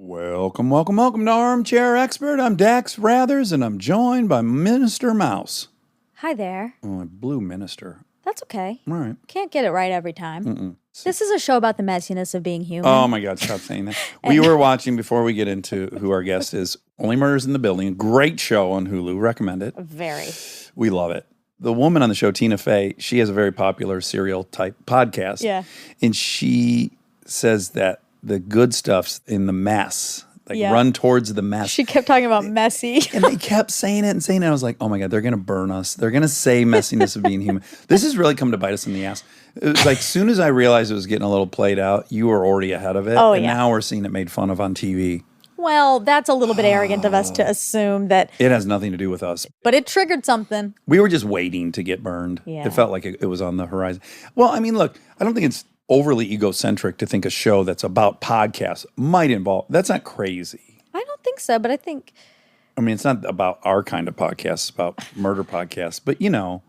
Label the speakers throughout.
Speaker 1: Welcome to Armchair Expert. I'm Dax Rathers, and I'm joined by Minister Mouse.
Speaker 2: Hi there.
Speaker 1: Oh, blue minister.
Speaker 2: That's okay.
Speaker 1: All right.
Speaker 2: Can't get it right every time. This is a show about the messiness of being human.
Speaker 1: Oh, my God, stop saying that. We were watching, before we get into who our guest is, Only Murders in the Building. Great show on Hulu. Recommend it.
Speaker 2: Very.
Speaker 1: We love it. The woman on the show, Tina Fey, she has a very popular serial-type podcast.
Speaker 2: Yeah.
Speaker 1: And she says that the good stuff's in the mess. Run towards the mess.
Speaker 2: She kept talking about messy.
Speaker 1: And they kept saying it and saying it. I was like, oh my God, they're going to burn us. They're going to say messiness of being human. This has really come to bite us in the ass. It was like, as soon as I realized it was getting a little played out, you were already ahead of it.
Speaker 2: Oh,
Speaker 1: and
Speaker 2: yeah.
Speaker 1: now we're seeing it made fun of on TV.
Speaker 2: Well, that's a little bit arrogant of us to assume that.
Speaker 1: It has nothing to do with us.
Speaker 2: But it triggered something.
Speaker 1: We were just waiting to get burned.
Speaker 2: Yeah.
Speaker 1: It felt like it was on the horizon. Well, I mean, look, I don't think it's overly egocentric to think a show that's about podcasts might involve. That's not crazy.
Speaker 2: I don't think so, but I think.
Speaker 1: I mean, it's not about our kind of podcasts, it's about murder podcasts. But, you know,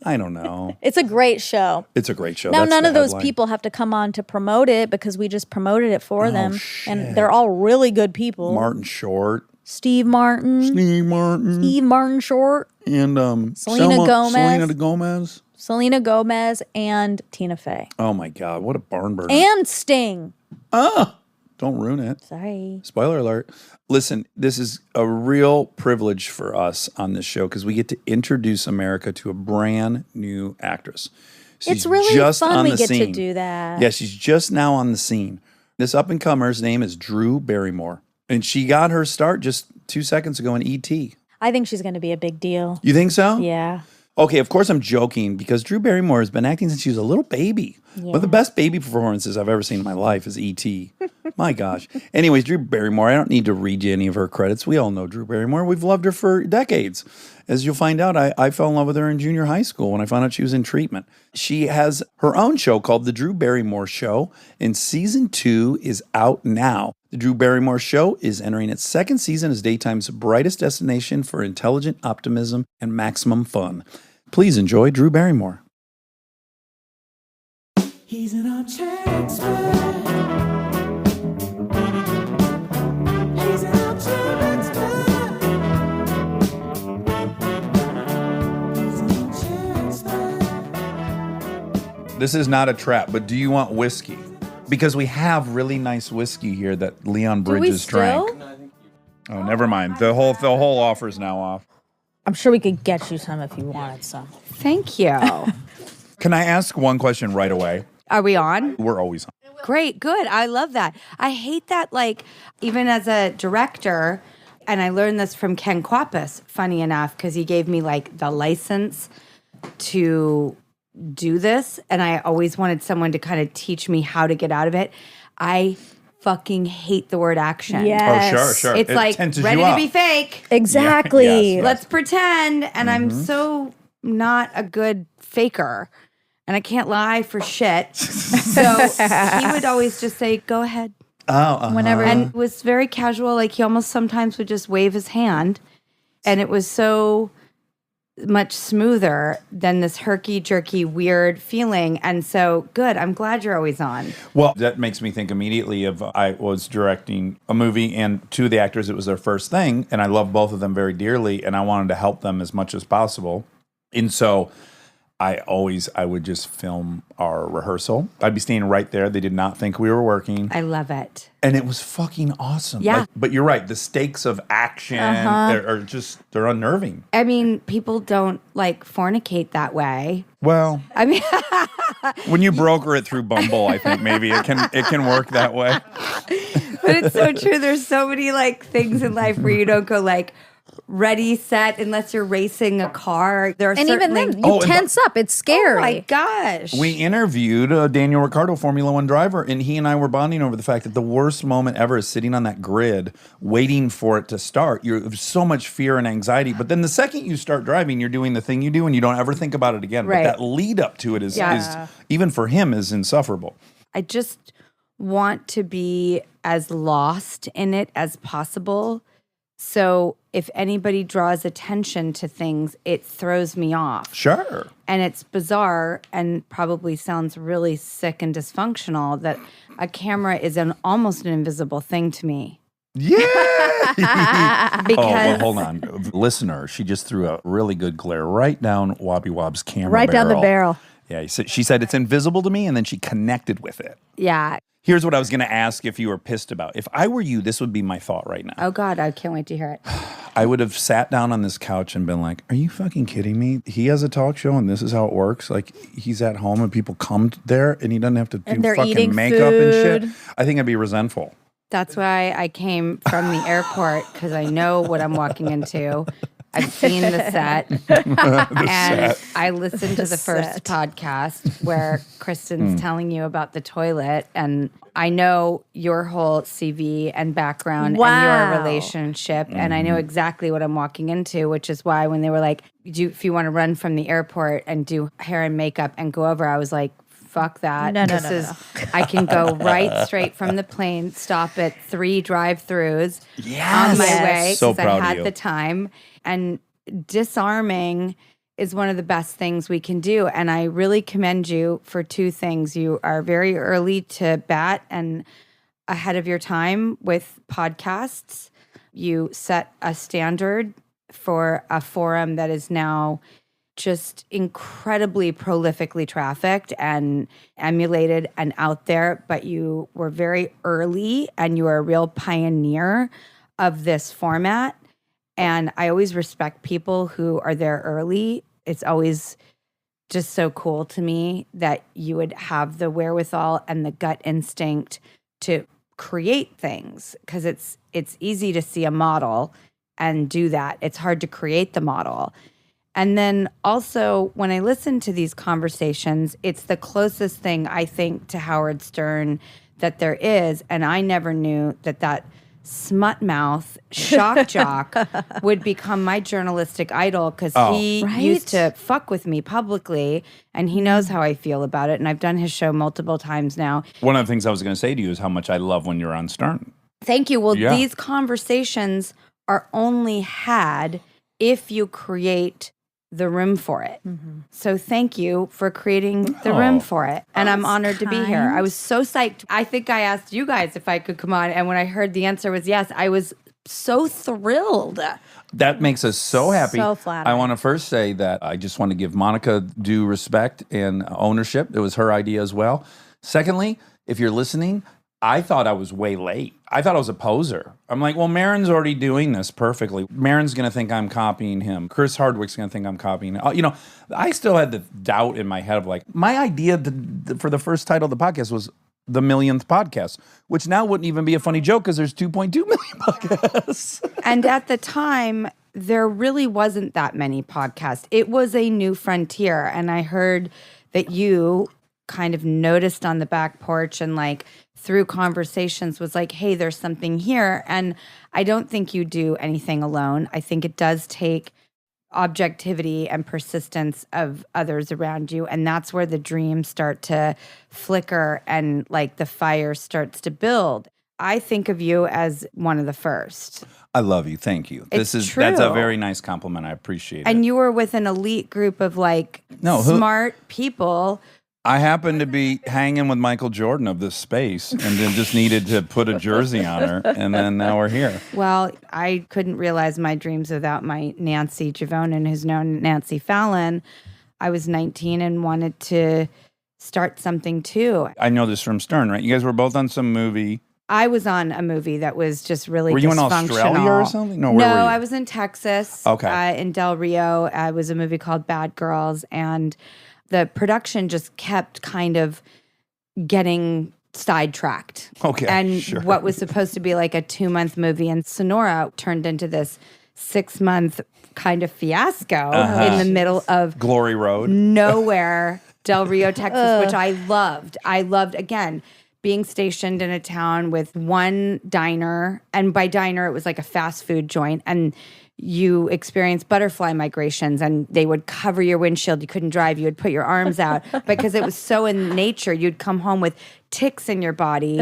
Speaker 1: I don't know.
Speaker 2: It's a great show.
Speaker 1: It's a great show.
Speaker 2: Now,
Speaker 1: That's
Speaker 2: none
Speaker 1: the
Speaker 2: of those
Speaker 1: headline.
Speaker 2: people have to come on to promote it because we just promoted it for them.
Speaker 1: Shit.
Speaker 2: And they're all really good people.
Speaker 1: Martin Short.
Speaker 2: Steve Martin.
Speaker 1: Steve Martin.
Speaker 2: Short.
Speaker 1: And
Speaker 2: Selena Gomez.
Speaker 1: Selena
Speaker 2: Gomez and Tina Fey.
Speaker 1: Oh, my God. What a barn burner.
Speaker 2: And Sting.
Speaker 1: Don't ruin it.
Speaker 2: Sorry.
Speaker 1: Spoiler alert. Listen, this is a real privilege for us on this show because we get to introduce America to a brand new actress.
Speaker 2: It's really fun we get to do that.
Speaker 1: Yeah, she's just now on the scene. This up-and-comer's name is Drew Barrymore. And she got her start just 2 seconds ago in E.T.
Speaker 2: I think she's going to be a big deal.
Speaker 1: You think so?
Speaker 2: Yeah.
Speaker 1: Okay, of course I'm joking because Drew Barrymore has been acting since she was a little baby.
Speaker 2: Yeah.
Speaker 1: One of the best baby performances I've ever seen in my life is E.T. My gosh. Anyways, Drew Barrymore, I don't need to read you any of her credits. We all know Drew Barrymore. We've loved her for decades. As you'll find out, I fell in love with her in junior high school when I found out she was in treatment. She has her own show called The Drew Barrymore Show, and season 2 is out now. The Drew Barrymore Show is entering its second season as daytime's brightest destination for intelligent optimism and maximum fun. Please enjoy Drew Barrymore.
Speaker 3: He's an armchair expert. He's an armchair expert. He's an armchair expert.
Speaker 1: This is not a trap, but do you want whiskey? Because we have really nice whiskey here that Leon Bridges drank. Oh, never mind. The whole offer is now off.
Speaker 2: I'm sure we could get you some if you wanted some.
Speaker 4: Thank you.
Speaker 1: Can I ask one question right away?
Speaker 4: Are we on?
Speaker 1: We're always on.
Speaker 4: Great, good. I love that. I hate that, like, even as a director, and I learned this from Ken Kwapis, funny enough, because he gave me, like, the license to do this, and I always wanted someone to kind of teach me how to get out of it. I fucking hate the word action.
Speaker 2: Yes.
Speaker 1: Oh, sure.
Speaker 4: It's
Speaker 1: It
Speaker 4: like,
Speaker 1: tenses
Speaker 4: ready
Speaker 1: you
Speaker 4: to
Speaker 1: up.
Speaker 4: be fake.
Speaker 2: Exactly.
Speaker 1: Yeah, yes.
Speaker 4: Let's pretend. And I'm so not a good faker. And I can't lie for shit. So he would always just say, go ahead.
Speaker 2: Whenever.
Speaker 4: And it was very casual. Like he almost sometimes would just wave his hand. And it was so much smoother than this herky-jerky, weird feeling. And so, good. I'm glad you're always on.
Speaker 1: Well, that makes me think immediately of I was directing a movie, and two of the actors, it was their first thing, and I love both of them very dearly, and I wanted to help them as much as possible. And so I would just film our rehearsal. I'd be standing right there. They did not think we were working.
Speaker 4: I love it.
Speaker 1: And it was fucking awesome.
Speaker 4: Yeah.
Speaker 1: But you're right. The stakes of action are just, they're unnerving.
Speaker 4: I mean, people don't like fornicate that way.
Speaker 1: Well,
Speaker 4: I mean,
Speaker 1: when you broker it through Bumble, I think maybe it can work that way.
Speaker 4: but it's so true. There's so many like things in life where you don't go like ready, set, unless you're racing a car. There are
Speaker 2: and
Speaker 4: certain
Speaker 2: even then,
Speaker 4: things-
Speaker 2: you tense up. It's scary.
Speaker 4: Oh my gosh.
Speaker 1: We interviewed Daniel Ricciardo, Formula One driver, and he and I were bonding over the fact that the worst moment ever is sitting on that grid waiting for it to start. You have so much fear and anxiety, but then the second you start driving, you're doing the thing you do and you don't ever think about it again.
Speaker 4: Right.
Speaker 1: But that lead up to it is
Speaker 4: Yeah.
Speaker 1: even for him, is insufferable.
Speaker 4: I just want to be as lost in it as possible. So if anybody draws attention to things, it throws me off.
Speaker 1: Sure.
Speaker 4: And it's bizarre and probably sounds really sick and dysfunctional that a camera is almost an invisible thing to me.
Speaker 1: Yeah.
Speaker 4: Because
Speaker 1: well, hold on. Listener, she just threw a really good glare right down Wobby Wob's camera
Speaker 2: Right down the barrel.
Speaker 1: Yeah, she said it's invisible to me, and then she connected with it.
Speaker 4: yeah.
Speaker 1: Here's what I was going to ask if you were pissed about. If I were you, this would be my thought right now.
Speaker 4: Oh God, I can't wait to hear it.
Speaker 1: I would have sat down on this couch and been like, are you fucking kidding me? He has a talk show and this is how it works. Like, he's at home and people come there and he doesn't have to do
Speaker 2: And they're
Speaker 1: fucking
Speaker 2: eating
Speaker 1: makeup and shit.
Speaker 2: food.
Speaker 1: I think I'd be resentful.
Speaker 4: That's why I came from the airport, because I know what I'm walking into. I've seen the set. And I listened to the first
Speaker 2: set.
Speaker 4: podcast where Kristen's telling you about the toilet. And I know your whole CV and background and
Speaker 2: Wow.
Speaker 4: your relationship. And I know exactly what I'm walking into, which is why when they were like, if you want to run from the airport and do hair and makeup and go over, I was like, fuck that.
Speaker 2: No,
Speaker 4: I can go right straight from the plane, stop at 3 drive-throughs on my
Speaker 2: Yes.
Speaker 4: way
Speaker 1: So
Speaker 4: because
Speaker 1: proud
Speaker 4: I
Speaker 1: of
Speaker 4: had
Speaker 1: you.
Speaker 4: the time. And disarming is one of the best things we can do. And I really commend you for 2 things. You are very early to bat and ahead of your time with podcasts. You set a standard for a forum that is now just incredibly prolifically trafficked and emulated and out there, but you were very early and you are a real pioneer of this format. And I always respect people who are there early. It's always just so cool to me that you would have the wherewithal and the gut instinct to create things, because it's easy to see a model and do that. It's hard to create the model. And then also, when I listen to these conversations, it's the closest thing I think to Howard Stern that there is. And I never knew that smut mouth shock jock would become my journalistic idol, because he
Speaker 2: Right?
Speaker 4: used to fuck with me publicly and he knows how I feel about it. And I've done his show multiple times now.
Speaker 1: One of the things I was going to say to you is how much I love when you're on Stern.
Speaker 4: Thank you. Well,
Speaker 1: Yeah.
Speaker 4: these conversations are only had if you create the room for it. So thank you for creating the room for it. And I'm honored to be here.
Speaker 2: kind.
Speaker 4: I was so psyched. I think I asked you guys if I could come on. And when I heard the answer was yes, I was so thrilled.
Speaker 1: That makes us so happy.
Speaker 2: So flattering.
Speaker 1: I want to first say that I just want to give Monica due respect and ownership. It was her idea as well. Secondly, if you're listening, I thought I was way late. I thought I was a poser. I'm like, well, Marin's already doing this perfectly. Marin's going to think I'm copying him. Chris Hardwick's going to think I'm copying him. You know, I still had the doubt in my head of like, my idea for the first title of the podcast was the millionth podcast, which now wouldn't even be a funny joke because there's 2.2 million podcasts.
Speaker 4: And at the time, there really wasn't that many podcasts. It was a new frontier. And I heard that you kind of noticed on the back porch and like through conversations was like, hey, there's something here. And I don't think you do anything alone. I think it does take objectivity and persistence of others around you. And that's where the dreams start to flicker and like the fire starts to build. I think of you as one of the first.
Speaker 1: I love you. Thank you.
Speaker 4: It's
Speaker 1: That's a
Speaker 4: true.
Speaker 1: very nice compliment. I appreciate it.
Speaker 4: And you were with an elite group of like smart people.
Speaker 1: I happened to be hanging with Michael Jordan of this space and then just needed to put a jersey on her. And then now we're here.
Speaker 4: Well, I couldn't realize my dreams without my Nancy Javonin, who's known Nancy Fallon. I was 19 and wanted to start something too.
Speaker 1: I know this from Stern, right? You guys were both on some movie.
Speaker 4: I was on a movie that was just really
Speaker 1: Were you in
Speaker 4: dysfunctional.
Speaker 1: Australia or something? No, where were you?
Speaker 4: I was in Texas.
Speaker 1: Okay.
Speaker 4: In Del Rio. It was a movie called Bad Girls, and the production just kept kind of getting sidetracked.
Speaker 1: Okay,
Speaker 4: And
Speaker 1: sure.
Speaker 4: what was supposed to be like a 2-month movie in Sonora turned into this 6-month kind of fiasco in the middle of
Speaker 1: Glory Road.
Speaker 4: nowhere, Del Rio, Texas, which I loved. I loved, again, being stationed in a town with one diner. And by diner, it was like a fast food joint. And you experienced butterfly migrations and they would cover your windshield. You couldn't drive. You would put your arms out because it was so in nature. You'd come home with ticks in your body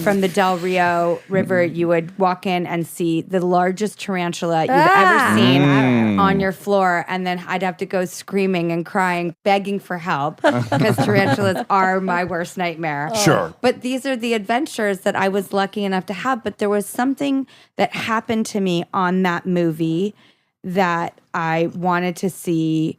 Speaker 4: from the Del Rio River. You would walk in and see the largest tarantula you've ever seen on your floor. And then I'd have to go screaming and crying, begging for help because tarantulas are my worst nightmare.
Speaker 1: Sure.
Speaker 4: But these are the adventures that I was lucky enough to have. But there was something that happened to me on that movie that I wanted to see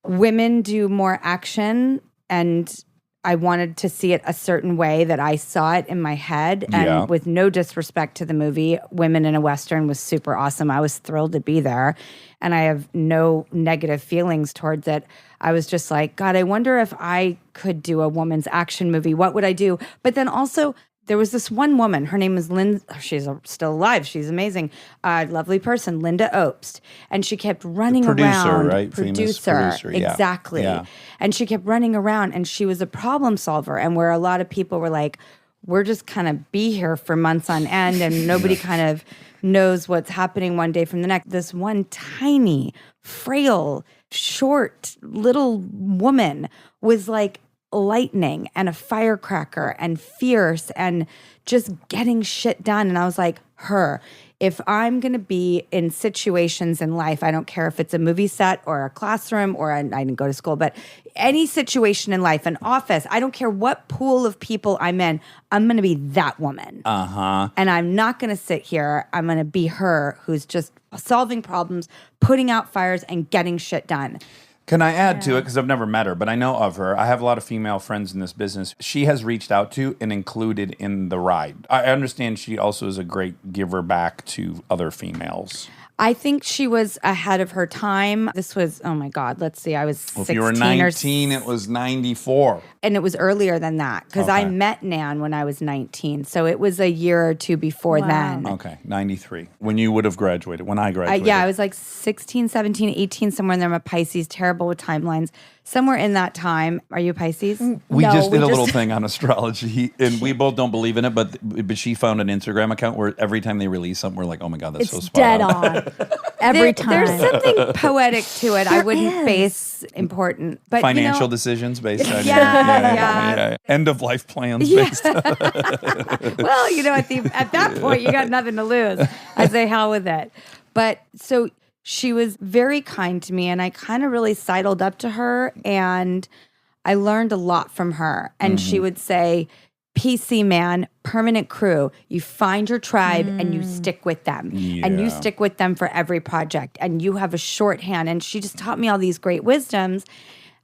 Speaker 4: women do more action, and I wanted to see it a certain way that I saw it in my head. And with no disrespect to the movie, Women in a Western was super awesome. I was thrilled to be there. And I have no negative feelings towards it. I was just like, God, I wonder if I could do a woman's action movie. What would I do? But then also, there was this one woman. Her name is Lynn. She's still alive. She's amazing. Lovely person, Linda Obst. And she kept running around.
Speaker 1: Right? Famous producer. Yeah.
Speaker 4: Exactly.
Speaker 1: Yeah.
Speaker 4: And she kept running around, and she was a problem solver. And where a lot of people were like, we're just kind of be here for months on end, and nobody kind of knows what's happening one day from the next. This one tiny, frail, short, little woman was like lightning and a firecracker and fierce and just getting shit done. And I was like, if I'm going to be in situations in life, I don't care if it's a movie set or a classroom or I didn't go to school, but any situation in life, an office, I don't care what pool of people I'm in, I'm going to be that woman. And I'm not going to sit here. I'm going to be her who's just solving problems, putting out fires, and getting shit done.
Speaker 1: Can I add to it? Because I've never met her, but I know of her. I have a lot of female friends in this business. She has reached out to and included in the ride. I understand she also is a great giver back to other females.
Speaker 4: I think she was ahead of her time. This was, oh my God, let's see, I was 16
Speaker 1: if you were 19, it was 94.
Speaker 4: And it was earlier than that because I met Nan when I was 19. So it was a year or two before then.
Speaker 1: Okay, 93. When you would have graduated, when I graduated.
Speaker 4: I was like 16, 17, 18, somewhere in there. I'm a Pisces, terrible with timelines. Somewhere in that time. Are you a Pisces?
Speaker 1: We just did a little thing on astrology, and we both don't believe in it, but she found an Instagram account where every time they release something, we're like, oh my God, that's so spot
Speaker 2: dead
Speaker 1: on.
Speaker 2: on. Every time.
Speaker 4: There's something poetic to it. I wouldn't base important. But
Speaker 1: Financial decisions based on
Speaker 4: Yeah.
Speaker 1: end of life plans based on.
Speaker 4: Well, at that point, you got nothing to lose. I say hell with it. But so she was very kind to me, and I kind of really sidled up to her, and I learned a lot from her. And she would say, PC man, permanent crew. You find your tribe and you stick with them. And you stick with them for every project. And you have a shorthand. And she just taught me all these great wisdoms.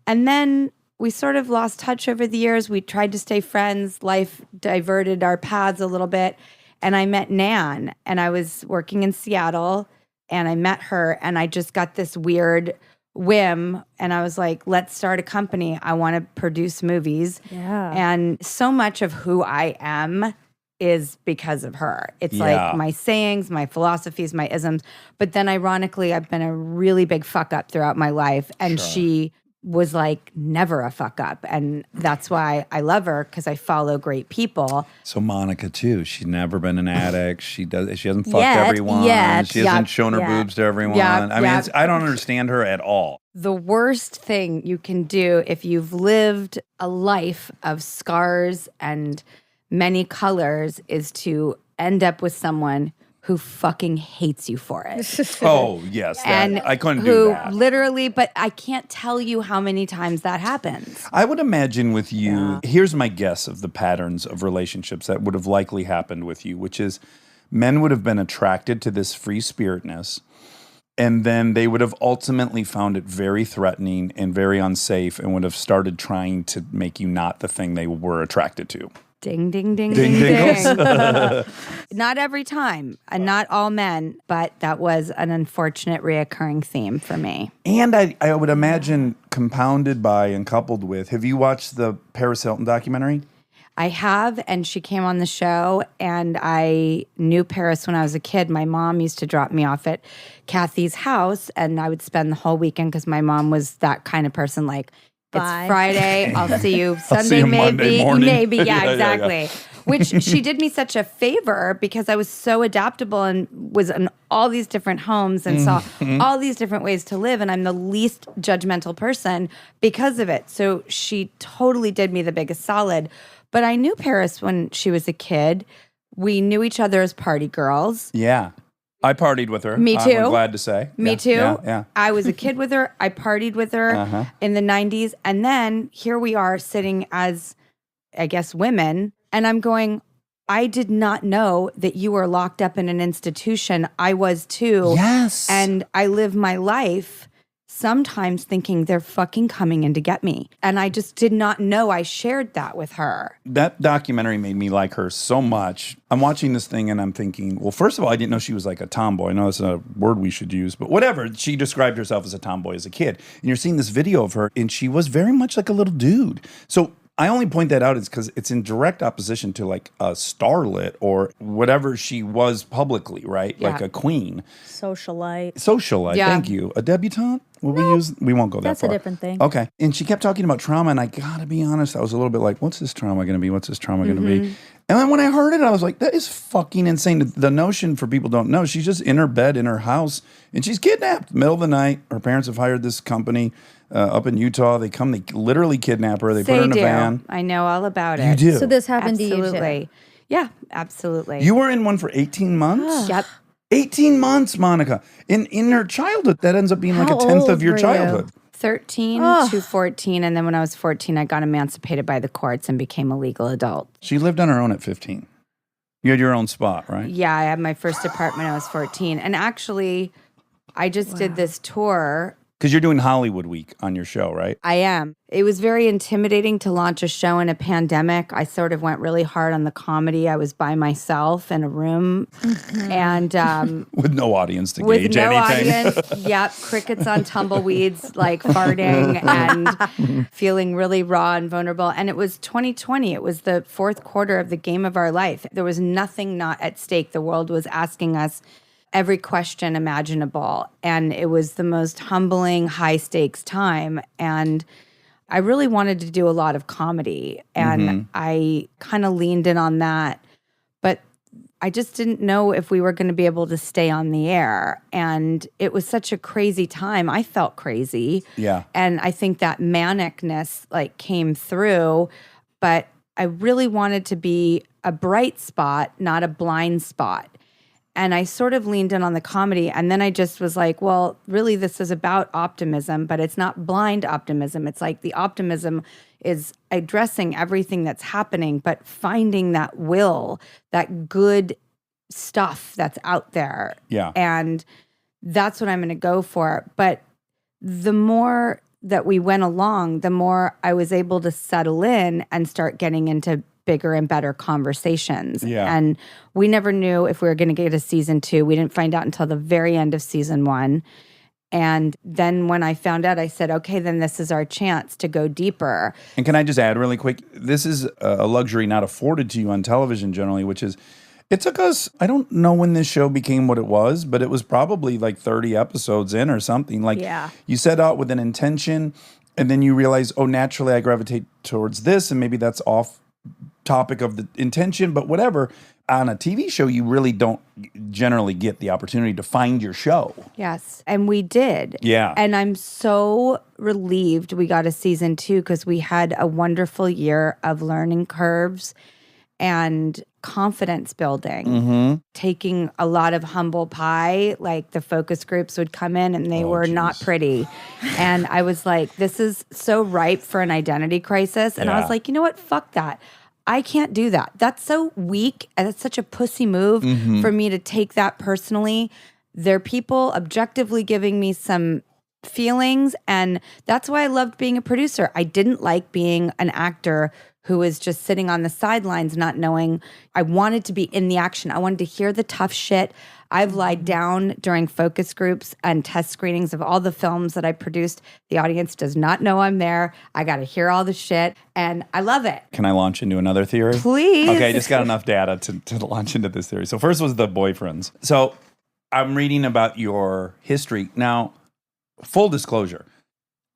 Speaker 4: And then we sort of lost touch over the years. We tried to stay friends. Life diverted our paths a little bit. And I met Nan, and I was working in Seattle, and I met her, and I just got this weird whim, and I was like, let's start a company. I want to produce movies.
Speaker 2: Yeah.
Speaker 4: And so much of who I am is because of her. It's like my sayings, my philosophies, my isms. But then ironically, I've been a really big fuck up throughout my life, and she was like never a fuck up. And that's why I love her, because I follow great people.
Speaker 1: So Monica too, she's never been an addict. She hasn't fucked
Speaker 2: Yet.
Speaker 1: everyone. She hasn't shown her boobs to everyone. I mean, I don't understand her at all.
Speaker 4: The worst thing you can do if you've lived a life of scars and many colors is to end up with someone who fucking hates you for it.
Speaker 1: Oh, yes.
Speaker 4: And
Speaker 1: I couldn't
Speaker 4: who
Speaker 1: do that.
Speaker 4: literally, but I can't tell you how many times that happens.
Speaker 1: I would imagine with you, here's my guess of the patterns of relationships that would have likely happened with you, which is men would have been attracted to this free spiritness, and then they would have ultimately found it very threatening and very unsafe, and would have started trying to make you not the thing they were attracted to.
Speaker 4: Ding, ding, ding,
Speaker 1: Ding,
Speaker 4: ding,
Speaker 1: dingles.
Speaker 4: ding. Not every time, and not all men, but that was an unfortunate reoccurring theme for me.
Speaker 1: And I would imagine compounded by and coupled with, have you watched the Paris Hilton documentary?
Speaker 4: I have, and she came on the show, and I knew Paris when I was a kid. My mom used to drop me off at Kathy's house, and I would spend the whole weekend because my mom was that kind of person, like,
Speaker 2: Bye.
Speaker 4: it's Friday, I'll see you Sunday,
Speaker 1: see you Monday
Speaker 4: maybe.
Speaker 1: morning.
Speaker 4: Maybe, yeah,
Speaker 1: Yeah,
Speaker 4: exactly. Which she did me such a favor because I was so adaptable and was in all these different homes and saw all these different ways to live. And I'm the least judgmental person because of it. So she totally did me the biggest solid. But I knew Paris when she was a kid. We knew each other as party girls.
Speaker 1: Yeah. I partied with her.
Speaker 4: Me too.
Speaker 1: I'm glad to say.
Speaker 4: Me
Speaker 1: Yeah,
Speaker 4: too.
Speaker 1: Yeah.
Speaker 4: I was a kid with her. I partied with her in the 90s. And then here we are sitting as, I guess, women. And I'm going, I did not know that you were locked up in an institution. I was too.
Speaker 1: Yes.
Speaker 4: And I live my life sometimes thinking they're fucking coming in to get me. And I just did not know I shared that with her.
Speaker 1: That documentary made me like her so much. I'm watching this thing and I'm thinking, well, first of all, I didn't know she was like a tomboy. I know that's a word we should use, but whatever. She described herself as a tomboy as a kid. And you're seeing this video of her and she was very much like a little dude. So I only point that out is because it's in direct opposition to like a starlet or whatever she was publicly, right?
Speaker 4: Yeah.
Speaker 1: Like a queen.
Speaker 2: Socialite.
Speaker 4: Yeah.
Speaker 1: Thank you. A debutante? We won't go that
Speaker 2: That's
Speaker 1: far.
Speaker 2: a different thing.
Speaker 1: Okay. And she kept talking about trauma, and I gotta be honest, I was a little bit like, what's this trauma gonna be? What's this trauma gonna be? And then when I heard it, I was like, that is fucking insane. The notion, for people who don't know, she's just in her bed in her house and she's kidnapped middle of the night. Her parents have hired this company up in Utah. They literally kidnap her. They put her in a van.
Speaker 4: I know all about
Speaker 1: You
Speaker 4: it.
Speaker 1: do.
Speaker 2: So this happened to you
Speaker 4: Absolutely.
Speaker 2: too.
Speaker 4: Yeah, absolutely.
Speaker 1: You were in one for 18 months?
Speaker 4: Yep.
Speaker 1: 18 months, Monica. In her childhood, that ends up being like
Speaker 2: How
Speaker 1: a tenth of
Speaker 2: old
Speaker 1: your
Speaker 2: were you?
Speaker 1: childhood.
Speaker 4: 13 to 14. And then when I was 14, I got emancipated by the courts and became a legal adult.
Speaker 1: She lived on her own at 15. You had your own spot, right?
Speaker 4: Yeah, I had my first apartment when I was 14. And actually, I just did this tour.
Speaker 1: Because you're doing Hollywood Week on your show, right?
Speaker 4: I am. It was very intimidating to launch a show in a pandemic. I sort of went really hard on the comedy. I was by myself in a room and
Speaker 1: With no audience to
Speaker 4: with
Speaker 1: gauge
Speaker 4: no
Speaker 1: anything.
Speaker 4: audience. Yep, crickets on tumbleweeds, like farting and feeling really raw and vulnerable. And it was 2020. It was the fourth quarter of the game of our life. There was nothing not at stake. The world was asking us every question imaginable. And it was the most humbling, high stakes time. And I really wanted to do a lot of comedy. And I kind of leaned in on that. But I just didn't know if we were going to be able to stay on the air. And it was such a crazy time. I felt crazy.
Speaker 1: Yeah.
Speaker 4: And I think that manicness like came through. But I really wanted to be a bright spot, not a blind spot. And I sort of leaned in on the comedy. And then I just was like, well, really, this is about optimism, but it's not blind optimism. It's like the optimism is addressing everything that's happening, but finding that will, that good stuff that's out there.
Speaker 1: Yeah.
Speaker 4: And that's what I'm going to go for. But the more that we went along, the more I was able to settle in and start getting into bigger and better conversations.
Speaker 1: Yeah.
Speaker 4: And we never knew if we were going to get a season 2. We didn't find out until the very end of season 1. And then when I found out, I said, okay, then this is our chance to go deeper.
Speaker 1: And can I just add really quick? This is a luxury not afforded to you on television generally, which is, it took us, I don't know when this show became what it was, but it was probably like 30 episodes in or something. Like you set out with an intention and then you realize, oh, naturally I gravitate towards this and maybe that's off topic of the intention, but whatever. On a TV show, you really don't generally get the opportunity to find your show.
Speaker 4: Yes. And we did.
Speaker 1: Yeah.
Speaker 4: And I'm so relieved we got a season 2 because we had a wonderful year of learning curves and confidence building. Taking a lot of humble pie, like the focus groups would come in and they were not pretty. And I was like, this is so ripe for an identity crisis. And I was like, you know what? Fuck that. I can't do that. That's so weak and it's such a pussy move for me to take that personally. They're people objectively giving me some feelings, and that's why I loved being a producer. I didn't like being an actor who was just sitting on the sidelines not knowing. I wanted to be in the action. I wanted to hear the tough shit. I've lied down during focus groups and test screenings of all the films that I produced. The audience does not know I'm there. I got to hear all the shit, and I love it.
Speaker 1: Can I launch into another theory?
Speaker 4: Please.
Speaker 1: Okay, I just got enough data to launch into this theory. So first was the boyfriends. So I'm reading about your history. Now, full disclosure,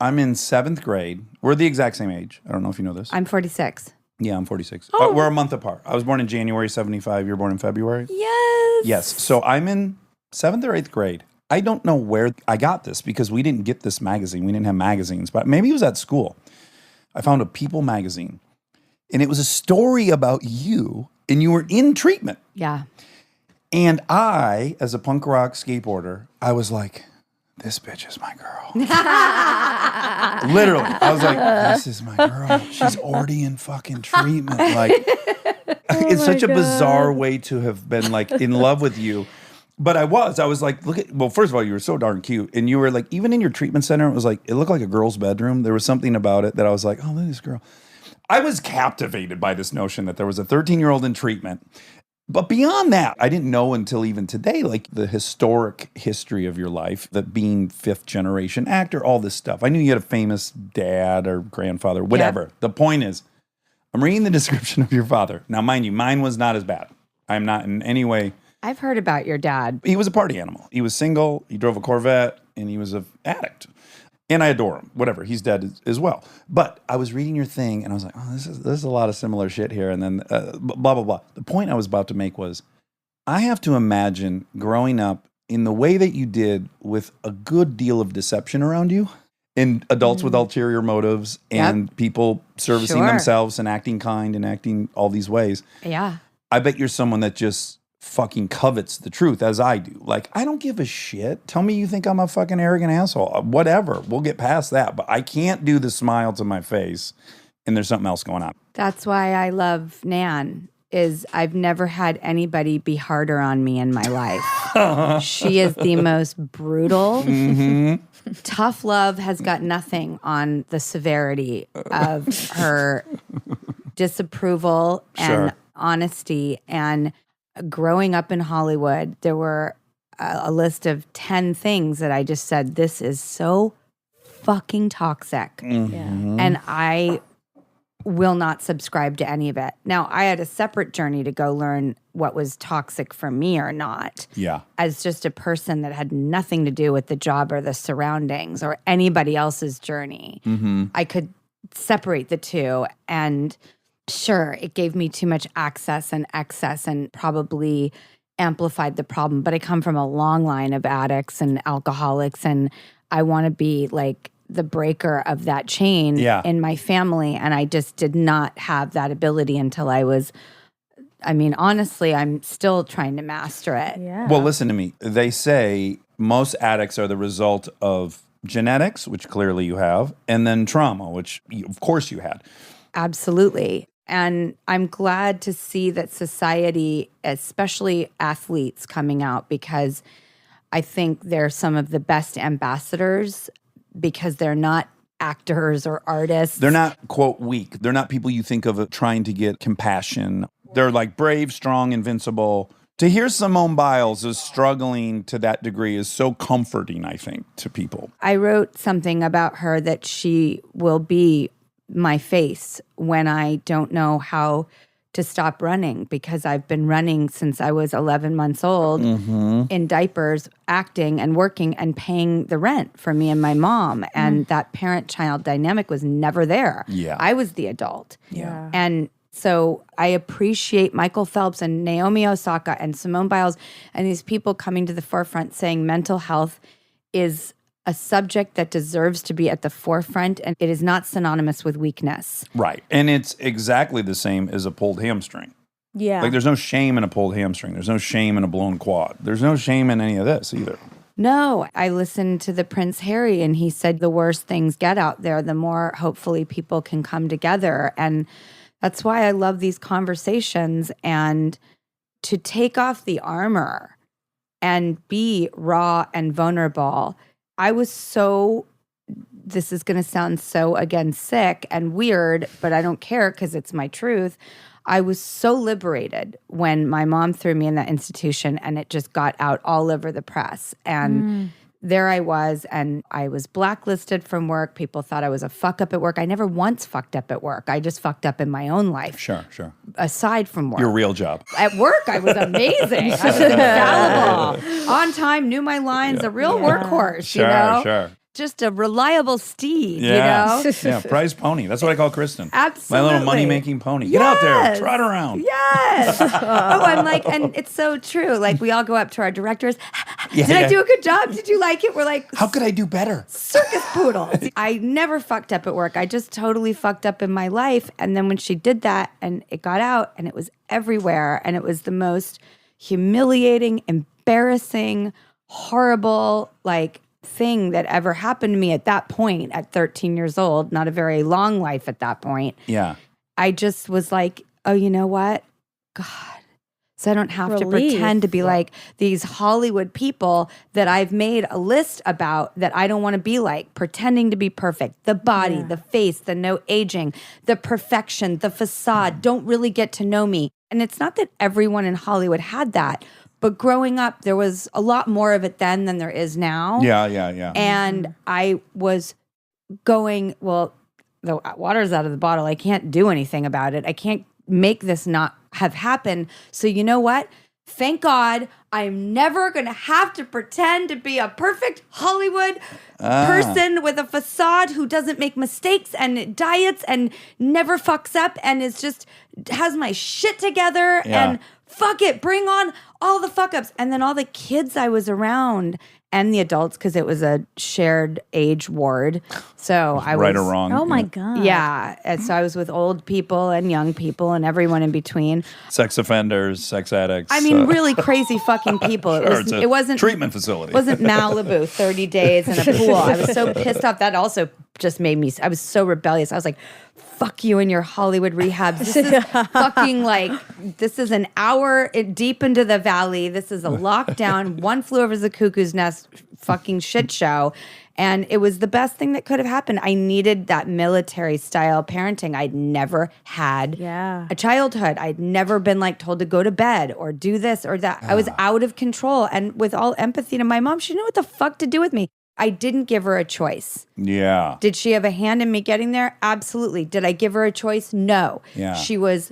Speaker 1: I'm in 7th grade. We're the exact same age. I don't know if you know this.
Speaker 4: I'm 46.
Speaker 1: Yeah, I'm 46. We're a month apart. I was born in January 75. You're born in February?
Speaker 4: Yes.
Speaker 1: Yes. So I'm in 7th or 8th grade. I don't know where I got this because we didn't get this magazine. We didn't have magazines, but maybe it was at school. I found a People magazine. And it was a story about you, and you were in treatment.
Speaker 4: Yeah.
Speaker 1: And I, as a punk rock skateboarder, I was like, this bitch is my girl. Literally. I was like, this is my girl. She's already in fucking treatment. Like, it's such a bizarre way to have been like in love with you. But I was like, well, first of all, you were so darn cute. And you were like, even in your treatment center, it was like, it looked like a girl's bedroom. There was something about it that I was like, oh, look at this girl. I was captivated by this notion that there was a 13-year-old in treatment. But beyond that, I didn't know until even today, like the historic history of your life, that being fifth generation actor, all this stuff. I knew you had a famous dad or grandfather, whatever. Yeah. The point is, I'm reading the description of your father. Now, mind you, mine was not as bad. I'm not in any way.
Speaker 4: I've heard about your dad.
Speaker 1: He was a party animal. He was single. He drove a Corvette, and he was an addict. And I adore him. Whatever. He's dead as well. But I was reading your thing, and I was like, oh, this is a lot of similar shit here. And then blah, blah, blah. The point I was about to make was, I have to imagine growing up in the way that you did, with a good deal of deception around you, and adults with ulterior motives, and people servicing themselves and acting kind and acting all these ways.
Speaker 4: Yeah.
Speaker 1: I bet you're someone that just fucking covets the truth, as I do. Like, I don't give a shit. Tell me you think I'm a fucking arrogant asshole. Whatever. We'll get past that. But I can't do the smile to my face and there's something else going on.
Speaker 4: That's why I love Nan, is I've never had anybody be harder on me in my life. She is the most brutal. Tough love has got nothing on the severity of her disapproval and honesty. And growing up in Hollywood, there were a list of 10 things that I just said, this is so fucking toxic. And I will not subscribe to any of it. Now, I had a separate journey to go learn what was toxic for me or not.
Speaker 1: Yeah.
Speaker 4: As just a person that had nothing to do with the job or the surroundings or anybody else's journey. I could separate the two, and sure, it gave me too much access and excess and probably amplified the problem. But I come from a long line of addicts and alcoholics, and I want to be like the breaker of that chain in my family. And I just did not have that ability until I was, I mean, honestly, I'm still trying to master it.
Speaker 2: Yeah.
Speaker 1: Well, listen to me. They say most addicts are the result of genetics, which clearly you have, and then trauma, which of course you had.
Speaker 4: Absolutely. And I'm glad to see that society, especially athletes, coming out, because I think they're some of the best ambassadors, because they're not actors or artists.
Speaker 1: They're not, quote, weak. They're not people you think of trying to get compassion. They're like brave, strong, invincible. To hear Simone Biles is struggling to that degree is so comforting, I think, to people.
Speaker 4: I wrote something about her that she will be my face when I don't know how to stop running, because I've been running since I was 11 months old in diapers, acting and working and paying the rent for me and my mom. And that parent-child dynamic was never there.
Speaker 1: Yeah.
Speaker 4: I was the adult.
Speaker 1: Yeah.
Speaker 4: And so I appreciate Michael Phelps and Naomi Osaka and Simone Biles and these people coming to the forefront saying mental health is a subject that deserves to be at the forefront, and it is not synonymous with weakness.
Speaker 1: Right. And it's exactly the same as a pulled hamstring.
Speaker 2: Yeah.
Speaker 1: Like, there's no shame in a pulled hamstring. There's no shame in a blown quad. There's no shame in any of this either.
Speaker 4: No, I listened to the Prince Harry, and he said the worse things get out there, the more hopefully people can come together. And that's why I love these conversations, and to take off the armor and be raw and vulnerable. I was so, this is going to sound so, again, sick and weird, but I don't care because it's my truth. I was so liberated when my mom threw me in that institution, and it just got out all over the press. And there I was, and I was blacklisted from work. People thought I was a fuck up at work. I never once fucked up at work. I just fucked up in my own life.
Speaker 1: Sure.
Speaker 4: Aside from work.
Speaker 1: Your real job.
Speaker 4: At work, I was amazing. I was infallible. On time, knew my lines, a real workhorse, you know?
Speaker 1: Sure.
Speaker 4: just a reliable steed,
Speaker 1: Yeah.
Speaker 4: you know?
Speaker 1: Yeah, prize pony. That's what I call Kristen.
Speaker 4: Absolutely.
Speaker 1: My little money-making pony. Get out there.
Speaker 4: Yes.
Speaker 1: Trot around.
Speaker 4: Yes. I'm like, and it's so true. Like, we all go up to our directors.
Speaker 1: Yeah,
Speaker 4: Did
Speaker 1: yeah.
Speaker 4: I do a good job? Did you like it? We're like,
Speaker 1: How could I do better?
Speaker 4: circus poodles. I never fucked up at work. I just totally fucked up in my life. And then when she did that and it got out and it was everywhere and it was the most humiliating, embarrassing, horrible, like, thing that ever happened to me at that point at 13 years old, not a very long life at that point.
Speaker 1: Yeah.
Speaker 4: I just was like, oh, you know what? God. So I don't have to
Speaker 2: Relief.
Speaker 4: pretend to be like these Hollywood people that I've made a list about that I don't want to be like, pretending to be perfect. The body, the face, the no aging, the perfection, the facade don't really get to know me. And it's not that everyone in Hollywood had that, but growing up, there was a lot more of it then than there is now.
Speaker 1: Yeah.
Speaker 4: And I was going, well, the water's out of the bottle. I can't do anything about it. I can't make this not have happened. So you know what? Thank God I'm never going to have to pretend to be a perfect Hollywood person with a facade who doesn't make mistakes and diets and never fucks up and is just has my shit together and fuck it, bring on all the fuck ups. And then all the kids I was around and the adults, because it was a shared age ward. So I was
Speaker 1: Right or wrong.
Speaker 2: Oh my God.
Speaker 4: Yeah. And so I was with old people and young people and everyone in between.
Speaker 1: Sex offenders, sex addicts.
Speaker 4: I mean, really crazy fucking people.
Speaker 1: Sure, it's a
Speaker 4: it wasn't
Speaker 1: treatment facility.
Speaker 4: It wasn't Malibu, 30 days in a pool. I was so pissed off. That also just made me, I was so rebellious. I was like, fuck you and your Hollywood rehabs. This is fucking like, this is an hour deep into the valley. This is a lockdown, One Flew Over the Cuckoo's Nest fucking shit show. And it was the best thing that could have happened. I needed that military style parenting. I'd never had a childhood. I'd never been like told to go to bed or do this or that. I was out of control. And with all empathy to my mom, she knew what the fuck to do with me. I didn't give her a choice.
Speaker 1: Yeah.
Speaker 4: Did she have a hand in me getting there? Absolutely. Did I give her a choice? No.
Speaker 1: Yeah.
Speaker 4: She was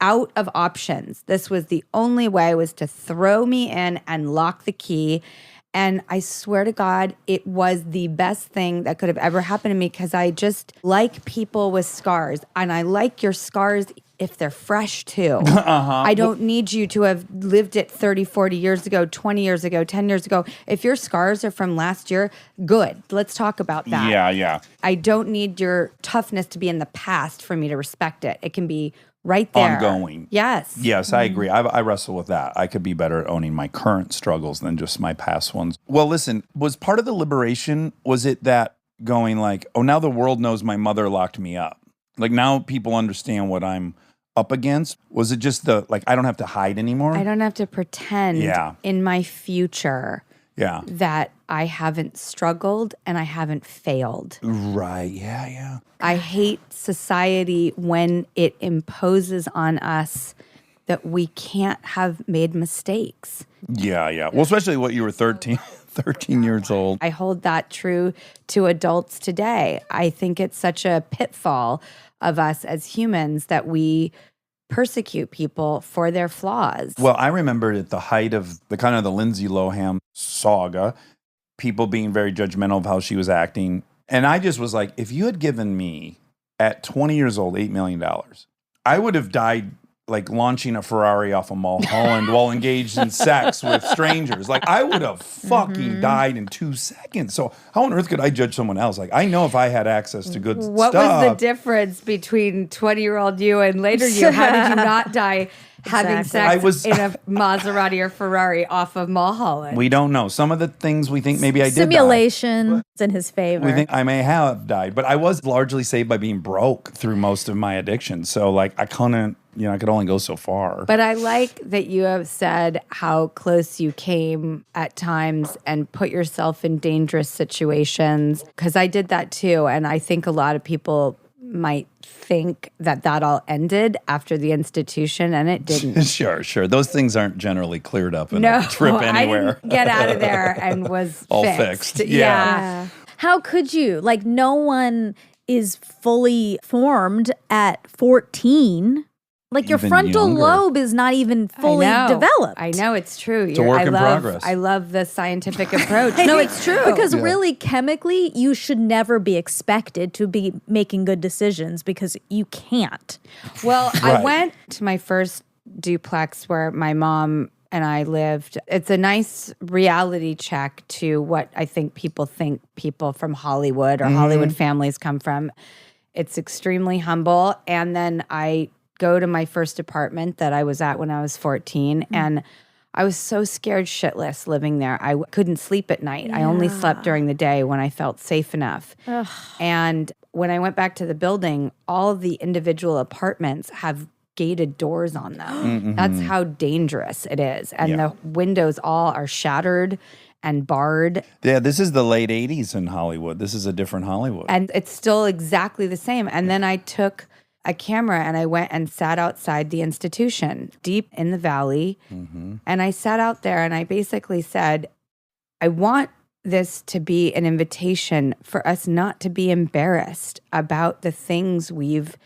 Speaker 4: out of options. This was the only way, was to throw me in and lock the key. And I swear to God, it was the best thing that could have ever happened to me, because I just like people with scars. And I like your scars if they're fresh too. I don't need you to have lived it 30, 40 years ago, 20 years ago, 10 years ago. If your scars are from last year, good. Let's talk about that.
Speaker 1: Yeah.
Speaker 4: I don't need your toughness to be in the past for me to respect it. It can be right there.
Speaker 1: Ongoing.
Speaker 4: Yes.
Speaker 1: Yes, I agree. I wrestle with that. I could be better at owning my current struggles than just my past ones. Well, listen, was part of the liberation, was it that going like, oh, now the world knows my mother locked me up? Like, now people understand what I'm up against? Was it just the, like, I don't have to hide anymore?
Speaker 4: I don't have to pretend in my future that I haven't struggled and I haven't failed.
Speaker 1: Right. Yeah.
Speaker 4: I hate society when it imposes on us that we can't have made mistakes.
Speaker 1: Yeah. Well, especially what you were 13 years old.
Speaker 4: I hold that true to adults today. I think it's such a pitfall of us as humans that we persecute people for their flaws.
Speaker 1: Well, I remember at the height of the kind of the Lindsay Lohan saga, people being very judgmental of how she was acting. And I just was like, if you had given me at 20 years old $8 million, I would have died like launching a Ferrari off of Mulholland while engaged in sex with strangers. Like, I would have fucking died in 2 seconds. So how on earth could I judge someone else? Like, I know if I had access to good
Speaker 4: What
Speaker 1: stuff.
Speaker 4: was the difference between 20-year-old you and later you? How did you not die having sex in a Maserati or Ferrari off of Mulholland?
Speaker 1: We don't know. Some of the things we think maybe I did die.
Speaker 2: Simulation is in his favor.
Speaker 1: We think I may have died, but I was largely saved by being broke through most of my addiction. So, like, I couldn't, I could only go so far.
Speaker 4: But I like that you have said how close you came at times and put yourself in dangerous situations, because I did that too. And I think a lot of people might think that all ended after the institution, and it didn't.
Speaker 1: Sure. Those things aren't generally cleared up in a trip anywhere.
Speaker 4: I didn't get out of there and was
Speaker 1: all
Speaker 4: fixed.
Speaker 1: fixed.
Speaker 4: Yeah.
Speaker 2: How could you? Like, no one is fully formed at 14. Like your
Speaker 1: even
Speaker 2: frontal
Speaker 1: younger.
Speaker 2: lobe is not even fully developed.
Speaker 4: I know it's true.
Speaker 1: It's a work in progress.
Speaker 4: I love the scientific approach. No, it's true.
Speaker 2: Because really, chemically, you should never be expected to be making good decisions because you can't.
Speaker 4: Well,
Speaker 1: Right.
Speaker 4: I went to my first duplex where my mom and I lived. It's a nice reality check to what I think people from Hollywood or Hollywood families come from. It's extremely humble. And then I go to my first apartment that I was at when I was 14, and I was so scared shitless living there. I couldn't sleep at night. I only slept during the day when I felt safe enough. And when I went back to the building, all the individual apartments have gated doors on them. That's how dangerous it is. And the windows all are shattered and barred.
Speaker 1: Yeah, this is the late 80s in Hollywood. This is a different Hollywood.
Speaker 4: And it's still exactly the same. And then I took a camera and I went and sat outside the institution deep in the valley. And I sat out there and I basically said, I want this to be an invitation for us not to be embarrassed about the things we've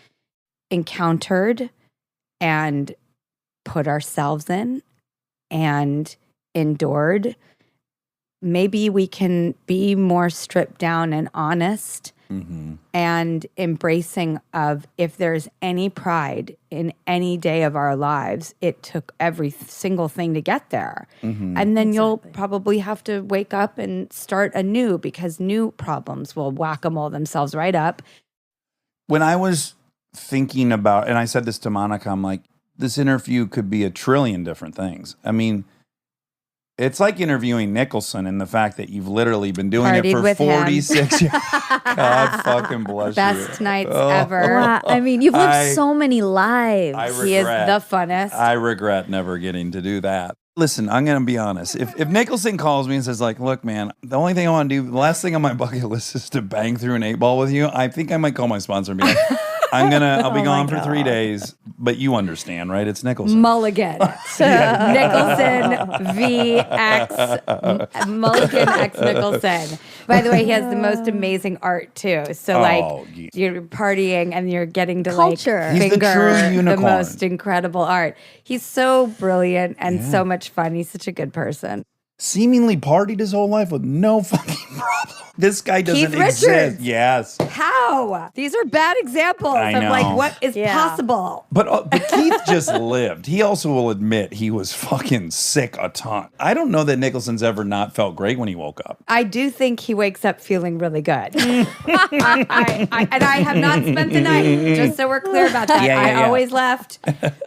Speaker 4: encountered and put ourselves in and endured. Maybe we can be more stripped down and honest and embracing of if there's any pride in any day of our lives, it took every single thing to get there. And then you'll probably have to wake up and start anew because new problems will whack-a-mole themselves right up.
Speaker 1: When I was thinking about, and I said this to Monica, I'm like, this interview could be a trillion different things. I mean, it's like interviewing Nicholson and the fact that you've literally been doing
Speaker 4: Partied
Speaker 1: it for
Speaker 4: with him.
Speaker 1: 46 years. God fucking bless
Speaker 4: Best
Speaker 1: you.
Speaker 4: nights
Speaker 1: Oh.
Speaker 4: ever.
Speaker 2: Wow. I mean, you've lived
Speaker 1: I-
Speaker 2: so many lives.
Speaker 4: He is
Speaker 1: regret.
Speaker 4: the funnest.
Speaker 1: I regret never getting to do that. Listen, I'm going to be honest. If Nicholson calls me and says, like, look, man, the only thing I want to do, the last thing on my bucket list is to bang through an 8-ball with you, I think I might call my sponsor and be like, I'll be gone for 3 days, but you understand, right? It's Nicholson.
Speaker 4: Mulligan. Nicholson v. X. Mulligan X Nicholson. By the way, he has the most amazing art too. So
Speaker 1: yeah.
Speaker 4: you're partying and you're getting to
Speaker 2: Culture.
Speaker 1: He's the
Speaker 4: finger
Speaker 1: true
Speaker 4: the
Speaker 1: unicorn.
Speaker 4: most incredible art. He's so brilliant and so much fun. He's such a good person.
Speaker 1: Seemingly partied his whole life with no fucking problem. This guy doesn't
Speaker 4: Keith
Speaker 1: exist.
Speaker 4: Richards.
Speaker 1: Yes.
Speaker 4: How? These are bad examples
Speaker 1: I
Speaker 4: of
Speaker 1: know.
Speaker 4: like what is
Speaker 2: Yeah.
Speaker 4: possible.
Speaker 1: But Keith just lived. He also will admit he was fucking sick a ton. I don't know that Nicholson's ever not felt great when he woke up.
Speaker 4: I do think he wakes up feeling really good. And I have not spent the night, just so we're clear about that.
Speaker 1: Yeah, yeah.
Speaker 4: I always left.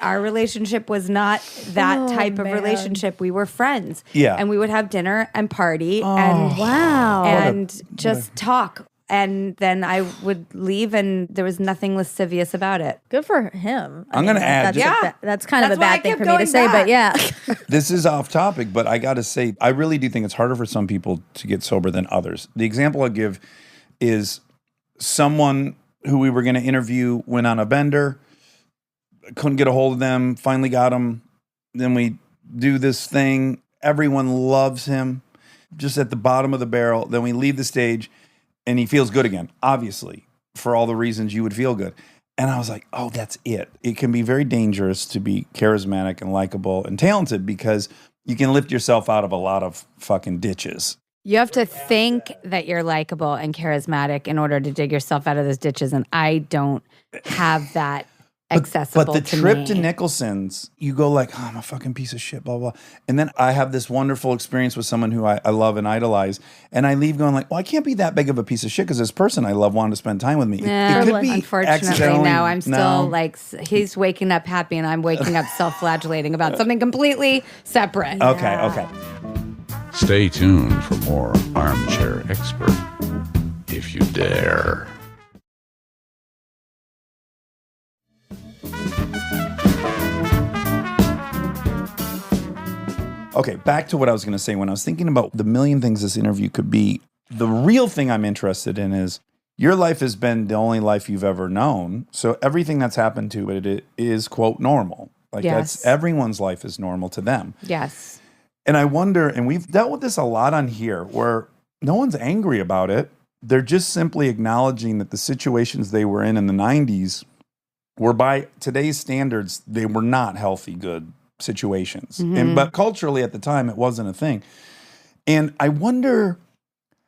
Speaker 4: Our relationship was not that type of
Speaker 2: man.
Speaker 4: relationship. We were friends.
Speaker 1: Yeah.
Speaker 4: And we would have dinner and party and
Speaker 2: Wow.
Speaker 4: and just talk. And then I would leave and there was nothing lascivious about it.
Speaker 2: Good for him.
Speaker 1: I'm gonna add-
Speaker 2: That's,
Speaker 4: Yeah.
Speaker 2: that's kind of
Speaker 4: That's
Speaker 2: a
Speaker 4: why I
Speaker 2: bad thing
Speaker 4: kept
Speaker 2: for me to
Speaker 4: going
Speaker 2: say,
Speaker 4: back.
Speaker 2: but yeah.
Speaker 1: This is off topic, but I got to say, I really do think it's harder for some people to get sober than others. The example I'll give is someone who we were going to interview went on a bender, couldn't get a hold of them, finally got them. Then we do this thing. Everyone loves him, just at the bottom of the barrel. Then we leave the stage and he feels good again, obviously, for all the reasons you would feel good. And I was like, oh, that's it. It can be very dangerous to be charismatic and likable and talented because you can lift yourself out of a lot of fucking ditches.
Speaker 4: You have to think that you're likable and charismatic in order to dig yourself out of those ditches. And I don't have that accessible
Speaker 1: But the
Speaker 4: to
Speaker 1: trip
Speaker 4: me.
Speaker 1: to Nicholson's, you go like, oh, I'm a fucking piece of shit, blah, blah. And then I have this wonderful experience with someone who I love and idolize. And I leave going like, well, I can't be that big of a piece of shit because this person I love wanted to spend time with me. It could be
Speaker 4: Unfortunately,
Speaker 1: accidentally-
Speaker 4: now I'm still
Speaker 1: No.
Speaker 4: like, he's waking up happy and I'm waking up self-flagellating about something completely separate.
Speaker 1: Okay.
Speaker 5: Stay tuned for more Armchair Expert, if you dare.
Speaker 1: Okay, back to what I was going to say. When I was thinking about the million things this interview could be, the real thing I'm interested in is your life has been the only life you've ever known. So everything that's happened to it is, quote, normal. Like
Speaker 4: Yes.
Speaker 1: that's everyone's life is normal to them.
Speaker 4: Yes.
Speaker 1: And I wonder, and we've dealt with this a lot on here, where no one's angry about it. They're just simply acknowledging that the situations they were in the 90s were by today's standards, they were not healthy, good situations. But culturally at the time, it wasn't a thing. And I wonder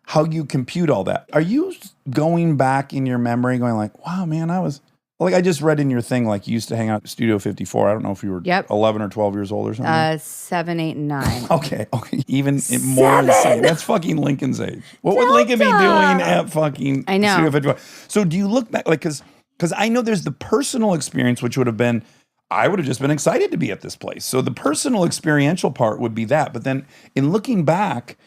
Speaker 1: how you compute all that. Are you going back in your memory going like, wow, man, I just read in your thing, like you used to hang out at Studio 54. I don't know if you were 11 or 12 years old or something.
Speaker 4: 7, 8, and 9.
Speaker 1: Okay. Even more insane. That's fucking Lincoln's age. What would Lincoln be doing at fucking
Speaker 4: I know.
Speaker 1: Studio 54? So do you look back, like, because I know there's the personal experience, which would have been, I would have just been excited to be at this place. So the personal experiential part would be that. But then in looking back,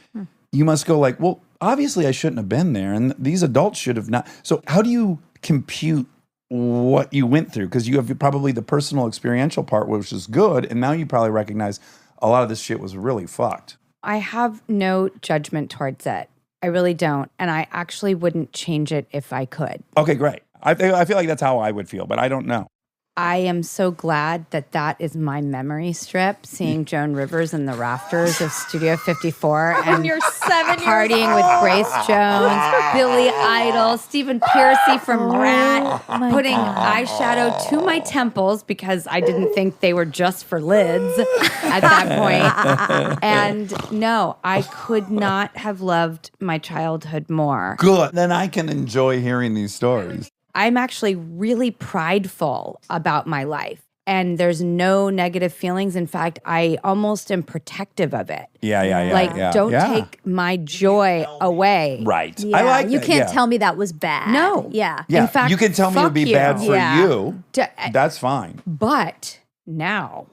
Speaker 1: you must go like, well, obviously I shouldn't have been there. And these adults should have not. So how do you compute what you went through? Because you have probably the personal experiential part, which is good. And now you probably recognize a lot of this shit was really fucked.
Speaker 4: I have no judgment towards it. I really don't. And I actually wouldn't change it if I could.
Speaker 1: Okay, great. I feel like that's how I would feel, but I don't know.
Speaker 4: I am so glad that is my memory strip, seeing Joan Rivers in the rafters of Studio 54 and
Speaker 2: You're 7
Speaker 4: partying with Grace Jones, Billy Idol, Stephen Piercy from Rat, putting eyeshadow to my temples because I didn't think they were just for lids at that point. And no, I could not have loved my childhood more.
Speaker 1: Good. Then I can enjoy hearing these stories.
Speaker 4: I'm actually really prideful about my life. And there's no negative feelings. In fact, I almost am protective of it.
Speaker 1: Yeah.
Speaker 4: Don't take my joy away.
Speaker 1: Right.
Speaker 2: Yeah,
Speaker 1: I like
Speaker 2: you
Speaker 1: that,
Speaker 2: can't
Speaker 1: yeah.
Speaker 2: tell me that was bad.
Speaker 4: No.
Speaker 2: Yeah.
Speaker 1: Yeah,
Speaker 4: In fact,
Speaker 1: you can tell me it would
Speaker 4: fuck
Speaker 1: be
Speaker 4: you.
Speaker 1: bad for
Speaker 2: Yeah.
Speaker 1: you. That's fine.
Speaker 4: But now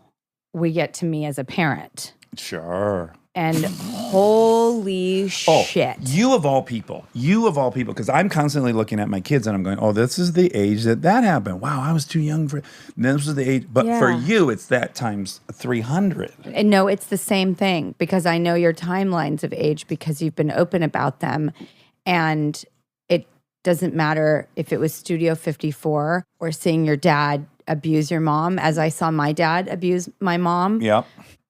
Speaker 4: we get to me as a parent.
Speaker 1: Sure.
Speaker 4: And holy shit.
Speaker 1: You of all people, because I'm constantly looking at my kids and I'm going, oh, this is the age that happened. Wow, I was too young for, this was the age. But for you, it's that times 300.
Speaker 4: And no, it's the same thing because I know your timelines of age because you've been open about them. And it doesn't matter if it was Studio 54 or seeing your dad abuse your mom, as I saw my dad abuse my mom.
Speaker 1: Yep.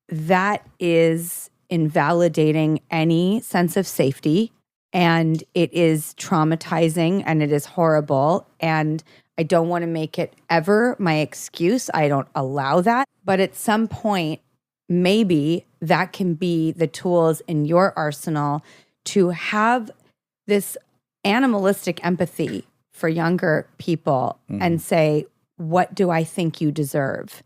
Speaker 4: That is invalidating any sense of safety, and it is traumatizing and it is horrible, and I don't want to make it ever my excuse. I don't allow that. But at some point, maybe that can be the tools in your arsenal to have this animalistic empathy for younger people and say, what do I think you deserve?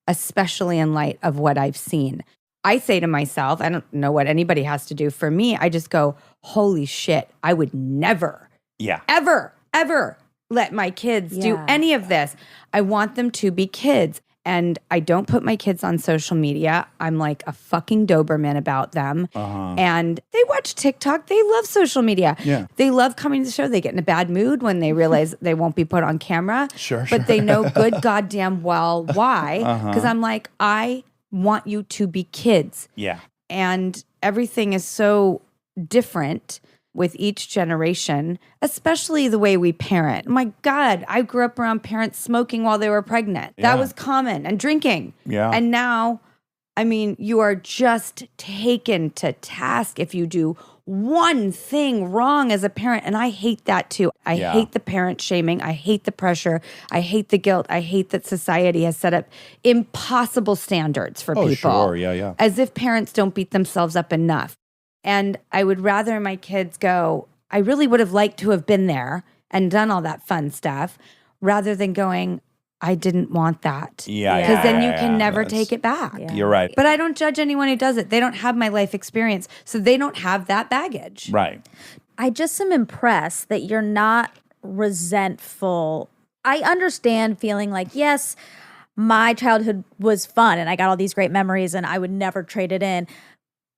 Speaker 4: Especially in light of what I've seen. I say to myself, I don't know what anybody has to do. For me, I just go, holy shit, I would never, ever let my kids do any of this. I want them to be kids. And I don't put my kids on social media. I'm like a fucking Doberman about them. And they watch TikTok. They love social media.
Speaker 1: Yeah.
Speaker 4: They love coming to the show. They get in a bad mood when they realize they won't be put on camera. But they know good goddamn well why. Because I'm like, I want you to be kids.
Speaker 1: Yeah.
Speaker 4: And everything is so different with each generation, especially the way we parent. My God, I grew up around parents smoking while they were pregnant.
Speaker 1: Yeah.
Speaker 4: That was common, and drinking.
Speaker 1: Yeah.
Speaker 4: And now, I mean, you are just taken to task if you do one thing wrong as a parent. And I hate that too. I hate the parent shaming. I hate the pressure. I hate the guilt. I hate that society has set up impossible standards for people.
Speaker 1: Sure. Yeah.
Speaker 4: As if parents don't beat themselves up enough. And I would rather my kids go, I really would have liked to have been there and done all that fun stuff rather than going, I didn't want that.
Speaker 1: Yeah.
Speaker 4: Because then you can never take it back.
Speaker 2: Yeah.
Speaker 1: You're right.
Speaker 4: But I don't judge anyone who does it. They don't have my life experience, so they don't have that baggage.
Speaker 1: Right.
Speaker 2: I just am impressed that you're not resentful. I understand feeling like, yes, my childhood was fun and I got all these great memories and I would never trade it in.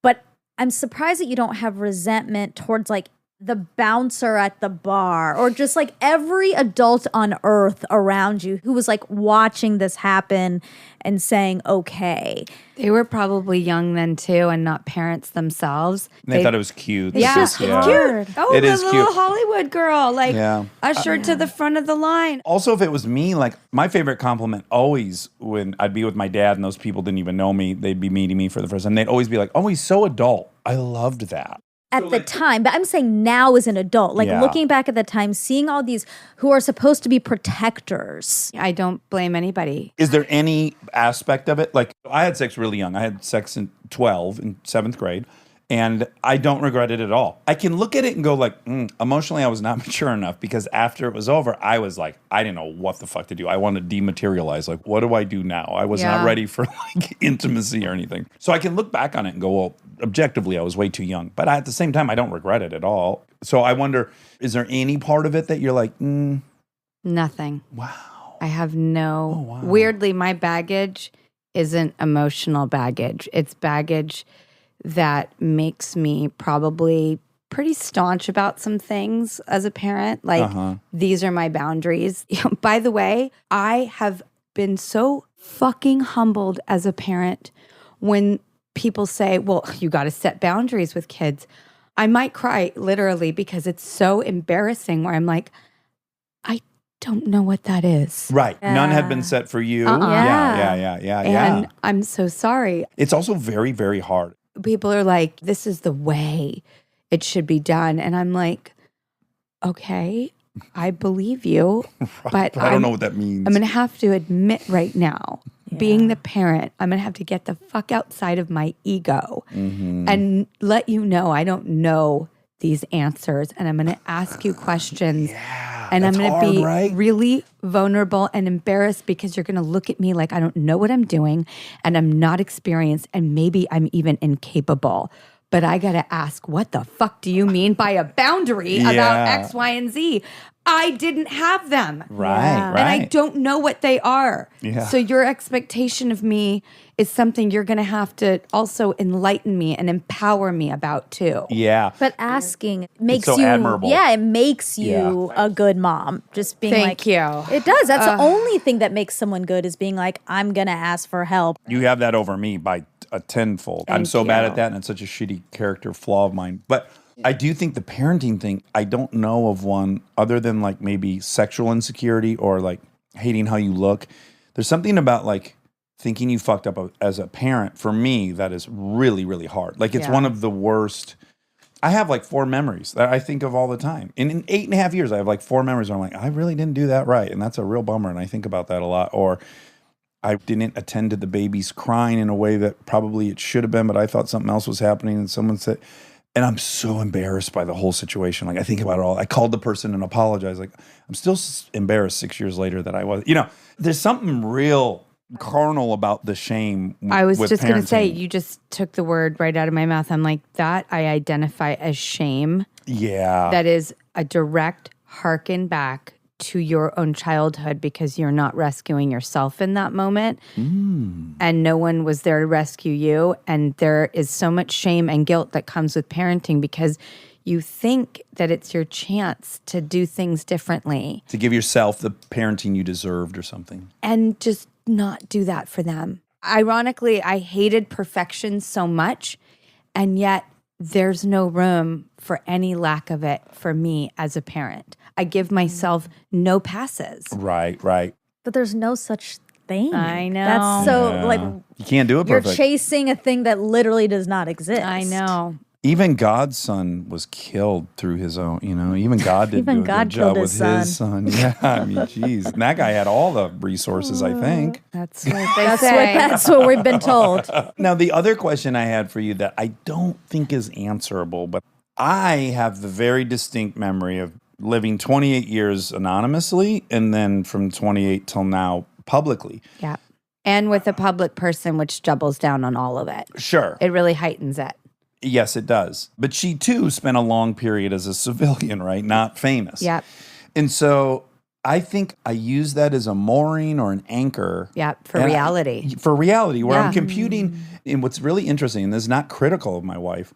Speaker 2: But I'm surprised that you don't have resentment towards like the bouncer at the bar or just like every adult on earth around you who was like watching this happen and saying, okay.
Speaker 4: They were probably young then too and not parents themselves.
Speaker 1: They thought it was cute.
Speaker 4: Yeah,
Speaker 2: just
Speaker 4: it's
Speaker 2: hard.
Speaker 4: cute. Oh,
Speaker 1: It
Speaker 4: the
Speaker 1: is
Speaker 4: little
Speaker 1: cute.
Speaker 4: Hollywood girl, like ushered to the front of the line.
Speaker 1: Also, if it was me, like my favorite compliment always when I'd be with my dad and those people didn't even know me, they'd be meeting me for the first time. They'd always be like, oh, he's so adult. I loved that.
Speaker 2: at the time, but I'm saying now as an adult, like
Speaker 1: Yeah.
Speaker 2: looking back at the time, seeing all these who are supposed to be protectors.
Speaker 4: I don't blame anybody.
Speaker 1: Is there any aspect of it? Like, I had sex really young. I had sex in 12 in 7th grade, and I don't regret it at all. I can look at it and go like, emotionally, I was not mature enough, because after it was over, I was like, I didn't know what the fuck to do. I wanted to dematerialize. Like, what do I do now? I was not
Speaker 4: Yeah.
Speaker 1: ready for like intimacy or anything. So I can look back on it and go, well, objectively, I was way too young. But at the same time, I don't regret it at all. So I wonder, is there any part of it that you're like,
Speaker 4: Nothing.
Speaker 1: wow.
Speaker 4: I have no.
Speaker 1: Oh, wow.
Speaker 4: Weirdly, my baggage isn't emotional baggage. It's baggage that makes me probably pretty staunch about some things as a parent. Like, these are my boundaries. By the way, I have been so fucking humbled as a parent when people say, well, you got to set boundaries with kids. I might cry literally because it's so embarrassing, where I'm like, I don't know what that is.
Speaker 1: Right. None had been set for you. Yeah.
Speaker 4: And I'm so sorry.
Speaker 1: It's also very, very hard.
Speaker 4: People are like, this is the way it should be done. And I'm like, okay, I believe you, but
Speaker 1: I don't know what that means.
Speaker 4: I'm going to have to admit right now, being the parent, I'm going to have to get the fuck outside of my ego and let you know I don't know these answers. And I'm going to ask you questions. And I'm
Speaker 1: that's
Speaker 4: going to
Speaker 1: hard,
Speaker 4: be
Speaker 1: right?
Speaker 4: really vulnerable and embarrassed, because you're going to look at me like I don't know what I'm doing and I'm not experienced, and maybe I'm even incapable. But I got to ask, what the fuck do you mean by a boundary about X, Y, and Z? I didn't have them.
Speaker 1: Right.
Speaker 4: And I don't know what they are.
Speaker 1: Yeah.
Speaker 4: So your expectation of me is something you're going to have to also enlighten me and empower me about too.
Speaker 1: Yeah.
Speaker 2: But asking makes
Speaker 1: so
Speaker 2: you
Speaker 1: admirable.
Speaker 2: Yeah, it makes you a good mom. Just being
Speaker 4: Thank you.
Speaker 2: It does. That's the only thing that makes someone good, is being like, I'm gonna ask for help.
Speaker 1: You have that over me by a tenfold. I'm so bad at that, and it's such a shitty character flaw of mine. But I do think the parenting thing, I don't know of one other than like maybe sexual insecurity or like hating how you look. There's something about like thinking you fucked up as a parent, for me, that is really, really hard. Like, it's one of the worst. I have like 4 memories that I think of all the time. And in 8.5 years, I have like 4 memories where I'm like, I really didn't do that right. And that's a real bummer. And I think about that a lot. Or I didn't attend to the babies crying in a way that probably it should have been, but I thought something else was happening. And someone said, and I'm so embarrassed by the whole situation. Like, I think about it all. I called the person and apologized. Like, I'm still embarrassed 6 years later that I was, there's something real carnal about the shame.
Speaker 4: I was
Speaker 1: with
Speaker 4: just going to say,
Speaker 1: parenting.
Speaker 4: you just took the word right out of my mouth. I'm like, that I identify as shame.
Speaker 1: Yeah.
Speaker 4: That is a direct harken back to your own childhood, because you're not rescuing yourself in that moment. And no one was there to rescue you. And there is so much shame and guilt that comes with parenting, because you think that it's your chance to do things differently
Speaker 1: to give yourself the parenting you deserved or something.
Speaker 4: and just not do that for them. Ironically, I hated perfection so much, and yet there's no room for any lack of it for me as a parent. I give myself no passes.
Speaker 1: Right.
Speaker 2: But there's no such thing.
Speaker 4: I know.
Speaker 2: That's so
Speaker 1: Yeah.
Speaker 2: like
Speaker 1: You can't do it
Speaker 2: you're
Speaker 1: perfect.
Speaker 2: chasing a thing that literally does not exist.
Speaker 4: I know.
Speaker 1: Even God's son was killed through his own, even God didn't
Speaker 2: Even
Speaker 1: do a
Speaker 2: God
Speaker 1: good job
Speaker 2: killed
Speaker 1: with
Speaker 2: his
Speaker 1: his son. Yeah, I mean, geez. And that guy had all the resources, I think.
Speaker 4: That's what they
Speaker 2: That's
Speaker 4: say.
Speaker 2: that's what we've been told.
Speaker 1: Now, the other question I had for you that I don't think is answerable, but I have the very distinct memory of living 28 years anonymously, and then from 28 till now publicly.
Speaker 4: Yeah. And with a public person, which doubles down on all of it.
Speaker 1: Sure.
Speaker 4: It really heightens it.
Speaker 1: Yes, it does. But she too spent a long period as a civilian, right? Not famous.
Speaker 4: Yep.
Speaker 1: And so I think I use that as a mooring or an anchor.
Speaker 4: Yep. For
Speaker 1: And
Speaker 4: reality.
Speaker 1: For reality, where I'm
Speaker 4: Yeah.
Speaker 1: computing. And what's really interesting, and this is not critical of my wife,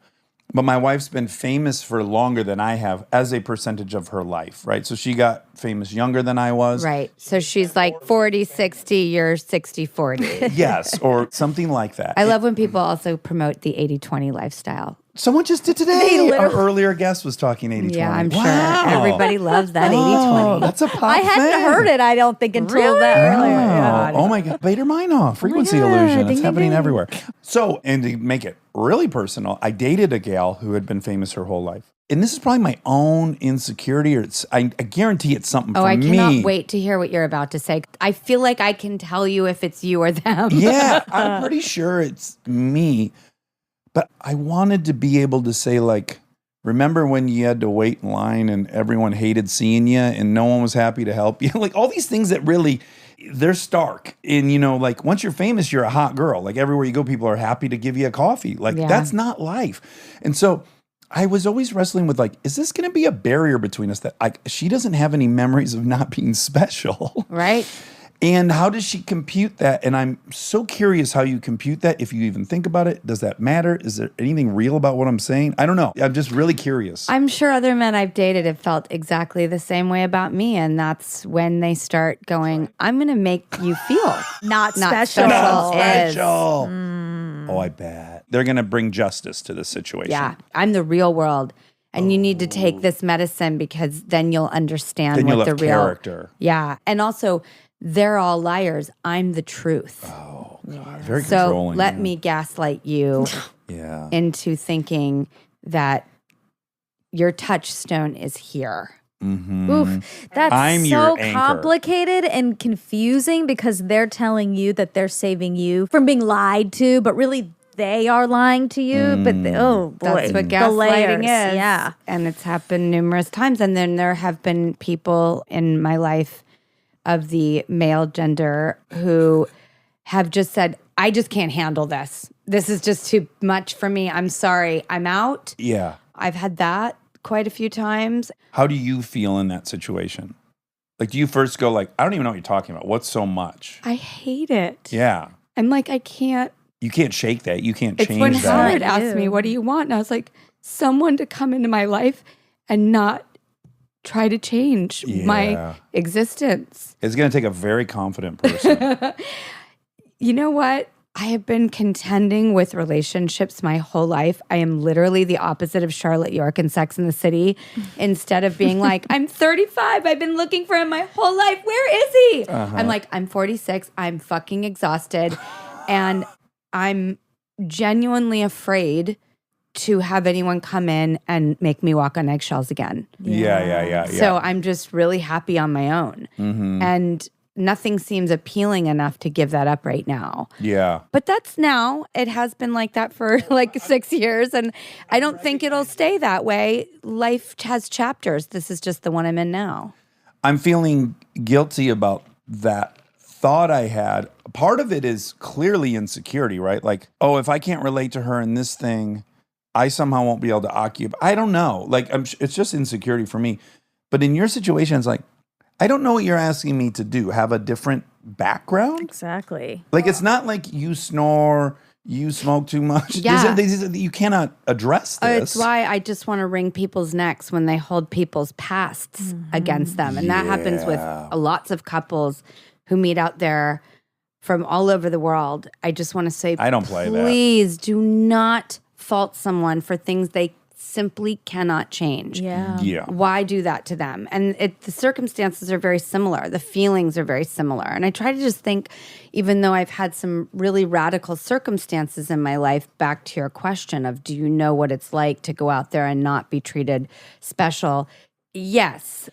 Speaker 1: but my wife's been famous for longer than I have as a percentage of her life, right? So she got famous younger than I was.
Speaker 4: Right. So she's like 40, 60, you're 60, 40.
Speaker 1: Yes, or something like that.
Speaker 4: I love when people also promote the 80-20 lifestyle.
Speaker 1: Someone just did today.
Speaker 2: They
Speaker 1: Our
Speaker 2: literally-
Speaker 1: earlier guest was talking 80-20.
Speaker 4: Yeah, I'm
Speaker 1: Wow.
Speaker 4: sure everybody loves that 80-20.
Speaker 1: Oh, that's a pop
Speaker 2: I hadn't
Speaker 1: thing.
Speaker 2: heard it, I don't think, until that earlier. Yeah.
Speaker 1: Oh my God. Beta Meinhof, frequency
Speaker 2: God.
Speaker 1: illusion.
Speaker 2: Ding,
Speaker 1: It's
Speaker 2: ding,
Speaker 1: happening
Speaker 2: ding.
Speaker 1: everywhere. So, and to make it really personal, I dated a gal who had been famous her whole life. And this is probably my own insecurity, or I guarantee it's something
Speaker 4: Oh,
Speaker 1: for
Speaker 4: I
Speaker 1: me.
Speaker 4: cannot wait to hear what you're about to say. I feel like I can tell you if it's you or them.
Speaker 1: Yeah, I'm pretty sure it's me. But I wanted to be able to say, like, remember when you had to wait in line and everyone hated seeing you and no one was happy to help you? Like, all these things that really, they're stark. And, you know, like, once you're famous, you're a hot girl. Like, everywhere you go, people are happy to give you a coffee. Like,
Speaker 4: Yeah.
Speaker 1: that's not life. And so I was always wrestling with, like, is this going to be a barrier between us that, like, she doesn't have any memories of not being special?
Speaker 4: Right?
Speaker 1: And how does she compute that? And I'm so curious how you compute that. If you even think about it, does that matter? Is there anything real about what I'm saying? I don't know. I'm just really curious.
Speaker 4: I'm sure other men I've dated have felt exactly the same way about me. And that's when they start going, I'm going to make you feel
Speaker 2: Not
Speaker 4: Not
Speaker 2: special.
Speaker 4: special.
Speaker 1: Not
Speaker 4: is-
Speaker 1: special. Oh, I bet. They're going to bring justice to this situation.
Speaker 4: Yeah, I'm the real world. And you need to take this medicine because then you'll understand
Speaker 1: Then
Speaker 4: what
Speaker 1: you'll
Speaker 4: the
Speaker 1: have
Speaker 4: real
Speaker 1: character.
Speaker 4: Yeah. And also, they're all liars. I'm the truth.
Speaker 1: Oh, God. Very
Speaker 4: so
Speaker 1: controlling.
Speaker 4: let
Speaker 1: yeah.
Speaker 4: me gaslight you
Speaker 1: Yeah.
Speaker 4: into thinking that your touchstone is here.
Speaker 1: Mhm.
Speaker 2: Oof, that's
Speaker 1: I'm
Speaker 2: so
Speaker 1: your anchor.
Speaker 2: complicated and confusing because they're telling you that they're saving you from being lied to, but really they are lying to you. But oh boy,
Speaker 4: That's what
Speaker 2: the
Speaker 4: gaslighting
Speaker 2: layers,
Speaker 4: is.
Speaker 2: Yeah,
Speaker 4: And it's happened numerous times. And then there have been people in my life of the male gender who have just said, I just can't handle this. This is just too much for me. I'm sorry. I'm out.
Speaker 1: Yeah.
Speaker 4: I've had that quite a few times.
Speaker 1: How do you feel in that situation? Like, do you first go like, I don't even know what you're talking about. What's so much?
Speaker 4: I hate it.
Speaker 1: Yeah.
Speaker 4: I'm like, I can't.
Speaker 1: You can't shake that. You can't
Speaker 4: It's
Speaker 1: change
Speaker 4: when
Speaker 1: that.
Speaker 4: Howard
Speaker 2: Not
Speaker 4: asked me,
Speaker 2: you.
Speaker 4: what do you want? And I was like, someone to come into my life and not try to change
Speaker 1: Yeah.
Speaker 4: my existence.
Speaker 1: It's going to take a very confident person.
Speaker 4: You know what? I have been contending with relationships my whole life. I am literally the opposite of Charlotte York in Sex and the City. Instead of being like, I'm 35, I've been looking for him my whole life. Where is he? I'm like, I'm 46, I'm fucking exhausted. And I'm genuinely afraid to have anyone come in and make me walk on eggshells again.
Speaker 1: Yeah.
Speaker 4: So I'm just really happy on my own. And nothing seems appealing enough to give that up right now.
Speaker 1: Yeah.
Speaker 4: But that's now. It has been like that for like 6 years. And I don't think it'll stay that way. Life has chapters. This is just the one I'm in now.
Speaker 1: I'm feeling guilty about that thought I had. Part of it is clearly insecurity, right? Like, oh, if I can't relate to her in this thing, I somehow won't be able to occupy. I don't know. Like, it's just insecurity for me. But in your situation, it's like, I don't know what you're asking me to do. Have a different background?
Speaker 2: exactly.
Speaker 1: Like, it's not like you snore, you smoke too much.
Speaker 4: Yeah.
Speaker 1: You cannot address this.
Speaker 4: It's why I just want to wring people's necks when they hold people's pasts against them. And that happens with lots of couples who meet out there from all over the world. I just want to say,
Speaker 1: I don't play that.
Speaker 4: please do not fault someone for things they simply cannot change.
Speaker 2: Yeah.
Speaker 1: Yeah.
Speaker 4: Why do that to them? And the circumstances are very similar. The feelings are very similar. And I try to just think, even though I've had some really radical circumstances in my life, back to your question of, do you know what it's like to go out there and not be treated special? Yes.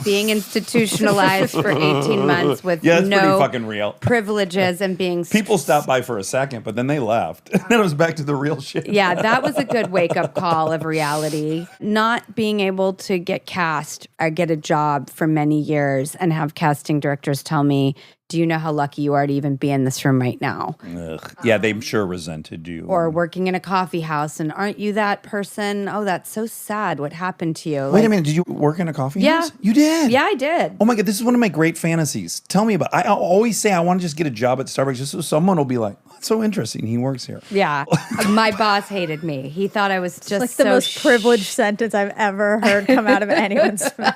Speaker 4: Being institutionalized for 18 months with
Speaker 1: Yeah, it's pretty
Speaker 4: no
Speaker 1: fucking real.
Speaker 4: privileges and being
Speaker 1: People stopped by for a second, but then they left. And then it was back to the real shit.
Speaker 4: Yeah, that was a good wake-up call of reality. Not being able to get cast or get a job for many years and have casting directors tell me, do you know how lucky you are to even be in this room right now?
Speaker 1: Ugh. Yeah, they sure resented you.
Speaker 4: Or working in a coffee house and aren't you that person? Oh, that's so sad. What happened to you?
Speaker 1: Wait a minute, did you work in a coffee
Speaker 4: Yeah.
Speaker 1: house? You did?
Speaker 4: Yeah, I did.
Speaker 1: Oh my God, this is one of my great fantasies. Tell me about I always say I want to just get a job at Starbucks just so someone will be like, It's so interesting. He works here.
Speaker 4: Yeah. My boss hated me. He thought I was just
Speaker 2: Like the
Speaker 4: so
Speaker 2: most privileged sentence I've ever heard come out of anyone's mouth.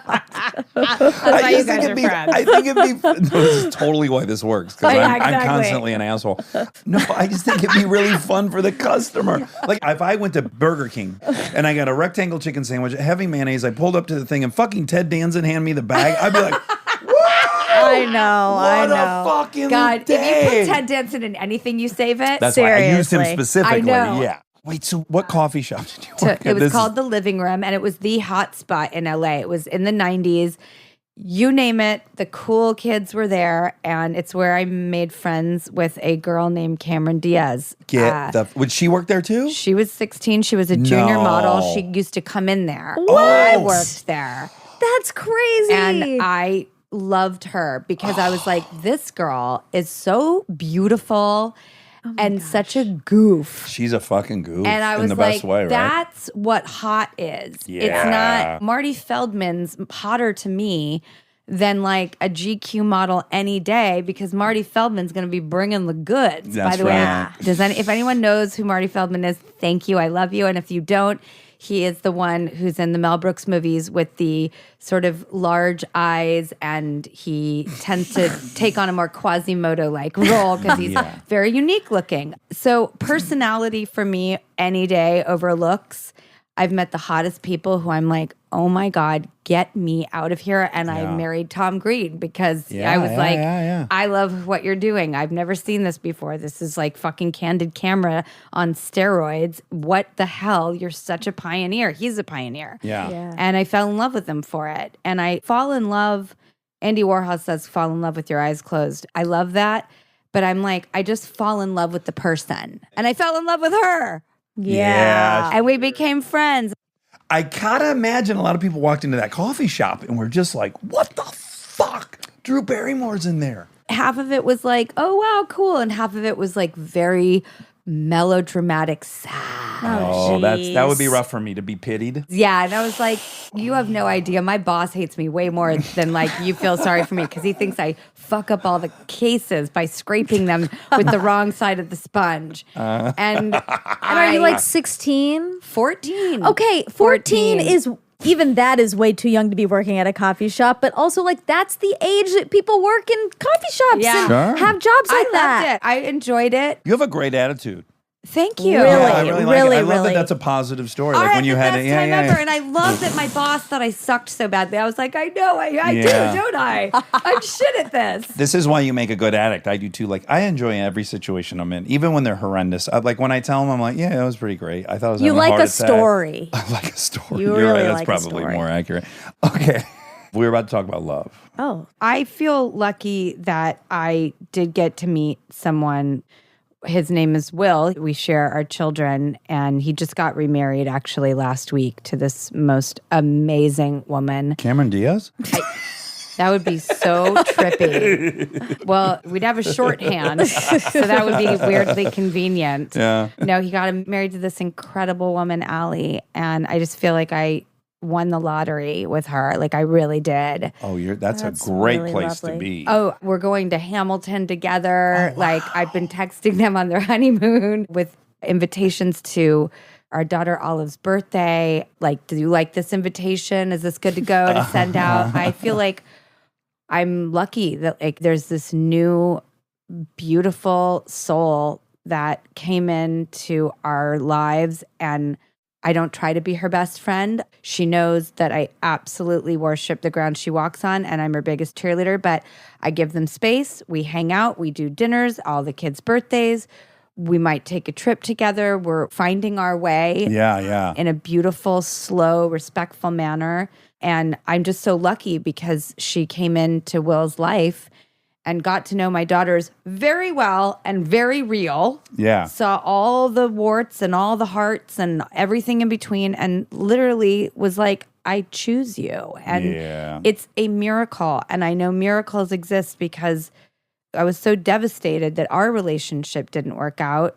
Speaker 4: That's why you guys are friends.
Speaker 1: I think it'd be. No, this is totally why this works because
Speaker 4: Yeah,
Speaker 1: I'm
Speaker 4: exactly.
Speaker 1: constantly an asshole. No, I just think it'd be really fun for the customer. Like if I went to Burger King and I got a rectangle chicken sandwich, heavy mayonnaise, I pulled up to the thing and fucking Ted Danson hand me the bag, I'd be like,
Speaker 2: I know. I
Speaker 1: what
Speaker 2: know.
Speaker 1: a fucking
Speaker 4: God,
Speaker 1: day.
Speaker 4: if you put Ted Danson in anything, you save it.
Speaker 1: That's why I used him
Speaker 2: Seriously.
Speaker 1: specifically.
Speaker 4: I know.
Speaker 1: Yeah. Wait, so what coffee shop did you
Speaker 4: So
Speaker 1: work at?
Speaker 4: it was
Speaker 1: This
Speaker 4: called
Speaker 1: is-
Speaker 4: The Living Room, and it was the hot spot in LA. It was in the 90s. You name it, the cool kids were there, and it's where I made friends with a girl named Cameron Diaz.
Speaker 1: Would she work there too?
Speaker 4: She was 16. She was a junior
Speaker 1: No.
Speaker 4: model. She used to come in there.
Speaker 2: What?
Speaker 4: I worked there.
Speaker 2: That's crazy.
Speaker 4: And I loved her because I was like, this girl is so beautiful and such a goof.
Speaker 1: She's a fucking goof
Speaker 4: And I
Speaker 1: in
Speaker 4: was
Speaker 1: the
Speaker 4: like,
Speaker 1: best way, right?
Speaker 4: that's what hot is. It's
Speaker 1: Yeah.
Speaker 4: not, Marty Feldman's hotter to me than like a GQ model any day because Marty Feldman's going to be bringing the goods. By
Speaker 1: That's
Speaker 4: the way,
Speaker 1: right.
Speaker 4: if anyone knows who Marty Feldman is, thank you. I love you. And if you don't, he is the one who's in the Mel Brooks movies with the sort of large eyes, and he tends to take on a more Quasimodo-like role because he's very unique looking. So personality for me any day over looks. I've met the hottest people who I'm like, oh my God, get me out of here. And I married Tom Green because I was I love what you're doing. I've never seen this before. This is like fucking candid camera on steroids. What the hell? You're such a pioneer. He's a pioneer.
Speaker 1: Yeah.
Speaker 4: And I fell in love with him for it. And I fall in love. Andy Warhol says, fall in love with your eyes closed. I love that. But I'm like, I just fall in love with the person. And I fell in love with her.
Speaker 2: yeah.
Speaker 4: And we became friends.
Speaker 1: I gotta imagine a lot of people walked into that coffee shop and were just like, what the fuck? Drew Barrymore's in there.
Speaker 4: Half of it was like, oh, wow, cool. And half of it was like very melodramatic, sad.
Speaker 1: Oh, that would be
Speaker 2: jeez.
Speaker 1: rough for me to be pitied.
Speaker 4: Yeah. And I was like, you have no idea. My boss hates me way more than like you feel sorry for me because he thinks I fuck up all the cases by scraping them with the wrong side of the sponge. And
Speaker 2: Are you like 16?
Speaker 4: 14?
Speaker 2: Okay, 14 is even that is way too young to be working at a coffee shop, but also like that's the age that people work in coffee shops
Speaker 4: Yeah.
Speaker 2: and
Speaker 1: Sure.
Speaker 2: have jobs
Speaker 4: I
Speaker 2: like that.
Speaker 4: loved it. I enjoyed it.
Speaker 1: You have a great attitude.
Speaker 4: Thank you.
Speaker 2: Really?
Speaker 1: I really like it. I love
Speaker 2: really.
Speaker 1: that that's a positive story.
Speaker 4: All
Speaker 1: like
Speaker 4: right,
Speaker 1: when you
Speaker 4: the
Speaker 1: had
Speaker 4: best
Speaker 1: it.
Speaker 4: time ever. And I love that my boss thought I sucked so badly. I was like, I know, I
Speaker 1: Yeah.
Speaker 4: do, don't I? I'm shit at this.
Speaker 1: This is why you make a good addict. I do too. Like I enjoy every situation I'm in, even when they're horrendous. Like when I tell them, I'm like, yeah, that was pretty great. I thought I was
Speaker 2: You
Speaker 1: having
Speaker 2: like
Speaker 1: heart
Speaker 2: a
Speaker 1: attack.
Speaker 2: story.
Speaker 1: I like a story.
Speaker 2: You
Speaker 1: You're
Speaker 2: really
Speaker 1: right. That's
Speaker 2: like a
Speaker 1: probably
Speaker 2: story.
Speaker 1: more accurate. Okay. We're about to talk about love.
Speaker 2: Oh,
Speaker 4: I feel lucky that I did get to meet someone. His name is Will. We share our children, and he just got remarried actually last week to this most amazing woman.
Speaker 1: Cameron Diaz?
Speaker 4: That would be so trippy. Well, we'd have a shorthand, so that would be weirdly convenient.
Speaker 1: Yeah.
Speaker 4: No, he got married to this incredible woman, Allie, and I just feel like I won the lottery with her. Like I really did.
Speaker 1: Oh, that's a
Speaker 2: That's
Speaker 1: great
Speaker 2: really
Speaker 1: place to
Speaker 2: lovely.
Speaker 1: be.
Speaker 4: Oh, we're going to Hamilton together. Like I've been texting them on their honeymoon with invitations to our daughter Olive's birthday. Like, do you like this invitation? Is this good to go to send out? I feel like I'm lucky that like there's this new beautiful soul that came into our lives, and I don't try to be her best friend. She knows that I absolutely worship the ground she walks on, and I'm her biggest cheerleader, but I give them space. We hang out, we do dinners, all the kids' birthdays. We might take a trip together. We're finding our way
Speaker 1: Yeah.
Speaker 4: in a beautiful, slow, respectful manner. And I'm just so lucky because she came into Will's life and got to know my daughters very well and very real.
Speaker 1: Yeah.
Speaker 4: Saw all the warts and all the hearts and everything in between, and literally was like, I choose you. And
Speaker 1: Yeah.
Speaker 4: it's a miracle. And I know miracles exist because I was so devastated that our relationship didn't work out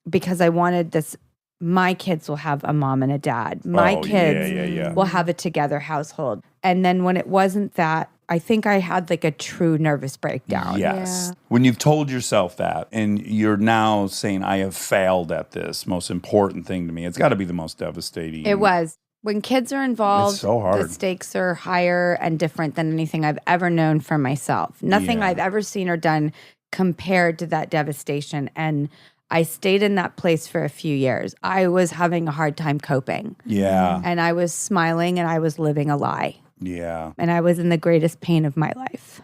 Speaker 4: because I wanted this. My kids will have a mom and a dad. My
Speaker 1: Oh,
Speaker 4: kids
Speaker 1: yeah.
Speaker 4: will have a together household. And then when it wasn't that, I think I had like a true nervous breakdown.
Speaker 1: Yes. When you've told yourself that and you're now saying, I have failed at this most important thing to me, it's got to be the most devastating.
Speaker 4: It was. When kids are involved,
Speaker 1: It's so hard.
Speaker 4: the stakes are higher and different than anything I've ever known for myself. Nothing
Speaker 1: Yeah.
Speaker 4: I've ever seen or done compared to that devastation. And I stayed in that place for a few years. I was having a hard time coping.
Speaker 1: Yeah.
Speaker 4: And I was smiling and I was living a lie.
Speaker 1: Yeah.
Speaker 4: And I was in the greatest pain of my life.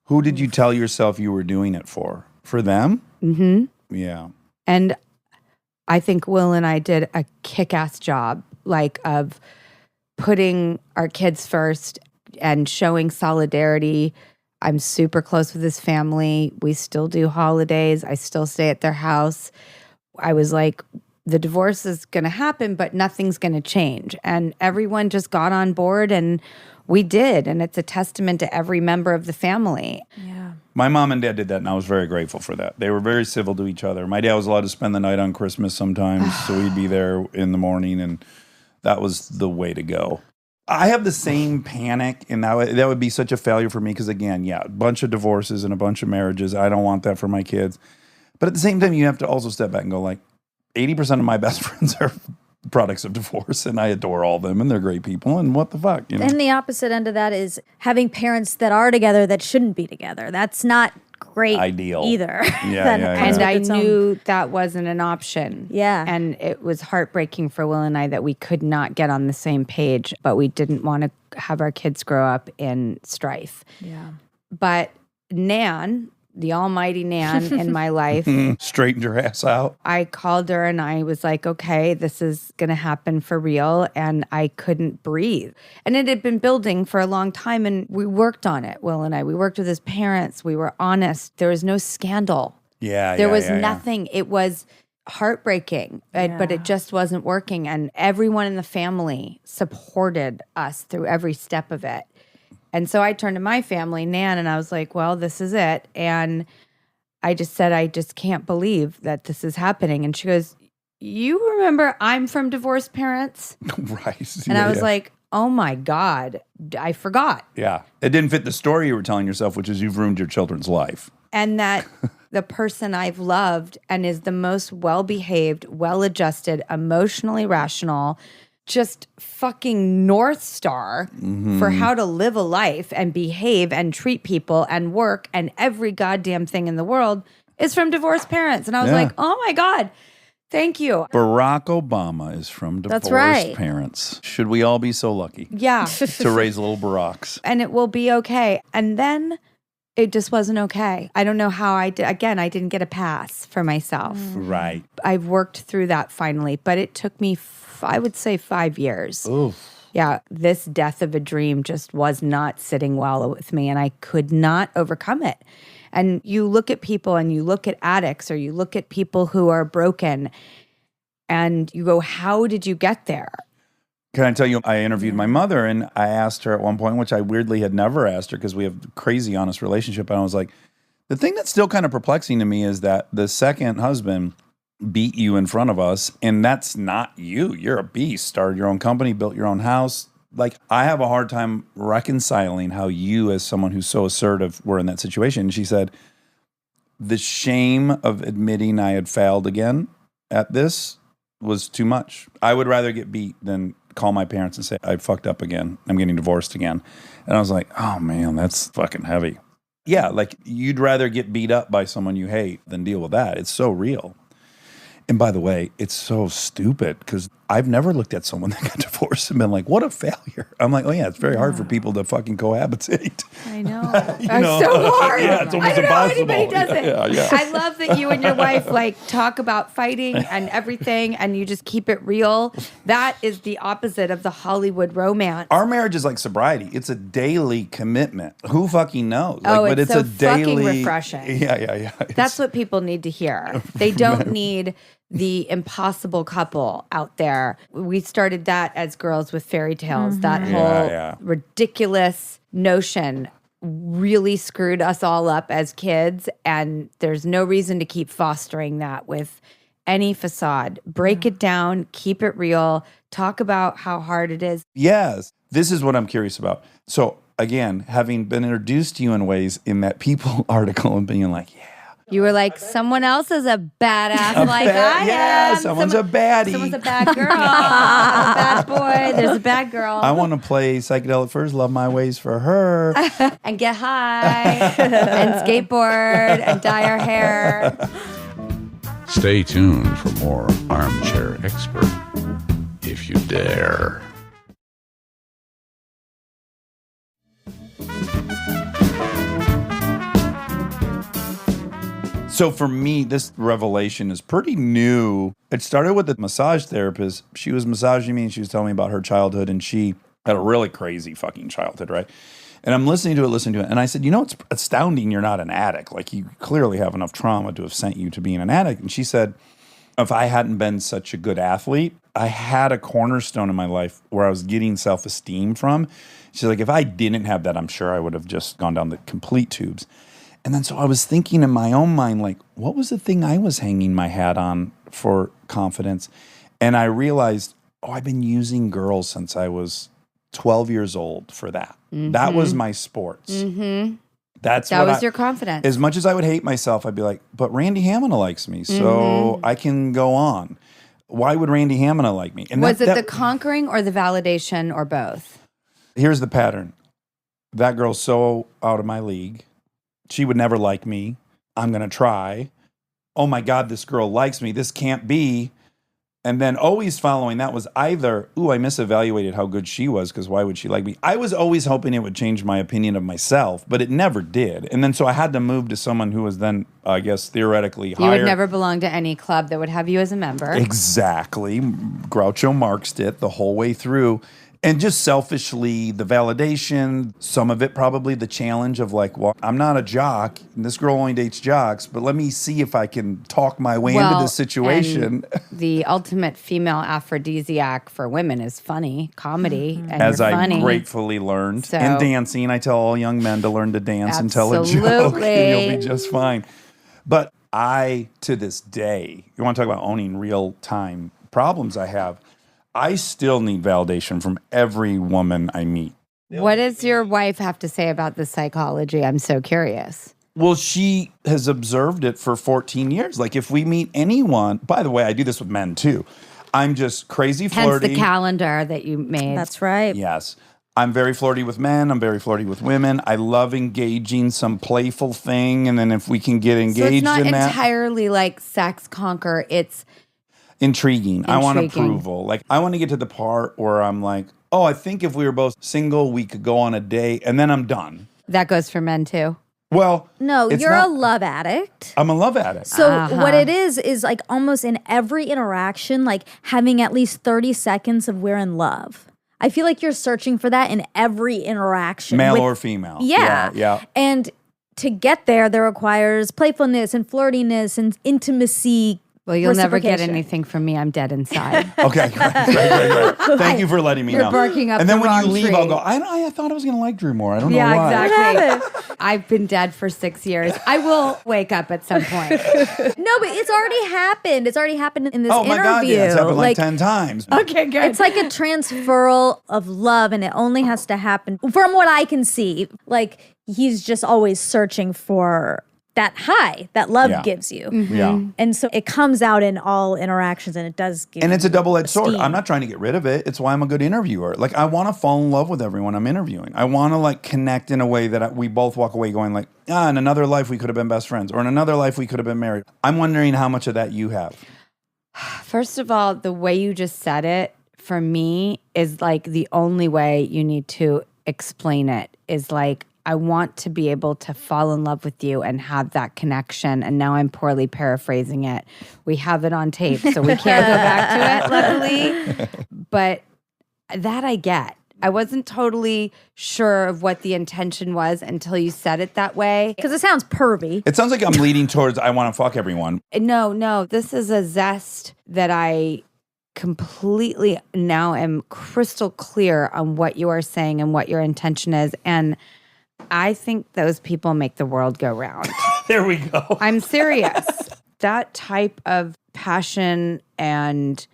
Speaker 1: Who did you tell yourself you were doing it for? For them?
Speaker 4: Mm-hmm.
Speaker 1: Yeah.
Speaker 4: And I think Will and I did a kick-ass job, like of putting our kids first and showing solidarity. I'm super close with his family. We still do holidays. I still stay at their house. I was like, the divorce is going to happen, but nothing's going to change. And everyone just got on board and we did. And it's a testament to every member of the family.
Speaker 2: Yeah.
Speaker 1: My mom and dad did that, and I was very grateful for that. They were very civil to each other. My dad was allowed to spend the night on Christmas sometimes, so he'd be there in the morning, and that was the way to go. I have the same panic, and that would be such a failure for me because, again, yeah, a bunch of divorces and a bunch of marriages. I don't want that for my kids. But at the same time, you have to also step back and go, like, 80% of my best friends are products of divorce, and I adore all of them, and they're great people, and what the fuck, you know?
Speaker 2: And the opposite end of that is having parents that are together that shouldn't be together. That's not great
Speaker 1: Ideal.
Speaker 2: either.
Speaker 1: Yeah,
Speaker 2: That
Speaker 1: yeah,
Speaker 2: comes
Speaker 4: And
Speaker 2: with
Speaker 4: I
Speaker 2: its own-
Speaker 4: knew that wasn't an option.
Speaker 2: Yeah.
Speaker 4: And it was heartbreaking for Will and I that we could not get on the same page, but we didn't want to have our kids grow up in strife.
Speaker 2: Yeah.
Speaker 4: But Nan, the almighty Nan in my life,
Speaker 1: Straightened your ass out.
Speaker 4: I called her and I was like, okay, this is going to happen for real. And I couldn't breathe. And it had been building for a long time. And we worked on it, Will and I. We worked with his parents. We were honest. There was no scandal.
Speaker 1: Yeah,
Speaker 4: There
Speaker 1: yeah,
Speaker 4: was
Speaker 1: yeah, yeah.
Speaker 4: nothing. It was heartbreaking, but it just wasn't working. And everyone in the family supported us through every step of it. And so I turned to my family, Nan, and I was like, well, this is it. And I just said, I just can't believe that this is happening. And she goes, you remember I'm from divorced parents?
Speaker 1: Right.
Speaker 4: And
Speaker 1: Yeah,
Speaker 4: I was
Speaker 1: yeah.
Speaker 4: like, oh my God, I forgot.
Speaker 1: Yeah. It didn't fit the story you were telling yourself, which is you've ruined your children's life.
Speaker 4: And that the person I've loved and is the most well-behaved, well-adjusted, emotionally rational, just fucking North Star for how to live a life and behave and treat people and work and every goddamn thing in the world is from divorced parents. And I was
Speaker 1: Yeah.
Speaker 4: like, oh my God, thank you.
Speaker 1: Barack Obama is from divorced
Speaker 2: That's right.
Speaker 1: parents. Should we all be so lucky
Speaker 4: Yeah.
Speaker 1: to raise little Baracks?
Speaker 4: And it will be okay. And then it just wasn't okay. I don't know how I did. Again, I didn't get a pass for myself.
Speaker 1: Right.
Speaker 4: I've worked through that finally, but it took me, I would say 5 years.
Speaker 1: Oof.
Speaker 4: Yeah, this death of a dream just was not sitting well with me and I could not overcome it. And you look at people and you look at addicts or you look at people who are broken and you go, how did you get there?
Speaker 1: Can I tell you, I interviewed my mother and I asked her at one point, which I weirdly had never asked her because we have a crazy honest relationship. And I was like, the thing that's still kind of perplexing to me is that the second husband beat you in front of us, and that's not you. You're a beast. Started your own company, built your own house. Like, I have a hard time reconciling how you, as someone who's so assertive, were in that situation. And she said, the shame of admitting I had failed again at this was too much. I would rather get beat than call my parents and say, I fucked up again. I'm getting divorced again. And I was like, oh man, that's fucking heavy. Yeah, like you'd rather get beat up by someone you hate than deal with that. It's so real. And by the way, it's so stupid because I've never looked at someone that got divorced and been like, what a failure. I'm like, oh yeah, it's very hard for people to fucking cohabitate.
Speaker 4: I know.
Speaker 1: You
Speaker 4: That's
Speaker 1: know?
Speaker 4: so hard.
Speaker 1: Yeah, it's almost
Speaker 4: I don't know how
Speaker 1: impossible.
Speaker 4: anybody does it.
Speaker 1: Yeah, yeah.
Speaker 4: I love that you and your wife like talk about fighting and everything and you just keep it real. That is the opposite of the Hollywood romance.
Speaker 1: Our marriage is like sobriety. It's a daily commitment. Who fucking knows?
Speaker 4: Oh,
Speaker 1: Like,
Speaker 4: it's so fucking refreshing.
Speaker 1: Yeah, yeah, yeah.
Speaker 4: That's what people need to hear. They don't need the impossible couple out there. We started that as girls with fairy tales. That whole
Speaker 1: yeah.
Speaker 4: ridiculous notion really screwed us all up as kids. And there's no reason to keep fostering that with any facade. Break it down, keep it real, talk about how hard it is.
Speaker 1: Yes. This is what I'm curious about. So again, having been introduced to you in ways in that People article and being like, yeah.
Speaker 4: You were like, someone else is a badass like I
Speaker 1: yeah,
Speaker 4: am.
Speaker 1: someone's a baddie.
Speaker 4: Someone's a bad girl. I'm a bad boy. There's a bad girl.
Speaker 1: I want to play psychedelic first, love my ways for her.
Speaker 4: And get high and skateboard and dye our hair.
Speaker 5: Stay tuned for more Armchair Expert, if you dare.
Speaker 1: So for me, this revelation is pretty new. It started with the massage therapist. She was massaging me and she was telling me about her childhood, and she had a really crazy fucking childhood, right? And I'm listening to it. And I said, you know, it's astounding you're not an addict. Like, you clearly have enough trauma to have sent you to being an addict. And she said, if I hadn't been such a good athlete, I had a cornerstone in my life where I was getting self-esteem from. She's like, if I didn't have that, I'm sure I would have just gone down the complete tubes. And then so I was thinking in my own mind, like, what was the thing I was hanging my hat on for confidence? And I realized, I've been using girls since I was 12 years old for that. Mm-hmm. That was my sports. Mm-hmm. That was
Speaker 4: your confidence.
Speaker 1: As much as I would hate myself, I'd be like, but Randy Hamina likes me, so I can go on. Why would Randy Hamina like me? And
Speaker 4: was it the conquering or the validation or both?
Speaker 1: Here's the pattern. That girl's so out of my league. She would never like me. I'm going to try. Oh my God, this girl likes me. This can't be. And then always following that was either, I misevaluated how good she was because why would she like me? I was always hoping it would change my opinion of myself, but it never did. And then so I had to move to someone who was then, I guess, theoretically higher.
Speaker 4: You would never belong to any club that would have you as a member.
Speaker 1: Exactly. Groucho Marxed it the whole way through. And just selfishly, the validation, some of it probably the challenge of like, well, I'm not a jock, and this girl only dates jocks, but let me see if I can talk my way into this situation.
Speaker 4: The ultimate female aphrodisiac for women is funny, comedy, and
Speaker 1: As
Speaker 4: you're
Speaker 1: I
Speaker 4: funny.
Speaker 1: gratefully learned.
Speaker 4: So-
Speaker 1: and dancing, I tell all young men to learn to dance and tell a joke,
Speaker 4: Absolutely.
Speaker 1: and you'll be just fine. But I, to this day, you want to talk about owning real-time problems I have, I still need validation from every woman I meet.
Speaker 4: What does your wife have to say about the psychology? I'm so curious.
Speaker 1: Well, she has observed it for 14 years. Like, if we meet anyone, by the way, I do this with men too. I'm just crazy flirty.
Speaker 4: Hence the calendar that you made.
Speaker 2: That's right.
Speaker 1: Yes. I'm very flirty with men. I'm very flirty with women. I love engaging some playful thing. And then if we can get engaged
Speaker 4: so it's not
Speaker 1: in that.
Speaker 4: entirely like sex conquer. It's
Speaker 1: Intriguing. I want
Speaker 4: Intriguing.
Speaker 1: approval. Like, I want to get to the part where I'm like, I think if we were both single, we could go on a date, and then I'm done.
Speaker 4: that goes for men too.
Speaker 1: Well,
Speaker 2: No,
Speaker 1: it's
Speaker 2: you're
Speaker 1: not-
Speaker 2: a love addict.
Speaker 1: I'm a love addict.
Speaker 2: So what it is like almost in every interaction, like having at least 30 seconds of we're in love. I feel like you're searching for that in every interaction.
Speaker 1: Male
Speaker 2: with-
Speaker 1: or female.
Speaker 2: Yeah.
Speaker 1: Yeah.
Speaker 2: And to get there requires playfulness and flirtiness and intimacy.
Speaker 4: Well, you'll never get
Speaker 2: reciprocation.
Speaker 4: anything from me. I'm dead inside.
Speaker 1: Okay, great. Thank you for letting me
Speaker 4: You're
Speaker 1: know.
Speaker 4: barking up
Speaker 1: and then
Speaker 4: the
Speaker 1: when you
Speaker 4: wrong
Speaker 1: leave,
Speaker 4: tree.
Speaker 1: I'll go, I thought I was going to like Drew more. I don't know
Speaker 4: Yeah,
Speaker 1: why.
Speaker 4: exactly. I've been dead for 6 years. I will wake up at some point.
Speaker 2: No, but it's already happened. It's already happened in this
Speaker 1: Oh my
Speaker 2: interview.
Speaker 1: God, yeah, it's happened like 10 times.
Speaker 4: Okay, good.
Speaker 2: It's like a transferal of love, and it only has to happen from what I can see. Like, he's just always searching for that high that love
Speaker 1: Yeah.
Speaker 2: gives you.
Speaker 1: Yeah.
Speaker 2: And so it comes out in all interactions, and it does give
Speaker 1: And it's a double-edged sword.
Speaker 2: esteem.
Speaker 1: I'm not trying to get rid of it. It's why I'm a good interviewer. Like, I want to fall in love with everyone I'm interviewing. I want to like connect in a way that we both walk away going like, in another life we could have been best friends, or in another life we could have been married. I'm wondering how much of that you have.
Speaker 4: First of all, the way you just said it for me is like the only way you need to explain it is like, I want to be able to fall in love with you and have that connection. And now I'm poorly paraphrasing it. We have it on tape, so we can't go back to it, luckily. But that I get. I wasn't totally sure of what the intention was until you said it that way.
Speaker 2: because it sounds pervy.
Speaker 1: It sounds like I'm leading towards I want to fuck everyone.
Speaker 4: No, this is a zest that I completely now am crystal clear on what you are saying and what your intention is. And I think those people make the world go round.
Speaker 1: There we go.
Speaker 4: I'm serious. That type of passion and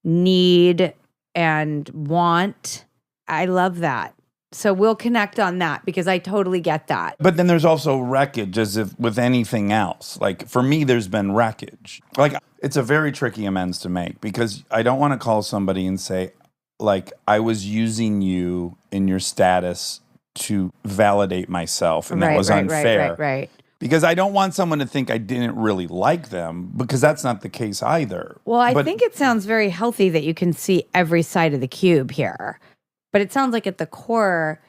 Speaker 4: need and want, I love that. So we'll connect on that because I totally get that.
Speaker 1: But then there's also wreckage, as if with anything else. Like for me, there's been wreckage. Like it's a very tricky amends to make because I don't want to call somebody and say, like, I was using you in your status to validate myself, and that was unfair.
Speaker 4: Right.
Speaker 1: Because I don't want someone to think I didn't really like them, because that's not the case either.
Speaker 4: Well, I think it sounds very healthy that you can see every side of the cube here. But it sounds like at the core,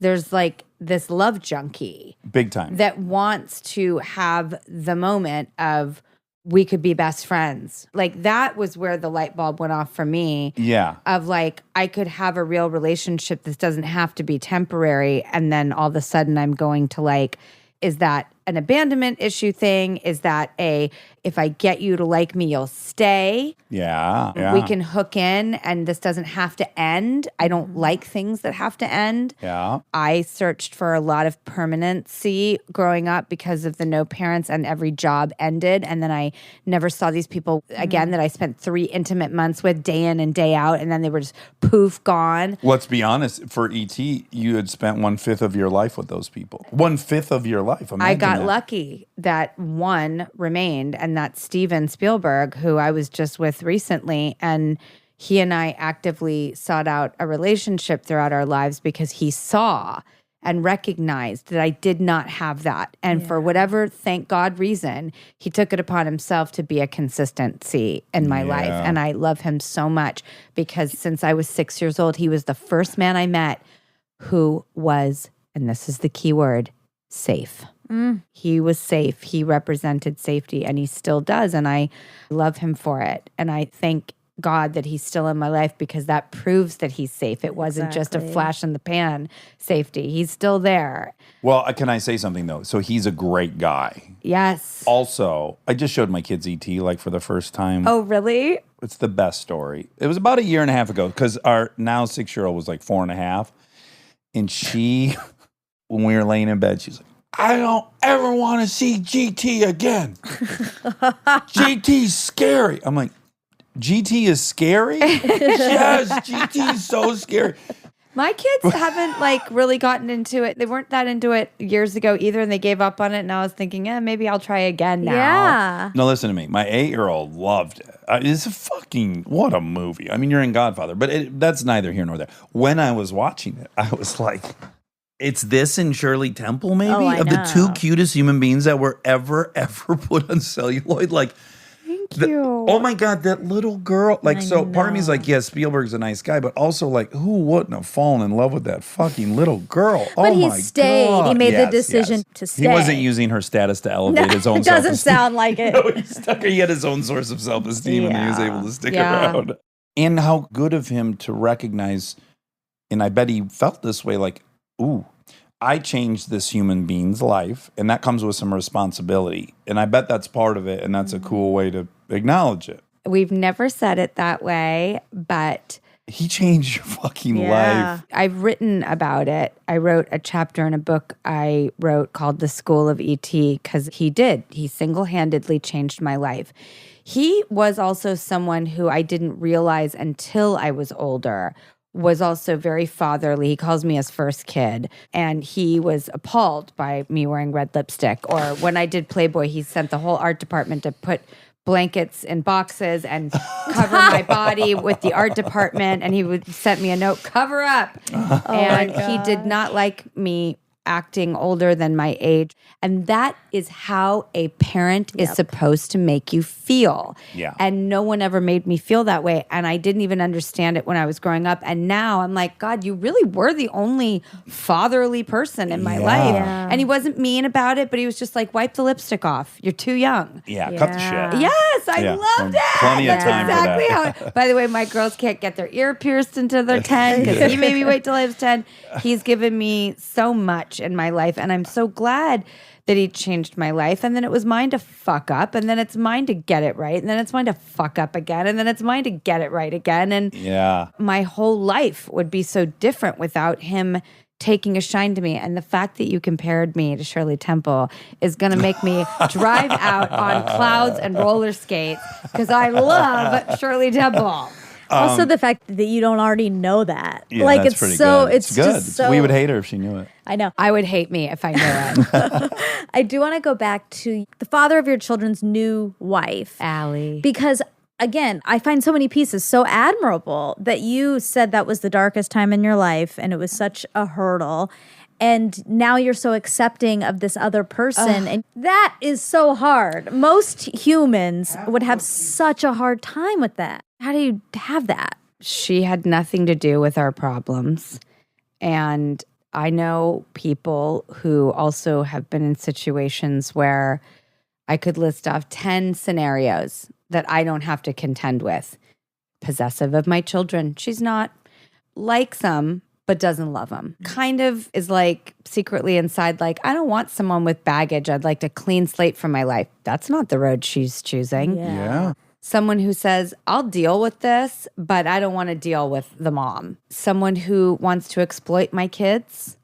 Speaker 4: there's like this love junkie.
Speaker 1: Big time.
Speaker 4: That wants to have the moment of we could be best friends. Like that was where the light bulb went off for me.
Speaker 1: Yeah.
Speaker 4: Of like, I could have a real relationship that doesn't have to be temporary. And then all of a sudden I'm going to like, is that an abandonment issue thing? Is that if I get you to like me, you'll stay?
Speaker 1: Yeah.
Speaker 4: We can hook in and this doesn't have to end. I don't like things that have to end.
Speaker 1: Yeah.
Speaker 4: I searched for a lot of permanency growing up because of the no parents, and every job ended. And then I never saw these people again that I spent 3 intimate months with day in and day out. And then they were just poof, gone.
Speaker 1: Let's be honest. For E.T., you had spent 1/5 of your life with those people. 1/5 of your life. Imagine
Speaker 4: I got
Speaker 1: that.
Speaker 4: lucky that one remained, and that's Steven Spielberg, who I was just with recently. And he and I actively sought out a relationship throughout our lives because he saw and recognized that I did not have that. And for whatever, thank God, reason, he took it upon himself to be a consistency in my life. And I love him so much because since I was 6 years old, he was the first man I met who was, and this is the key word, safe. He was safe. He represented safety, and he still does. And I love him for it. And I thank God that he's still in my life because that proves that he's safe. It wasn't just a flash in the pan safety. He's still there.
Speaker 1: Well, can I say something, though? So he's a great guy.
Speaker 4: Yes.
Speaker 1: Also, I just showed my kids E.T. like for the first time.
Speaker 4: Oh, really?
Speaker 1: It's the best story. It was about 1.5 years ago because our now 6-year-old was like 4.5. And she, when we were laying in bed, she's like, I don't ever want to see GT again. GT's scary. I'm like, GT is scary? Yes, GT is so scary.
Speaker 4: My kids haven't like really gotten into it. They weren't that into it years ago either, and they gave up on it. And I was thinking, maybe I'll try again now.
Speaker 2: Yeah.
Speaker 1: No, listen to me. My 8-year-old loved it. It's a fucking, what a movie. I mean, you're in Godfather, but that's neither here nor there. When I was watching it, I was like, it's this and Shirley Temple, maybe?
Speaker 2: Oh, I
Speaker 1: of the
Speaker 2: know.
Speaker 1: 2 cutest human beings that were ever put on celluloid. Like,
Speaker 4: Thank you.
Speaker 1: oh my God, that little girl. Like,
Speaker 2: I
Speaker 1: so part of me is
Speaker 2: know.
Speaker 1: like, yeah, Spielberg's a nice guy, but also like, who wouldn't have fallen in love with that fucking little girl?
Speaker 2: But
Speaker 1: oh
Speaker 2: he
Speaker 1: my
Speaker 2: stayed.
Speaker 1: God.
Speaker 2: He made the
Speaker 1: Yes,
Speaker 2: decision
Speaker 1: yes.
Speaker 2: to stay.
Speaker 1: He wasn't using her status to elevate his own
Speaker 2: it doesn't
Speaker 1: self-esteem.
Speaker 2: sound like it.
Speaker 1: No, he had his own source of self-esteem and he was able to stick
Speaker 4: Yeah.
Speaker 1: around. And how good of him to recognize, and I bet he felt this way, like, ooh, I changed this human being's life, and that comes with some responsibility. And I bet that's part of it, and that's a cool way to acknowledge it.
Speaker 4: We've never said it that way, but
Speaker 1: He changed your fucking
Speaker 2: Yeah.
Speaker 1: life.
Speaker 4: I've written about it. I wrote a chapter in a book I wrote called The School of E.T. because he did. He single-handedly changed my life. He was also someone who I didn't realize until I was older was also very fatherly. He calls me his first kid, and he was appalled by me wearing red lipstick. Or when I did Playboy, he sent the whole art department to put blankets in boxes and cover my body with the art department, and he would send me a note, cover up. And he did not like me acting older than my age. And that is how a parent is supposed to make you feel.
Speaker 1: Yeah.
Speaker 4: And no one ever made me feel that way. And I didn't even understand it when I was growing up. And now I'm like, God, you really were the only fatherly person in my life.
Speaker 2: Yeah.
Speaker 4: And he wasn't mean about it, but he was just like, wipe the lipstick off. You're too young.
Speaker 1: Yeah, cut the
Speaker 2: Yeah.
Speaker 1: shit.
Speaker 4: Yes, I
Speaker 1: Yeah,
Speaker 4: loved it.
Speaker 1: plenty of
Speaker 4: That's
Speaker 1: time for
Speaker 4: exactly
Speaker 1: that.
Speaker 4: how. By the way, my girls can't get their ear pierced until they're 10 because he made me wait till I was 10. He's given me so much in my life, and I'm so glad that he changed my life. And then it was mine to fuck up, and then it's mine to get it right, and then it's mine to fuck up again, and then it's mine to get it right again. And
Speaker 1: Yeah.
Speaker 4: my whole life would be so different without him taking a shine to me. And the fact that you compared me to Shirley Temple is going to make me drive out on clouds and roller skates because I love Shirley Temple.
Speaker 2: Also, the fact that you don't already know that.
Speaker 1: Yeah,
Speaker 2: like,
Speaker 1: that's
Speaker 2: it's
Speaker 1: pretty
Speaker 2: so,
Speaker 1: good.
Speaker 2: it's
Speaker 1: good.
Speaker 2: just so.
Speaker 1: We would hate her if she knew it.
Speaker 2: I know.
Speaker 4: I would hate me if I knew it.
Speaker 2: I do want to go back to the father of your children's new wife.
Speaker 4: Allie.
Speaker 2: Because again, I find so many pieces so admirable that you said that was the darkest time in your life and it was such a hurdle. And now you're so accepting of this other person. And that is so hard. Most humans would have such a hard time with that. How do you have that?
Speaker 4: She had nothing to do with our problems. And I know people who also have been in situations where I could list off 10 scenarios that I don't have to contend with. Possessive of my children. She's not. Likes them, but doesn't love them. Kind of is like secretly inside, like, I don't want someone with baggage. I'd like a clean slate for my life. That's not the road she's choosing.
Speaker 1: Yeah.
Speaker 4: Someone who says, I'll deal with this, but I don't want to deal with the mom. Someone who wants to exploit my kids.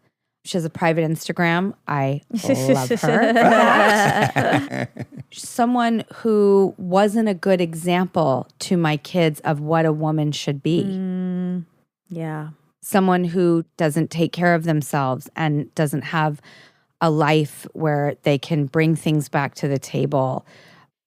Speaker 4: She has a private Instagram. I love her. Someone who wasn't a good example to my kids of what a woman should be.
Speaker 2: Yeah.
Speaker 4: Someone who doesn't take care of themselves and doesn't have a life where they can bring things back to the table.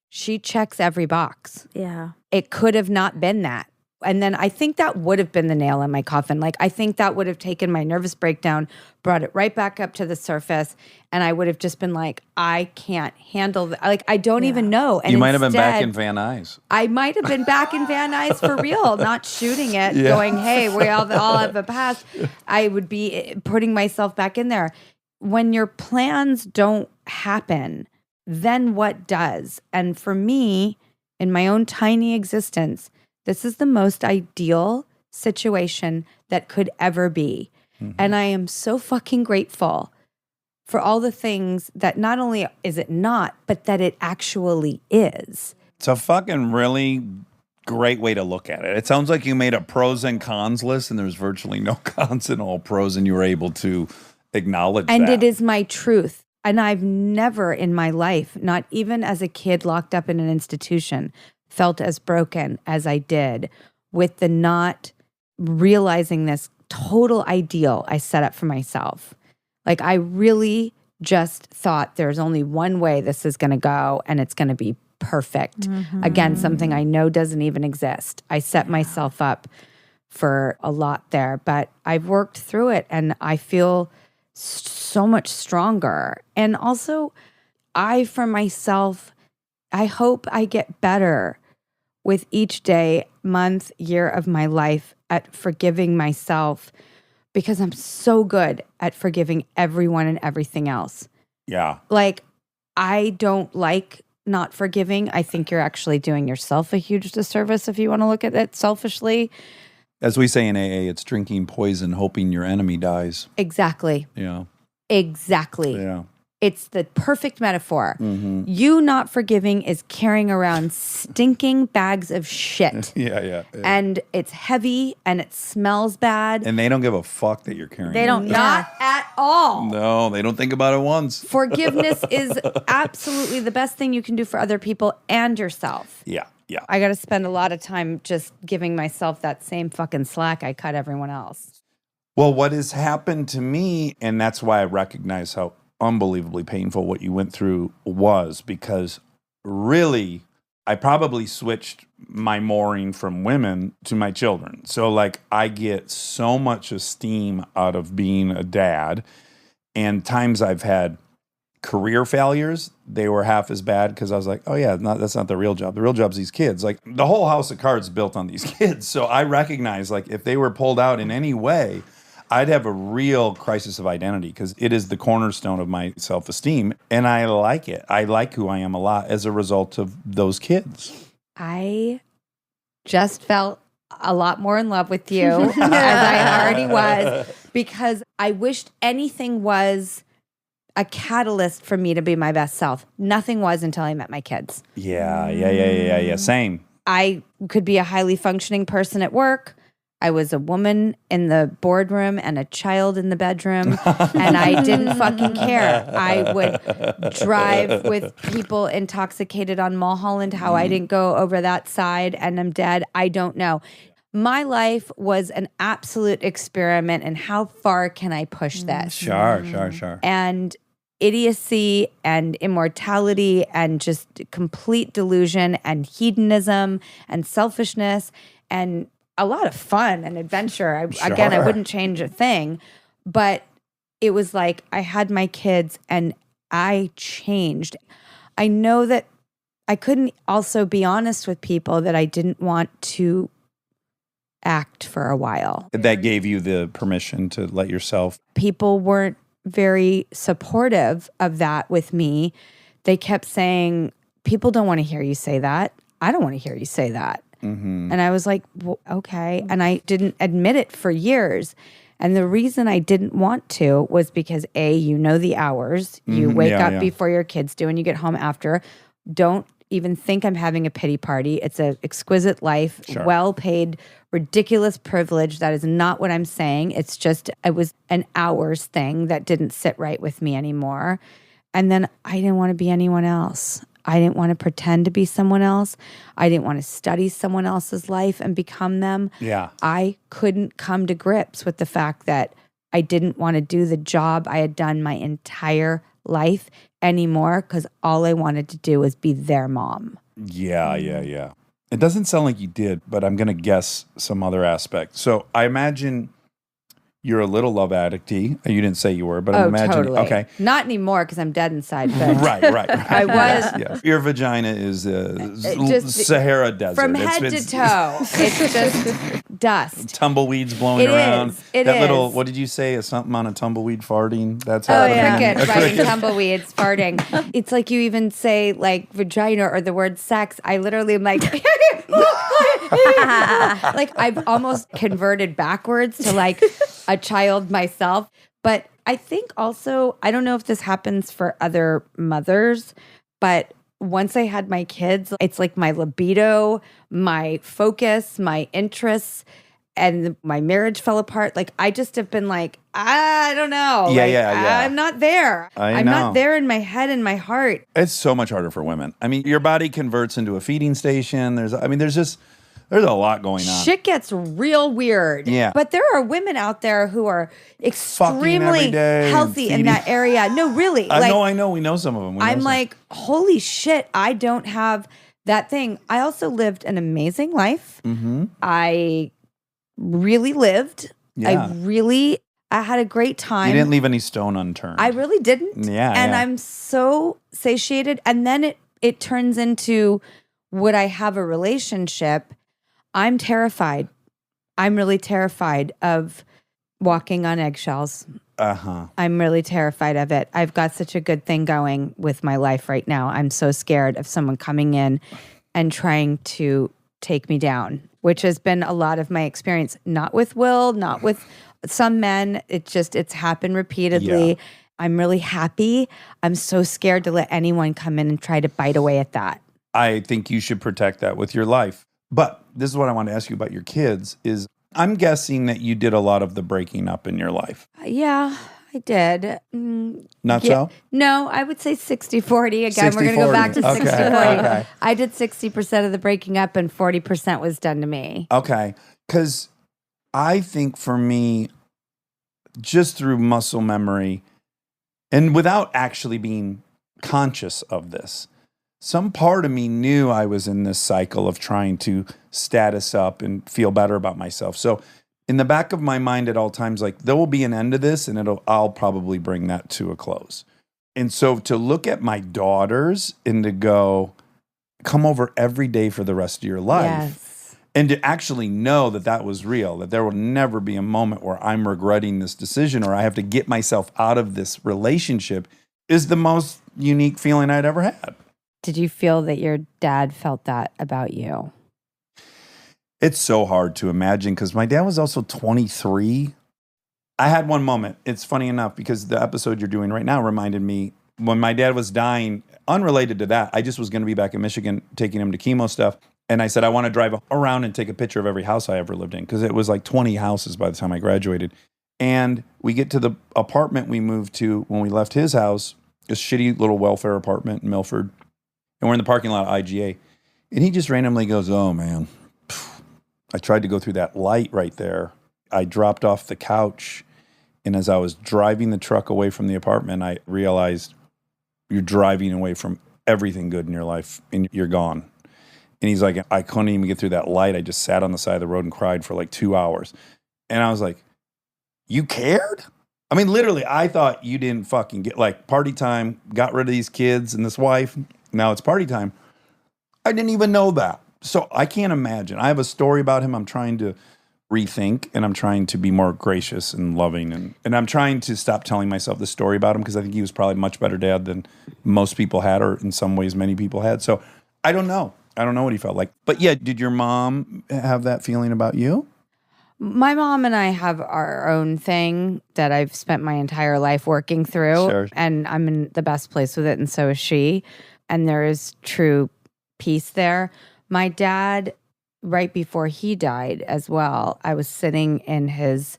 Speaker 4: She checks every box.
Speaker 2: Yeah.
Speaker 4: It could have not been that. And then I think that would have been the nail in my coffin. Like, I think that would have taken my nervous breakdown, brought it right back up to the surface, and I would have just been like, I can't handle that. Like, I don't even know. And
Speaker 1: You might have been back
Speaker 4: instead,
Speaker 1: in Van Nuys.
Speaker 4: I might have been back in Van Nuys for real, not shooting it, going, hey, we all have a past. I would be putting myself back in there. When your plans don't happen, then what does? And for me, in my own tiny existence, this is the most ideal situation that could ever be. And I am so fucking grateful for all the things that not only is it not, but that it actually is.
Speaker 1: It's a fucking really great way to look at it. It sounds like you made a pros and cons list and there's virtually no cons and all pros, and you were able to acknowledge
Speaker 4: And
Speaker 1: that.
Speaker 4: it is my truth. And I've never in my life, not even as a kid locked up in an institution, felt as broken as I did with the not realizing this total ideal I set up for myself. Like, I really just thought there's only one way this is going to go and it's going to be perfect. Again, something I know doesn't even exist. I set myself up for a lot there, but I've worked through it and I feel so much stronger. And also, for myself, I hope I get better with each day, month, year of my life at forgiving myself, because I'm so good at forgiving everyone and everything else.
Speaker 1: Yeah.
Speaker 4: Like, I don't like not forgiving. I think you're actually doing yourself a huge disservice if you want to look at it selfishly.
Speaker 1: As we say in AA, it's drinking poison, hoping your enemy dies.
Speaker 4: Exactly.
Speaker 1: Yeah.
Speaker 4: Exactly.
Speaker 1: Yeah.
Speaker 4: It's the perfect metaphor. You not forgiving is carrying around stinking bags of shit.
Speaker 1: Yeah.
Speaker 4: And it's heavy and it smells bad.
Speaker 1: And they don't give a fuck that you're carrying
Speaker 2: They
Speaker 1: it.
Speaker 2: don't.
Speaker 4: Not at all.
Speaker 1: No, they don't think about it once.
Speaker 4: Forgiveness is absolutely the best thing you can do for other people and yourself.
Speaker 1: Yeah.
Speaker 4: I got to spend a lot of time just giving myself that same fucking slack I cut everyone else.
Speaker 1: Well, what has happened to me, and that's why I recognize how unbelievably painful what you went through was, because really, I probably switched my mooring from women to my children. So, like, I get so much esteem out of being a dad, and times I've had career failures, they were half as bad because I was like, oh yeah, that's not the real job. The real job's these kids. Like, the whole house of cards built on these kids. So I recognize, like, if they were pulled out in any way, I'd have a real crisis of identity because it is the cornerstone of my self-esteem. And I like it. I like who I am a lot as a result of those kids.
Speaker 4: I just felt a lot more in love with you as I already was, because I wished anything was a catalyst for me to be my best self. Nothing was until I met my kids.
Speaker 1: Yeah. Same.
Speaker 4: I could be a highly functioning person at work. I was a woman in the boardroom and a child in the bedroom, and I didn't fucking care. I would drive with people intoxicated on Mulholland. How I didn't go over that side and I'm dead, I don't know. my life was an absolute experiment in how far can I push this?
Speaker 1: Sure.
Speaker 4: And idiocy and immortality and just complete delusion and hedonism and selfishness and a lot of fun and adventure. Again, I
Speaker 1: Sure.
Speaker 4: wouldn't change a thing, but it was like I had my kids and I changed. I know that I couldn't also be honest with people that I didn't want to act for a while.
Speaker 1: That gave you the permission to let yourself.
Speaker 4: People weren't very supportive of that with me. They kept saying, people don't want to hear you say that. I don't want to hear you say that.
Speaker 1: Mm-hmm.
Speaker 4: And I was like, well, okay. And I didn't admit it for years. And the reason I didn't want to was because A, you know the hours. You wake up before your kids do and you get home after. Don't even think I'm having a pity party. It's an exquisite life, well-paid, ridiculous privilege. That is not what I'm saying. It's just, it was an hours thing that didn't sit right with me anymore. And then I didn't want to be anyone else. I didn't want to pretend to be someone else. I didn't want to study someone else's life and become them.
Speaker 1: Yeah.
Speaker 4: I couldn't come to grips with the fact that I didn't want to do the job I had done my entire life anymore because all I wanted to do was be their mom.
Speaker 1: Yeah. It doesn't sound like you did, but I'm going to guess some other aspect. So I imagine you're a little love addicty. You didn't say you were, but I'm imagining.
Speaker 4: Totally.
Speaker 1: Okay.
Speaker 4: Not anymore because I'm dead inside. But
Speaker 1: Right.
Speaker 4: I was
Speaker 1: Yes. Your vagina is
Speaker 4: just-
Speaker 1: Sahara desert.
Speaker 4: from head to toe. It's just dust.
Speaker 1: Tumbleweeds blowing
Speaker 4: It
Speaker 1: around.
Speaker 4: is. It
Speaker 1: that little,
Speaker 4: is.
Speaker 1: what did you say? Something on a tumbleweed farting? That's
Speaker 4: Oh,
Speaker 1: happening.
Speaker 4: cricket, riding tumbleweeds, farting. It's like you even say like vagina or the word sex. I literally am like, like I've almost converted backwards to like a child myself. But I think also, I don't know if this happens for other mothers, but once I had my kids, it's like my libido, my focus, my interests, and my marriage fell apart. Like I just have been like, I don't know.
Speaker 1: Yeah,
Speaker 4: Like,
Speaker 1: yeah.
Speaker 4: I'm not there. I'm
Speaker 1: know.
Speaker 4: not there in my head and my heart.
Speaker 1: It's so much harder for women. I mean, your body converts into a feeding station. There's a lot going on.
Speaker 4: Shit gets real weird.
Speaker 1: Yeah.
Speaker 4: But there are women out there who are
Speaker 1: every
Speaker 4: extremely
Speaker 1: day and
Speaker 4: healthy in
Speaker 1: feeding.
Speaker 4: that area. No, really.
Speaker 1: I know. We know some of them.
Speaker 4: I'm like, holy shit, I don't have that thing. I also lived an amazing life.
Speaker 1: Mm-hmm.
Speaker 4: I really lived.
Speaker 1: Yeah.
Speaker 4: I had a great time.
Speaker 1: You didn't leave any stone unturned.
Speaker 4: I really didn't.
Speaker 1: Yeah,
Speaker 4: And
Speaker 1: yeah.
Speaker 4: I'm so satiated. And then it turns into, would I have a relationship? I'm terrified. I'm really terrified of walking on eggshells.
Speaker 1: Uh-huh.
Speaker 4: I'm really terrified of it. I've got such a good thing going with my life right now. I'm so scared of someone coming in and trying to take me down, which has been a lot of my experience. Not with Will, not with some men. It's happened repeatedly.
Speaker 1: Yeah.
Speaker 4: I'm really happy. I'm so scared to let anyone come in and try to bite away at that.
Speaker 1: I think you should protect that with your life. But this is what I want to ask you about your kids is I'm guessing that you did a lot of the breaking up in your life.
Speaker 4: Yeah, I did.
Speaker 1: Not
Speaker 4: Yeah.
Speaker 1: so?
Speaker 4: No, I would say 60-40. Again, we're going to go back to
Speaker 1: 60-40.
Speaker 4: 60-40.
Speaker 1: Okay.
Speaker 4: I did 60% of the breaking up and 40% was done to me.
Speaker 1: Okay. Because I think for me, just through muscle memory and without actually being conscious of this, some part of me knew I was in this cycle of trying to status up and feel better about myself. So in the back of my mind at all times, like there will be an end to this and I'll probably bring that to a close. And so to look at my daughters and to go, come over every day for the rest of your life.
Speaker 4: Yes.
Speaker 1: And to actually know that that was real, that there will never be a moment where I'm regretting this decision or I have to get myself out of this relationship is the most unique feeling I'd ever had.
Speaker 4: Did you feel that your dad felt that about you?
Speaker 1: It's so hard to imagine because my dad was also 23. I had one moment. It's funny enough because the episode you're doing right now reminded me when my dad was dying, unrelated to that, I just was going to be back in Michigan taking him to chemo stuff. And I said, I want to drive around and take a picture of every house I ever lived in because it was like 20 houses by the time I graduated. And we get to the apartment we moved to when we left his house, this shitty little welfare apartment in Milford. And we're in the parking lot of IGA. And he just randomly goes, oh, man, I tried to go through that light right there. I dropped off the couch, and as I was driving the truck away from the apartment, I realized you're driving away from everything good in your life, and you're gone. And he's like, I couldn't even get through that light. I just sat on the side of the road and cried for like 2 hours. And I was like, you cared? I mean, literally, I thought you didn't fucking get, like, party time, got rid of these kids and this wife. Now it's party time. I didn't even know that. So I can't imagine. I have a story about him I'm trying to rethink, and I'm trying to be more gracious and loving. And I'm trying to stop telling myself the story about him because I think he was probably a much better dad than most people had, or in some ways many people had. So I don't know. I don't know what he felt like. But yeah, did your mom have that feeling about you?
Speaker 4: My mom and I have our own thing that I've spent my entire life working through.
Speaker 1: Sure.
Speaker 4: And I'm in the best place with it, and so is she. And there is true peace there. My dad, right before he died as well, I was sitting in his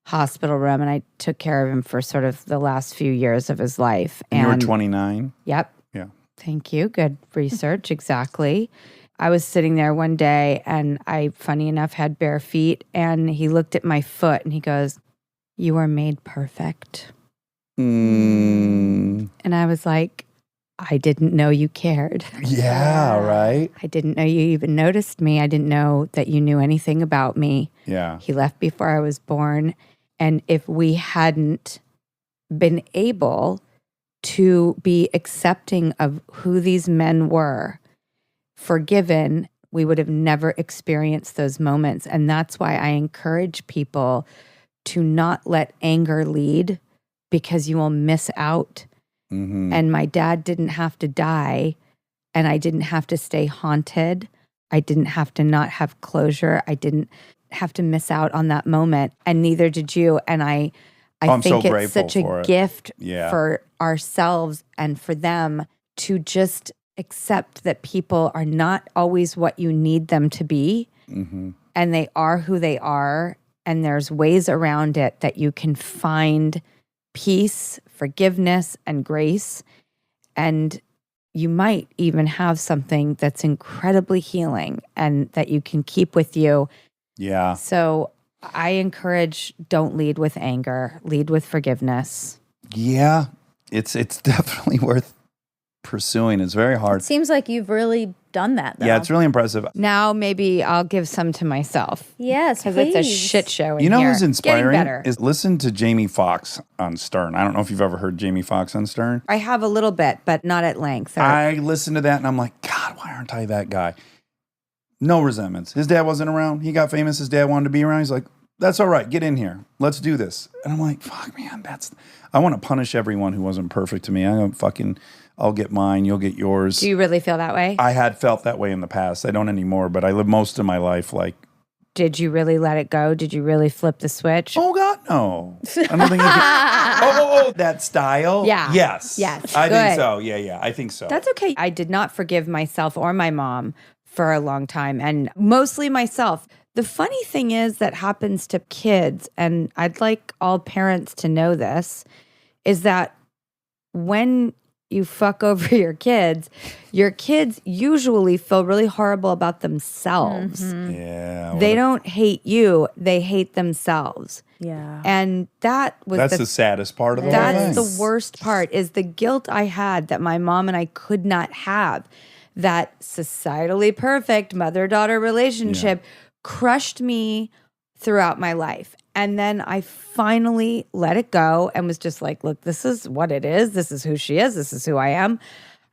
Speaker 4: hospital room, and I took care of him for sort of the last few years of his life.
Speaker 1: And you were 29?
Speaker 4: Yep.
Speaker 1: Yeah.
Speaker 4: Thank you. Good research. Exactly. I was sitting there one day, and I, funny enough, had bare feet, and he looked at my foot and he goes, "You are made perfect."
Speaker 1: Mm,
Speaker 4: And I was like, I didn't know you cared.
Speaker 1: yeah, right?
Speaker 4: I didn't know you even noticed me. I didn't know that you knew anything about me.
Speaker 1: Yeah.
Speaker 4: He left before I was born. And if we hadn't been able to be accepting of who these men were, forgiven, we would have never experienced those moments. And that's why I encourage people to not let anger lead, because you will miss out.
Speaker 1: Mm-hmm.
Speaker 4: And my dad didn't have to die, and I didn't have to stay haunted. I didn't have to not have closure. I didn't have to miss out on that moment, and neither did you. And I
Speaker 1: I'm so
Speaker 4: think it's
Speaker 1: grateful
Speaker 4: such a
Speaker 1: for it.
Speaker 4: gift
Speaker 1: Yeah.
Speaker 4: for ourselves and for them to just accept that people are not always what you need them to be,
Speaker 1: Mm-hmm.
Speaker 4: and they are who they are, and there's ways around it that you can find peace, forgiveness, and grace. And you might even have something that's incredibly healing and that you can keep with you.
Speaker 1: Yeah.
Speaker 4: So I encourage, don't lead with anger, lead with forgiveness.
Speaker 1: Yeah. It's definitely worth pursuing. It's very hard.
Speaker 2: It seems like you've really done that, though.
Speaker 1: Yeah, it's really impressive.
Speaker 4: Now maybe I'll give some to myself,
Speaker 2: Yes,
Speaker 4: because
Speaker 2: please.
Speaker 4: it's a shit show in
Speaker 1: You know
Speaker 4: here.
Speaker 1: who's
Speaker 4: Getting
Speaker 1: inspiring?
Speaker 4: better.
Speaker 1: Is listen to Jamie Foxx on Stern. I don't know if you've ever heard Jamie Foxx on Stern.
Speaker 4: I have a little bit, but not at length.
Speaker 1: I listened to that and I'm like, God, why aren't I that guy? No resentments. His dad wasn't around. He got famous. His dad wanted to be around. He's like, that's all right. Get in here. Let's do this. And I'm like, fuck, man, I want to punish everyone who wasn't perfect to me. I'll get mine. You'll get yours.
Speaker 4: Do you really feel that way?
Speaker 1: I had felt that way in the past. I don't anymore, but I live most of my life like,
Speaker 4: Did you really let it go? Did you really flip the switch?
Speaker 1: oh God, no. I don't think I can. That style?
Speaker 4: Yeah.
Speaker 1: Yes.
Speaker 4: Yes.
Speaker 1: I think
Speaker 4: Good.
Speaker 1: so. Yeah. I think so.
Speaker 4: That's okay. I did not forgive myself or my mom for a long time, and mostly myself. The funny thing is that happens to kids, and I'd like all parents to know this, is that when you fuck over your kids usually feel really horrible about themselves.
Speaker 1: Yeah.
Speaker 4: They don't hate you, they hate themselves.
Speaker 2: Yeah.
Speaker 4: And that was
Speaker 1: That's the saddest part of the whole
Speaker 4: That's
Speaker 1: thing.
Speaker 4: the worst part, is the guilt I had that my mom and I could not have. That societally perfect mother-daughter relationship crushed me throughout my life. And then I finally let it go and was just like, look, this is what it is. This is who she is. This is who I am.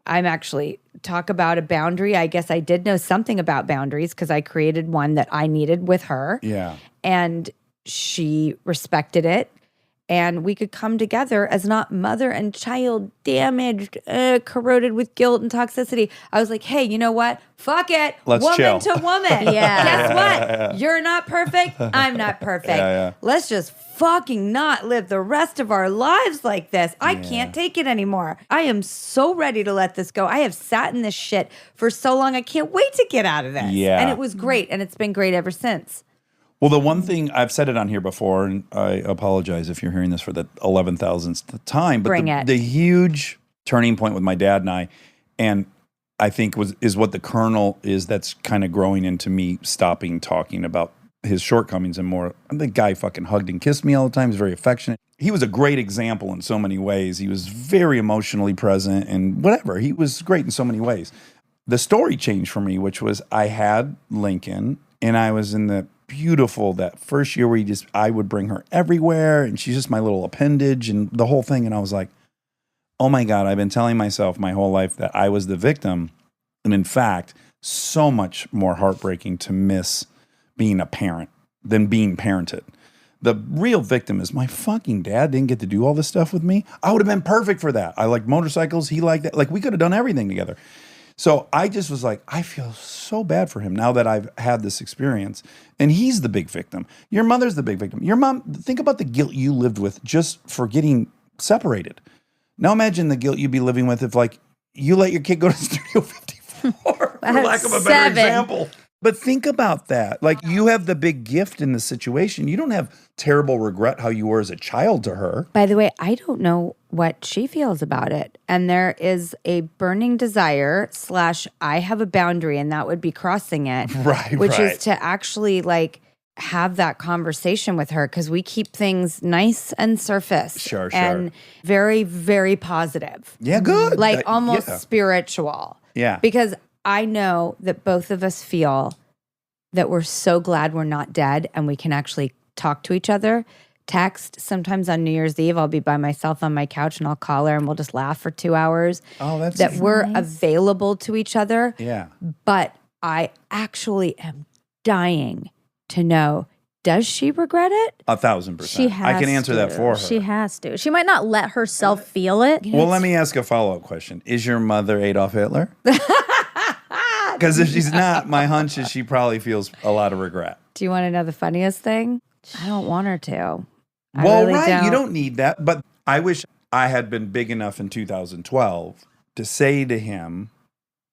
Speaker 4: I'm actually, talk about a boundary. I guess I did know something about boundaries because I created one that I needed with her.
Speaker 1: Yeah.
Speaker 4: And she respected it. And we could come together as not mother and child damaged, corroded with guilt and toxicity. I was like, hey, you know what? Fuck it.
Speaker 1: Let's
Speaker 4: woman
Speaker 1: chill.
Speaker 4: to woman.
Speaker 2: Yeah.
Speaker 4: Guess what? You're not perfect. I'm not perfect.
Speaker 1: Yeah.
Speaker 4: Let's just fucking not live the rest of our lives like this. I can't take it anymore. I am so ready to let this go. I have sat in this shit for so long. I can't wait to get out of this.
Speaker 1: Yeah.
Speaker 4: And it was great. And it's been great ever since.
Speaker 1: Well, the one thing I've said it on here before, and I apologize if you're hearing this for the 11,000th time, but
Speaker 4: Bring it.
Speaker 1: the huge turning point with my dad and I I think is what the kernel is that's kind of growing into me stopping talking about his shortcomings and more. The guy fucking hugged and kissed me all the time. He's very affectionate. He was a great example in so many ways. He was very emotionally present and whatever. He was great in so many ways. The story changed for me, which was I had Lincoln and I was in the beautiful, that first year where I would bring her everywhere and she's just my little appendage and the whole thing. And I was like, oh my God, I've been telling myself my whole life that I was the victim. And in fact, so much more heartbreaking to miss being a parent than being parented. The real victim is my fucking dad didn't get to do all this stuff with me. I would have been perfect for that. I like motorcycles. He liked that. Like we could have done everything together. So I just was like, I feel so bad for him now that I've had this experience. And he's the big victim. Your mother's the big victim. Your mom, think about the guilt you lived with just for getting separated. Now imagine the guilt you'd be living with if like you let your kid go to Studio 54, for lack of a better example. But think about that. Like you have the big gift in the situation. You don't have terrible regret how you were as a child to her.
Speaker 4: By the way, I don't know what she feels about it. And there is a burning desire / I have a boundary and that would be crossing it.
Speaker 1: Right,
Speaker 4: which
Speaker 1: right.
Speaker 4: is to actually like have that conversation with her because we keep things nice and surface.
Speaker 1: Sure.
Speaker 4: And very, very positive.
Speaker 1: Yeah, good.
Speaker 4: Like almost
Speaker 1: yeah.
Speaker 4: spiritual.
Speaker 1: Yeah.
Speaker 4: Because I know that both of us feel that we're so glad we're not dead and we can actually talk to each other. Text. Sometimes on New Year's Eve, I'll be by myself on my couch and I'll call her and we'll just laugh for 2 hours.
Speaker 1: Oh, that's
Speaker 4: that we're available to each other.
Speaker 1: Yeah.
Speaker 4: But I actually am dying to know, does she regret it?
Speaker 1: 1,000%.
Speaker 2: She has
Speaker 1: I can answer that for her.
Speaker 2: She has to. She might not let herself feel it.
Speaker 1: Well, let me ask a follow-up question. Is your mother Adolf Hitler? Because if she's not, my hunch is she probably feels a lot of regret.
Speaker 4: Do you want to know the funniest thing? I don't want her to. I
Speaker 1: Well,
Speaker 4: really
Speaker 1: right. You don't need that. But I wish I had been big enough in 2012 to say to him,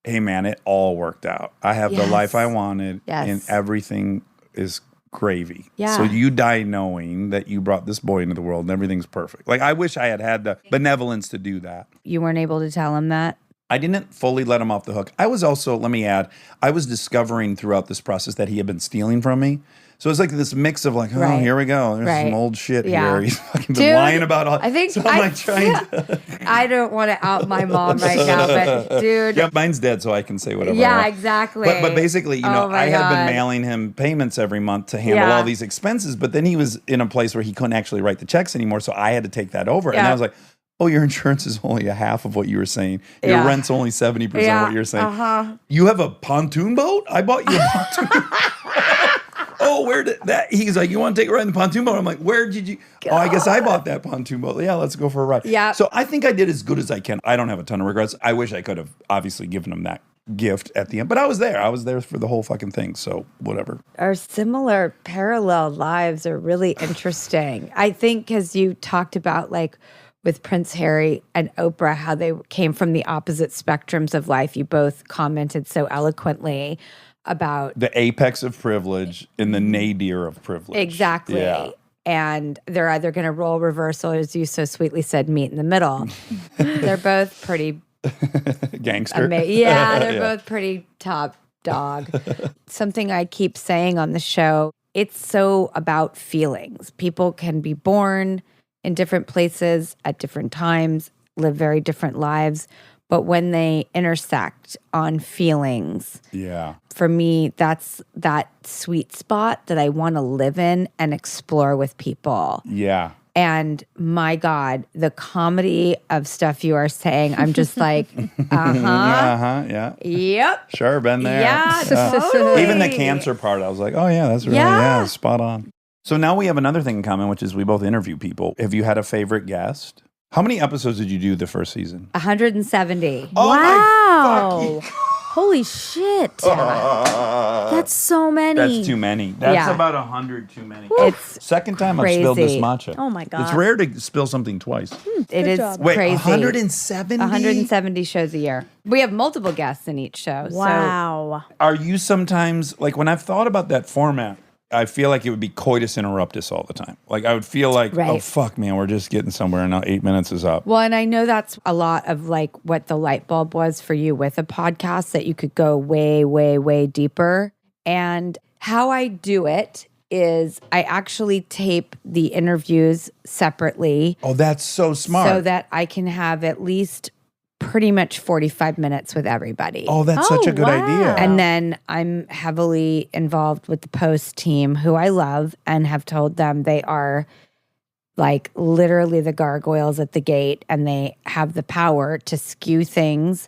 Speaker 1: hey, man, it all worked out. I have the life I wanted and everything is gravy.
Speaker 4: Yeah.
Speaker 1: So you die knowing that you brought this boy into the world and everything's perfect. Like, I wish I had the benevolence to do that.
Speaker 4: You weren't able to tell him that?
Speaker 1: I didn't fully let him off the hook. I was also, let me add, I was discovering throughout this process that he had been stealing from me. So it's like this mix of like, oh, here we go. There's some old shit here. He's fucking been lying about all.
Speaker 4: I think
Speaker 1: so I'm like trying to.
Speaker 4: I don't want to out my mom right now, but dude.
Speaker 1: Yeah, mine's dead, so I can say whatever. I
Speaker 4: Yeah,
Speaker 1: want.
Speaker 4: exactly.
Speaker 1: But basically, you know, I had been mailing him payments every month to handle all these expenses. But then he was in a place where he couldn't actually write the checks anymore, so I had to take that over. And I was like, oh, your insurance is only a half of what you were saying. Your rent's only 70% of what you're saying. You have a pontoon boat? I bought you a pontoon boat. Oh, where did that? He's like, you want to take a ride in the pontoon boat? I'm like, where did you? God. Oh, I guess I bought that pontoon boat. Yeah, let's go for a ride.
Speaker 4: Yeah.
Speaker 1: So I think I did as good as I can. I don't have a ton of regrets. I wish I could have obviously given him that gift at the end, but I was there. I was there for the whole fucking thing. So whatever.
Speaker 4: Our similar parallel lives are really interesting. I think because you talked about like with Prince Harry and Oprah, how they came from the opposite spectrums of life. You both commented so eloquently about
Speaker 1: the apex of privilege and the nadir of privilege.
Speaker 4: Exactly.
Speaker 1: Yeah.
Speaker 4: And they're either going to roll reverse or, as you so sweetly said, meet in the middle. They're both pretty
Speaker 1: gangster.
Speaker 4: They're both pretty top dog. Something I keep saying on the show, it's so about feelings. People can be born in different places at different times, live very different lives. But when they intersect on feelings, for me, that's that sweet spot that I want to live in and explore with people.
Speaker 1: Yeah.
Speaker 4: And my God, the comedy of stuff you are saying, I'm just like,
Speaker 1: yeah.
Speaker 4: Yep.
Speaker 1: Sure, been there.
Speaker 4: Yeah, totally.
Speaker 1: Even the cancer part, I was like, oh yeah, that's really, spot on. So now we have another thing in common, which is we both interview people. Have you had a favorite guest? How many episodes did you do the first season?
Speaker 4: 170.
Speaker 1: Oh
Speaker 2: Wow. Holy shit. That's so many.
Speaker 1: That's too many. That's about 100 too many.
Speaker 4: It's
Speaker 1: second time
Speaker 4: crazy.
Speaker 1: I've spilled this matcha.
Speaker 2: Oh my God.
Speaker 1: It's rare to spill something twice.
Speaker 4: It is
Speaker 2: job.
Speaker 1: Wait,
Speaker 4: crazy.
Speaker 1: 170?
Speaker 4: 170 shows a year. We have multiple guests in each show.
Speaker 2: Wow.
Speaker 1: Are you sometimes, like when I've thought about that format, I feel like it would be coitus interruptus all the time. Like I would feel like,
Speaker 4: Right.
Speaker 1: oh fuck, man, we're just getting somewhere, and now 8 minutes is up.
Speaker 4: Well, and I know that's a lot of like what the light bulb was for you with a podcast, that you could go way, way, way deeper. And how I do it is I actually tape the interviews separately
Speaker 1: Oh, that's so smart.
Speaker 4: so that I can have at least pretty much 45 minutes with everybody.
Speaker 1: oh, that's such a good
Speaker 2: wow.
Speaker 1: idea.
Speaker 4: And then I'm heavily involved with the post team, who I love and have told them they are like literally the gargoyles at the gate, and they have the power to skew things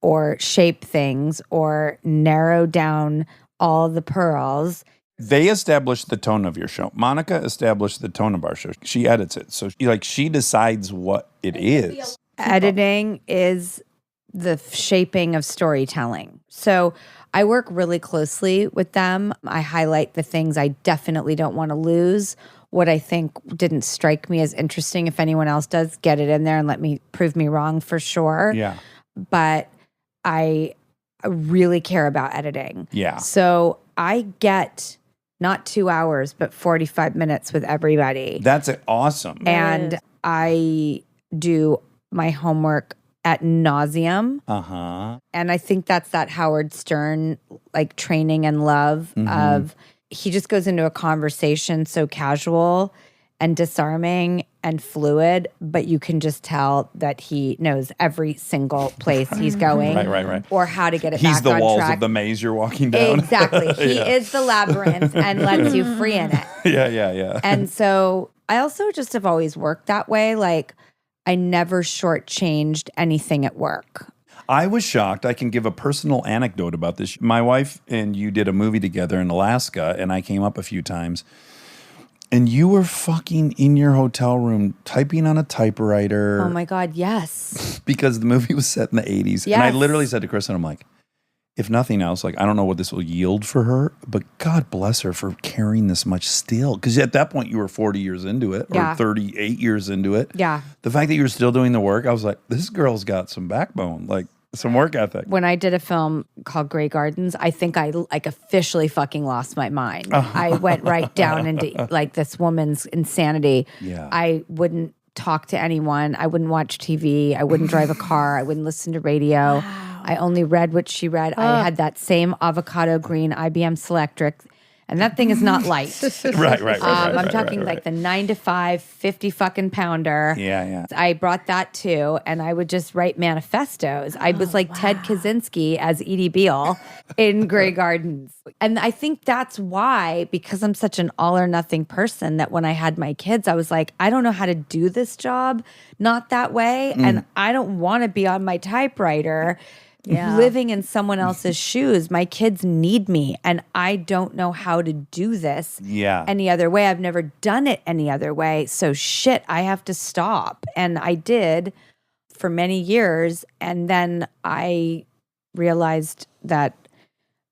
Speaker 4: or shape things or narrow down all the pearls.
Speaker 1: They established the tone of your show. Monica established the tone of our show. She edits it. So she decides what it is.
Speaker 4: Editing is the shaping of storytelling. So I work really closely with them. I highlight the things I definitely don't want to lose. What I think didn't strike me as interesting. If anyone else does, get it in there and let me prove me wrong for sure.
Speaker 1: Yeah.
Speaker 4: But I really care about editing.
Speaker 1: Yeah.
Speaker 4: So I get not 2 hours, but 45 minutes with everybody.
Speaker 1: That's awesome.
Speaker 4: And I do my homework at nauseum.
Speaker 1: Uh-huh.
Speaker 4: And I think that's that Howard Stern like training and love of he just goes into a conversation so casual and disarming and fluid, but you can just tell that he knows every single place he's going.
Speaker 1: Right.
Speaker 4: Or how to get it
Speaker 1: He's
Speaker 4: back
Speaker 1: the
Speaker 4: on
Speaker 1: walls
Speaker 4: track.
Speaker 1: of the maze you're walking down.
Speaker 4: Exactly. He is the labyrinth and lets you free in it.
Speaker 1: Yeah.
Speaker 4: And so I also just have always worked that way. Like I never shortchanged anything at work.
Speaker 1: I was shocked. I can give a personal anecdote about this. My wife and you did a movie together in Alaska, and I came up a few times. And you were fucking in your hotel room typing on a typewriter.
Speaker 4: Oh my God, yes.
Speaker 1: Because the movie was set in the 80s. And I
Speaker 4: Yes.
Speaker 1: literally said to Kristen, I'm like, if nothing else, like, I don't know what this will yield for her, but God bless her for carrying this much still. Because at that point, you were 40 years into it, or
Speaker 4: Yeah.
Speaker 1: 38 years into it.
Speaker 4: Yeah.
Speaker 1: The fact that you were still doing the work, I was like, this girl's got some backbone, like some work ethic.
Speaker 4: When I did a film called Grey Gardens, I think I like officially fucking lost my mind. I went right down into like this woman's insanity.
Speaker 1: Yeah.
Speaker 4: I wouldn't talk to anyone. I wouldn't watch TV. I wouldn't drive a car. I wouldn't listen to radio. I only read what she read. I had that same avocado green IBM Selectric, and that thing is not light.
Speaker 1: Right.
Speaker 4: I'm talking like the 9 to 5, 50 fucking pounder.
Speaker 1: Yeah.
Speaker 4: I brought that too, and I would just write manifestos. I was like Ted Kaczynski as Edie Beale in Grey Gardens. And I think that's why, because I'm such an all or nothing person, that when I had my kids, I was like, I don't know how to do this job, not that way. And I don't want to be on my typewriter.
Speaker 2: Yeah.
Speaker 4: Living in someone else's shoes. My kids need me, and I don't know how to do this
Speaker 1: Yeah.
Speaker 4: any other way. I've never done it any other way. So shit, I have to stop. And I did for many years. And then I realized that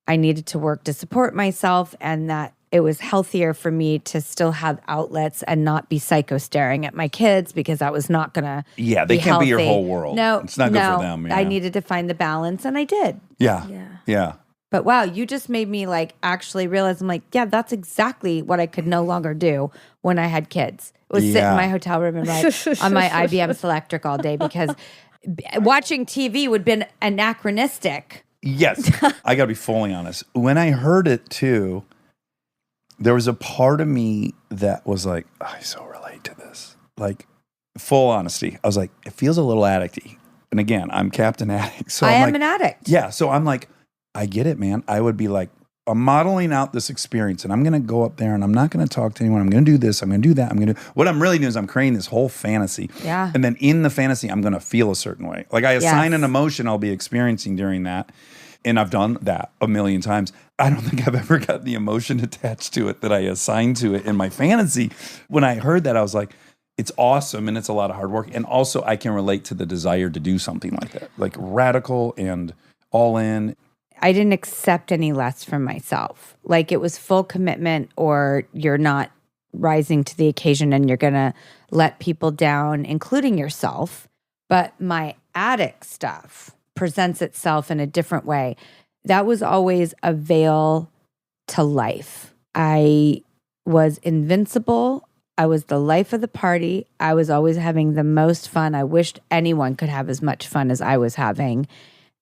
Speaker 4: I needed to work to support myself, and that it was healthier for me to still have outlets and not be psycho staring at my kids, because that was not going to
Speaker 1: Yeah, they can't be your whole world.
Speaker 4: No,
Speaker 1: It's not good for them,
Speaker 4: I
Speaker 1: yeah.
Speaker 4: needed to find the balance, and I did.
Speaker 1: Yeah.
Speaker 4: But wow, you just made me like actually realize, I'm like, yeah, that's exactly what I could no longer do when I had kids. It was sit
Speaker 1: Yeah.
Speaker 4: in my hotel room and write on my IBM Selectric all day, because watching TV would have been anachronistic.
Speaker 1: Yes. I got to be fully honest. When I heard it too, there was a part of me that was like, I so relate to this. Like, full honesty. I was like, it feels a little addicty. And again, I'm Captain Addict. So
Speaker 4: I
Speaker 1: I'm
Speaker 4: am
Speaker 1: like,
Speaker 4: an addict.
Speaker 1: yeah. So I'm like, I get it, man. I would be like, I'm modeling out this experience, and I'm going to go up there, and I'm not going to talk to anyone. I'm going to do this. I'm going to do that. What I'm really doing is I'm creating this whole fantasy.
Speaker 4: Yeah.
Speaker 1: And then in the fantasy, I'm going to feel a certain way. Like I assign
Speaker 4: Yes.
Speaker 1: an emotion I'll be experiencing during that. And I've done that a million times. I don't think I've ever got the emotion attached to it that I assigned to it in my fantasy. When I heard that, I was like, it's awesome, and it's a lot of hard work. And also, I can relate to the desire to do something like that, like radical and all in.
Speaker 4: I didn't accept any less from myself. Like it was full commitment, or you're not rising to the occasion and you're going to let people down, including yourself. But my addict stuff presents itself in a different way. That was always a veil to life. I was invincible. I was the life of the party. I was always having the most fun. I wished anyone could have as much fun as I was having.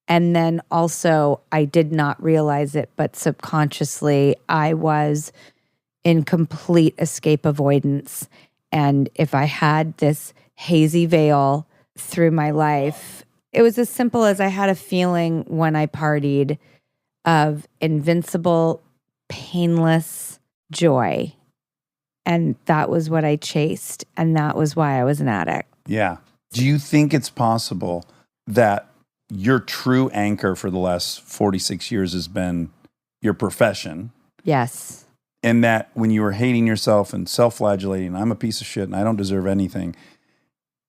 Speaker 4: And then also, I did not realize it, but subconsciously, I was in complete escape avoidance. And if I had this hazy veil through my life, it was as simple as I had a feeling when I partied of invincible, painless joy. And that was what I chased. And that was why I was an addict.
Speaker 1: Yeah. Do you think it's possible that your true anchor for the last 46 years has been your profession?
Speaker 4: Yes.
Speaker 1: And that when you were hating yourself and self-flagellating, I'm a piece of shit and I don't deserve anything,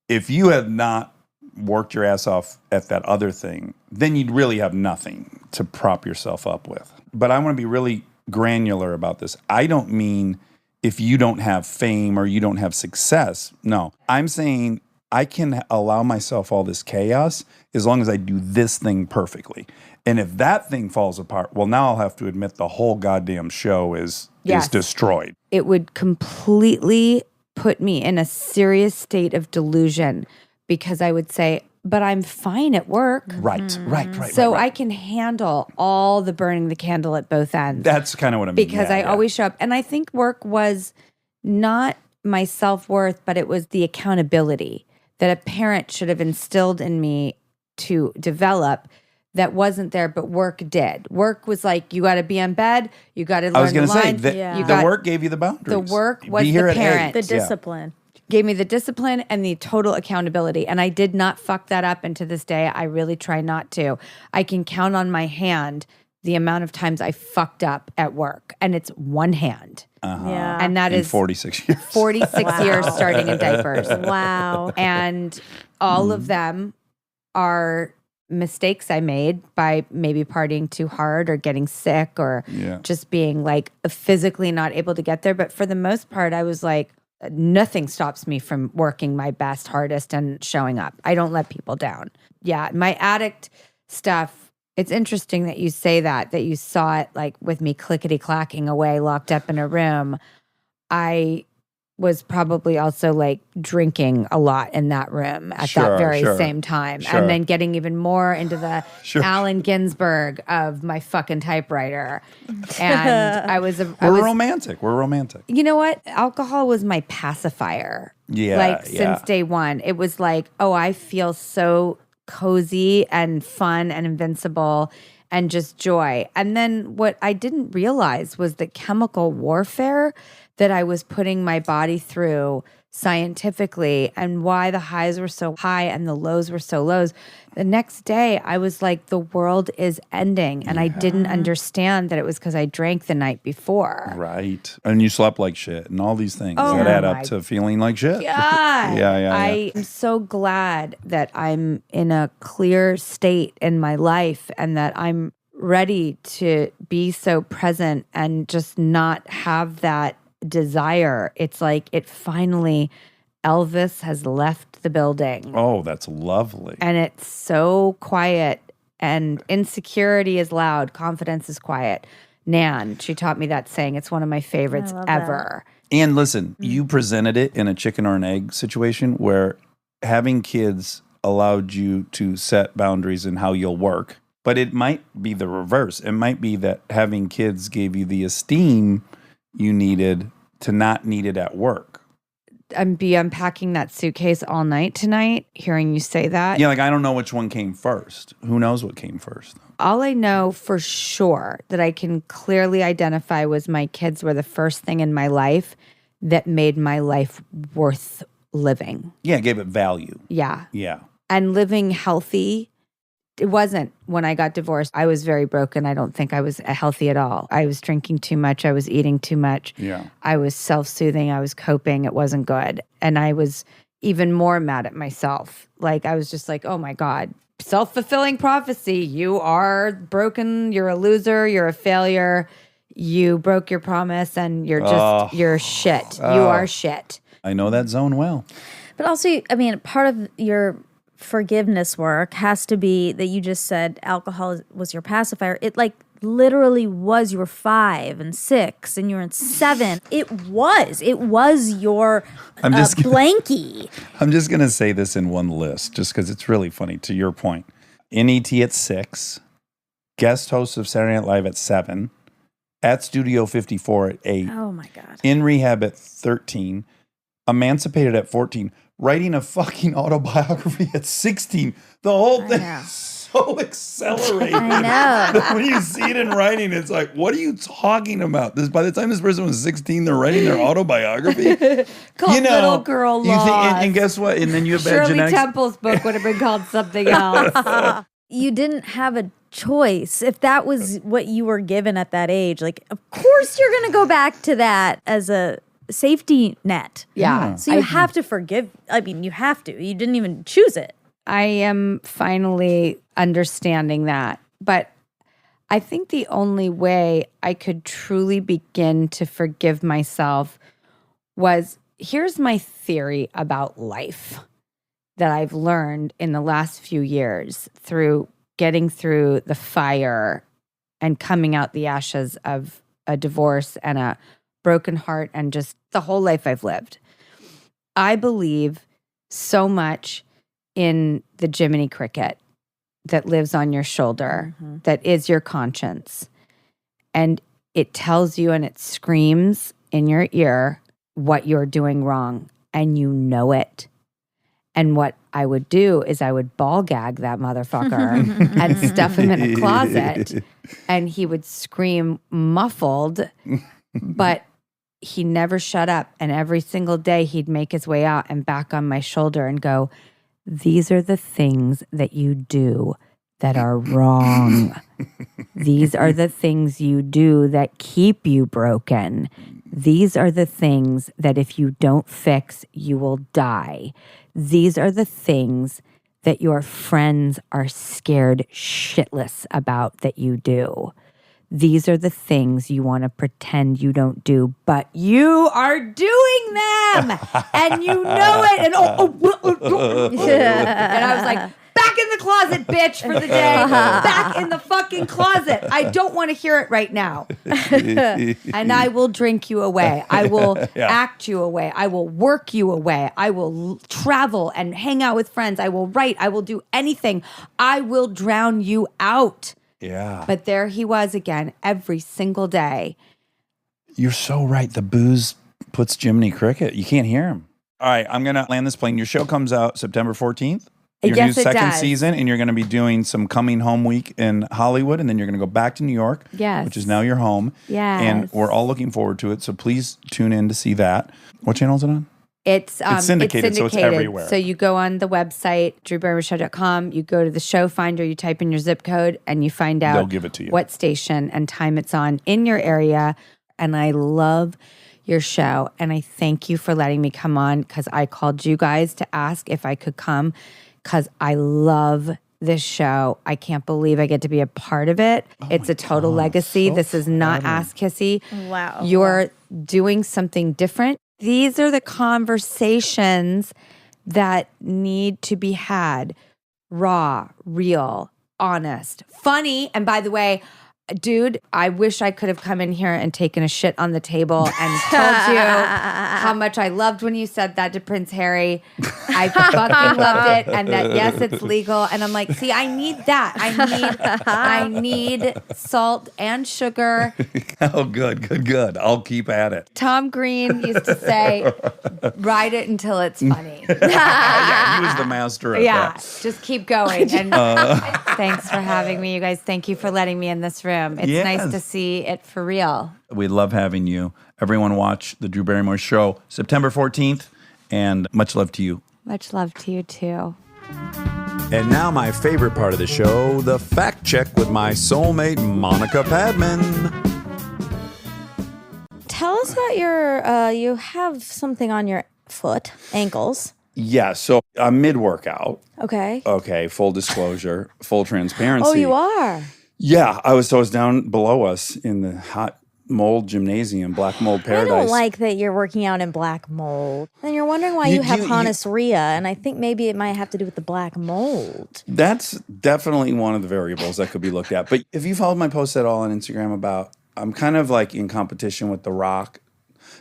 Speaker 1: if you had not worked your ass off at that other thing, then you'd really have nothing to prop yourself up with. But I want to be really granular about this. I don't mean if you don't have fame or you don't have success. No, I'm saying I can allow myself all this chaos as long as I do this thing perfectly. And if that thing falls apart, well, now I'll have to admit the whole goddamn show is destroyed.
Speaker 4: It would completely put me in a serious state of delusion because I would say, but I'm fine at work.
Speaker 1: Right.
Speaker 4: So I can handle all the burning the candle at both ends.
Speaker 1: That's kind of what I mean.
Speaker 4: Because I always show up. And I think work was not my self-worth, but it was the accountability that a parent should have instilled in me to develop that wasn't there, but work did. Work was like, you got to be on bed, you got to learn
Speaker 1: I was going
Speaker 4: the
Speaker 1: to say,
Speaker 4: lines.
Speaker 1: the work gave you the boundaries.
Speaker 4: The work was
Speaker 1: Be here
Speaker 4: the
Speaker 1: at
Speaker 4: parent.
Speaker 1: 8.
Speaker 2: The discipline.
Speaker 4: Gave me the discipline and the total accountability. And I did not fuck that up. And to this day, I really try not to. I can count on my hand the amount of times I fucked up at work. And it's one hand.
Speaker 2: Yeah.
Speaker 4: And that
Speaker 1: In
Speaker 4: is
Speaker 1: 46 years.
Speaker 4: 46 years starting in diapers.
Speaker 2: Wow.
Speaker 4: And all of them are mistakes I made by maybe partying too hard or getting sick or just being like physically not able to get there. But for the most part, I was like, nothing stops me from working my best, hardest, and showing up. I don't let people down. Yeah, my addict stuff, it's interesting that you say that you saw it like with me clickety-clacking away, locked up in a room. I was probably also like drinking a lot in that room at that very same time.
Speaker 1: Sure.
Speaker 4: And then getting even more into the Allen Ginsberg of my fucking typewriter. And I was
Speaker 1: romantic. We're romantic.
Speaker 4: You know what? Alcohol was my pacifier. Since day one. It was like, oh, I feel so cozy and fun and invincible and just joy. And then what I didn't realize was the chemical warfare that I was putting my body through scientifically and why the highs were so high and the lows were so lows. The next day, I was like, the world is ending. And I didn't understand that it was because I drank the night before.
Speaker 1: Right. And you slept like shit and all these things
Speaker 4: Oh
Speaker 1: that add
Speaker 4: my
Speaker 1: up to feeling like shit.
Speaker 4: God.
Speaker 1: Yeah.
Speaker 4: I am so glad that I'm in a clear state in my life and that I'm ready to be so present and just not have that desire. It's like it finally, Elvis has left the building.
Speaker 1: Oh, that's lovely.
Speaker 4: And it's so quiet and insecurity is loud. Confidence is quiet. Nan, she taught me that saying. It's one of my favorites ever.
Speaker 1: And listen, you presented it in a chicken or an egg situation where having kids allowed you to set boundaries in how you'll work. But it might be the reverse. It might be that having kids gave you the esteem you needed to not need it at work.
Speaker 4: I'm unpacking that suitcase all night tonight, hearing you say that.
Speaker 1: Yeah, like I don't know which one came first. Who knows what came first?
Speaker 4: All I know for sure that I can clearly identify was my kids were the first thing in my life that made my life worth living.
Speaker 1: Yeah, gave it value.
Speaker 4: Yeah.
Speaker 1: Yeah.
Speaker 4: And living healthy. It wasn't when I got divorced. I was very broken. I don't think I was healthy at all. I was drinking too much. I was eating too much.
Speaker 1: Yeah.
Speaker 4: I was self-soothing. I was coping. It wasn't good. And I was even more mad at myself. Like, I was just like, oh my God, self-fulfilling prophecy. You are broken. You're a loser. You're a failure. You broke your promise and you're just, you're shit. You are shit.
Speaker 1: I know that zone well.
Speaker 2: But also, I mean, part of your forgiveness work has to be that you just said alcohol was your pacifier. It like literally was. You were 5 and 6 and you were in 7. It was your blankie.
Speaker 1: I'm just going to say this in one list just because it's really funny to your point. NET at 6, guest host of Saturday Night Live at 7, at Studio 54 at 8,
Speaker 2: Oh my God.
Speaker 1: in rehab at 13, emancipated at 14, writing a fucking autobiography at 16. The whole thing
Speaker 2: know.
Speaker 1: is so accelerated.
Speaker 2: I know.
Speaker 1: When you see it in writing, it's like, what are you talking about? This, by the time this person was 16, they're writing their autobiography.
Speaker 4: Called Little Girl
Speaker 1: you think,
Speaker 4: Lost.
Speaker 1: and guess what? And then you have bad
Speaker 4: Shirley
Speaker 1: genetics.
Speaker 4: Temple's book would have been called something else.
Speaker 2: You didn't have a choice. If that was what you were given at that age, like, of course you're going to go back to that as a safety net.
Speaker 4: Yeah.
Speaker 2: So you have to forgive. I mean, you have to. You didn't even choose it.
Speaker 4: I am finally understanding that. But I think the only way I could truly begin to forgive myself was, here's my theory about life that I've learned in the last few years through getting through the fire and coming out the ashes of a divorce and a broken heart and just the whole life I've lived. I believe so much in the Jiminy Cricket that lives on your shoulder, that is your conscience. And it tells you and it screams in your ear what you're doing wrong, and you know it. And what I would do is I would ball gag that motherfucker and stuff him in a closet, and he would scream muffled, but he never shut up. And every single day he'd make his way out and back on my shoulder and go, these are the things that you do that are wrong. These are the things you do that keep you broken. These are the things that if you don't fix, you will die. These are the things that your friends are scared shitless about that you do. These are the things you want to pretend you don't do, but you are doing them, and you know it. And and I was like, back in the closet, bitch, for the day. Back in the fucking closet. I don't want to hear it right now. And I will drink you away. I will act you away. I will work you away. I will travel and hang out with friends. I will write. I will do anything. I will drown you out.
Speaker 1: Yeah.
Speaker 4: But there he was again every single day.
Speaker 1: You're so right. The booze puts Jiminy Cricket. You can't hear him. All right, I'm going to land this plane. Your show comes out September 14th. You're going to do
Speaker 4: Yes, it
Speaker 1: second
Speaker 4: does.
Speaker 1: season, and you're going to be doing some coming home week in Hollywood, and then you're going to go back to New York,
Speaker 4: Yes.
Speaker 1: which is now your home.
Speaker 4: Yes.
Speaker 1: And we're all looking forward to it, so please tune in to see that. What channel is it on?
Speaker 4: It's
Speaker 1: syndicated, so it's everywhere.
Speaker 4: So you go on the website, drewbarrymoreshow.com, you go to the show finder, you type in your zip code, and you find out
Speaker 1: They'll give it to you.
Speaker 4: what station and time it's on in your area. And I love your show. And I thank you for letting me come on, because I called you guys to ask if I could come, because I love this show. I can't believe I get to be a part of it. It's a total legacy.
Speaker 1: so
Speaker 4: This is not
Speaker 1: flattering.
Speaker 4: Ask Kissy.
Speaker 2: Wow.
Speaker 4: You're doing something different. These are the conversations that need to be had. Raw, real, honest, funny. And by the way, dude, I wish I could have come in here and taken a shit on the table and told you how much I loved when you said that to Prince Harry. I fucking loved it. And that, yes, it's legal. And I'm like, see, I need that. I need salt and sugar.
Speaker 1: Oh, good. I'll keep at it.
Speaker 4: Tom Green used to say, ride it until it's funny.
Speaker 1: Yeah, he was the master of
Speaker 4: Yeah,
Speaker 1: that.
Speaker 4: just keep going. And thanks for having me, you guys. Thank you for letting me in this room. It's nice
Speaker 1: Yes.
Speaker 4: to see it for real.
Speaker 1: We love having you. Everyone watch the Drew Barrymore Show September 14th, and much love to you.
Speaker 4: Much love to you, too.
Speaker 1: And now my favorite part of the show, the fact check with my soulmate, Monica Padman.
Speaker 2: Tell us about your, you have something on your foot, ankles.
Speaker 1: Yeah, so I'm mid-workout.
Speaker 2: Okay.
Speaker 1: Okay, full disclosure, full transparency.
Speaker 2: Oh, you are?
Speaker 1: Yeah, I was down below us in the hot mold gymnasium, black mold
Speaker 2: I
Speaker 1: paradise.
Speaker 2: don't like that you're working out in black mold. And you're wondering why you have Hanusuria, and I think maybe it might have to do with the black mold.
Speaker 1: That's definitely one of the variables that could be looked at. But if you followed my post at all on Instagram about, I'm kind of like in competition with The Rock.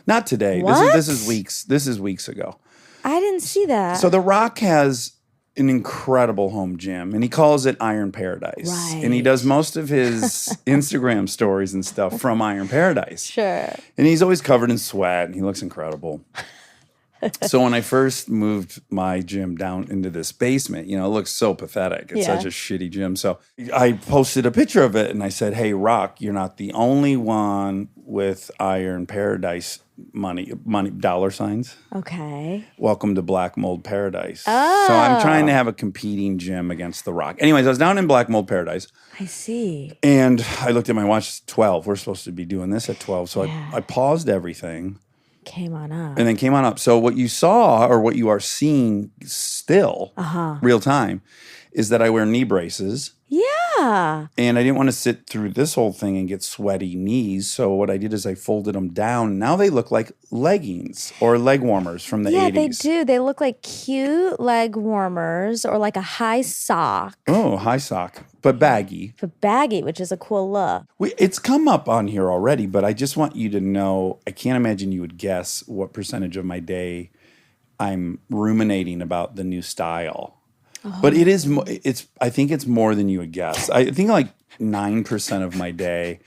Speaker 1: Not today.
Speaker 2: What?
Speaker 1: This is weeks ago.
Speaker 2: I didn't see that.
Speaker 1: So The Rock has an incredible home gym, and he calls it Iron Paradise.
Speaker 2: Right.
Speaker 1: And he does most of his Instagram stories and stuff from Iron Paradise.
Speaker 2: Sure.
Speaker 1: And he's always covered in sweat, and he looks incredible. So when I first moved my gym down into this basement, it looks so pathetic. It's
Speaker 2: Yeah.
Speaker 1: such a shitty gym. So I posted a picture of it, and I said, hey, Rock, you're not the only one with Iron Paradise money dollar signs.
Speaker 2: Okay.
Speaker 1: Welcome to Black Mold Paradise. So I'm trying to have a competing gym against The Rock. Anyways, I was down in Black Mold Paradise,
Speaker 2: I see.
Speaker 1: and I looked at my watch. It's 12. We're supposed to be doing this at 12. So
Speaker 2: Yeah.
Speaker 1: I paused everything
Speaker 2: Came on up.
Speaker 1: and then came on up. So what you saw, or what you are seeing still, real time, is that I wear knee braces.
Speaker 2: Yeah.
Speaker 1: And I didn't want to sit through this whole thing and get sweaty knees. So what I did is I folded them down. Now they look like leggings or leg warmers from the 80s.
Speaker 2: Yeah, they do. They look like cute leg warmers or like a high sock,
Speaker 1: Oh, high sock, but baggy.
Speaker 2: but baggy, which is a cool look.
Speaker 1: It's come up on here already, but I just want you to know, I can't imagine you would guess what percentage of my day I'm ruminating about the new style. But it is, I think it's more than you would guess. I think like 9% of my day,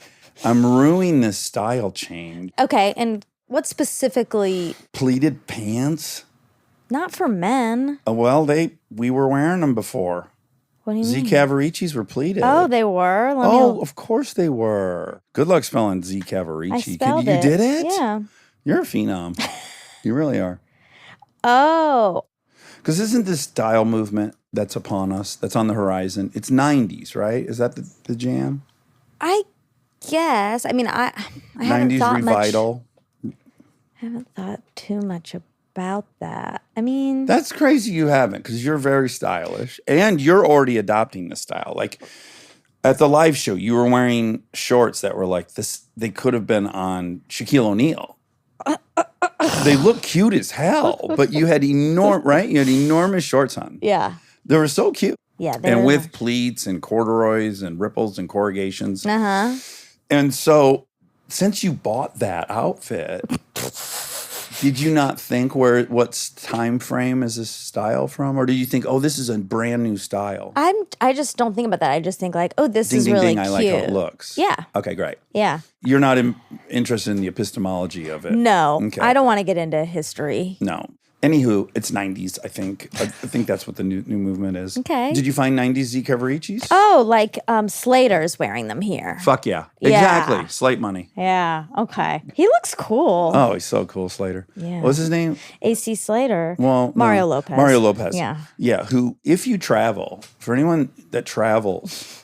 Speaker 1: I'm ruining this style change.
Speaker 2: Okay, and what specifically,
Speaker 1: Pleated pants.
Speaker 2: not for men.
Speaker 1: Well, we were wearing them before.
Speaker 2: What do you
Speaker 1: Z
Speaker 2: mean?
Speaker 1: Cavaricis were pleated.
Speaker 2: Oh, they were?
Speaker 1: Of course they were. Good luck spelling Z Cavarici.
Speaker 2: I spelled
Speaker 1: you
Speaker 2: it.
Speaker 1: did it?
Speaker 2: Yeah.
Speaker 1: You're a phenom. You really are.
Speaker 2: Oh,
Speaker 1: Because isn't this style movement that's upon us, that's on the horizon? It's 90s, right? Is that the jam?
Speaker 2: I guess. I mean, I haven't
Speaker 1: 90s
Speaker 2: thought
Speaker 1: revital.
Speaker 2: haven't thought too much about that. I mean,
Speaker 1: That's crazy you haven't, because you're very stylish and you're already adopting the style. Like at the live show, you were wearing shorts that were like this. They could have been on Shaquille O'Neal. They look cute as hell, but you had enormous shorts on.
Speaker 2: yeah.
Speaker 1: They were so cute.
Speaker 2: Yeah.
Speaker 1: And with pleats and corduroys and ripples and corrugations.
Speaker 2: Uh-huh.
Speaker 1: And so since you bought that outfit, did you not think what time frame is this style from? Or do you think, oh, this is a brand new style?
Speaker 2: I just don't think about that. I just think like, oh, this
Speaker 1: Ding,
Speaker 2: is
Speaker 1: ding,
Speaker 2: really
Speaker 1: ding,
Speaker 2: cute.
Speaker 1: I like how it looks.
Speaker 2: Yeah.
Speaker 1: Okay, great.
Speaker 2: Yeah.
Speaker 1: You're not interested in the epistemology of it?
Speaker 2: No,
Speaker 1: Okay.
Speaker 2: I don't want to get into history.
Speaker 1: No. Anywho, it's 90s, I think. I think that's what the new movement is.
Speaker 2: Okay.
Speaker 1: Did you find 90s Z Cavaricis?
Speaker 2: Oh, like Slater's wearing them here.
Speaker 1: Fuck yeah.
Speaker 2: Yeah.
Speaker 1: Exactly. Slate money.
Speaker 2: Yeah. Okay. He looks cool.
Speaker 1: Oh, he's so cool, Slater.
Speaker 2: Yeah.
Speaker 1: What's his name?
Speaker 2: AC Slater.
Speaker 1: Well,
Speaker 2: Mario
Speaker 1: no.
Speaker 2: Lopez.
Speaker 1: Mario Lopez.
Speaker 2: Yeah.
Speaker 1: Yeah, who, if you travel, for anyone that travels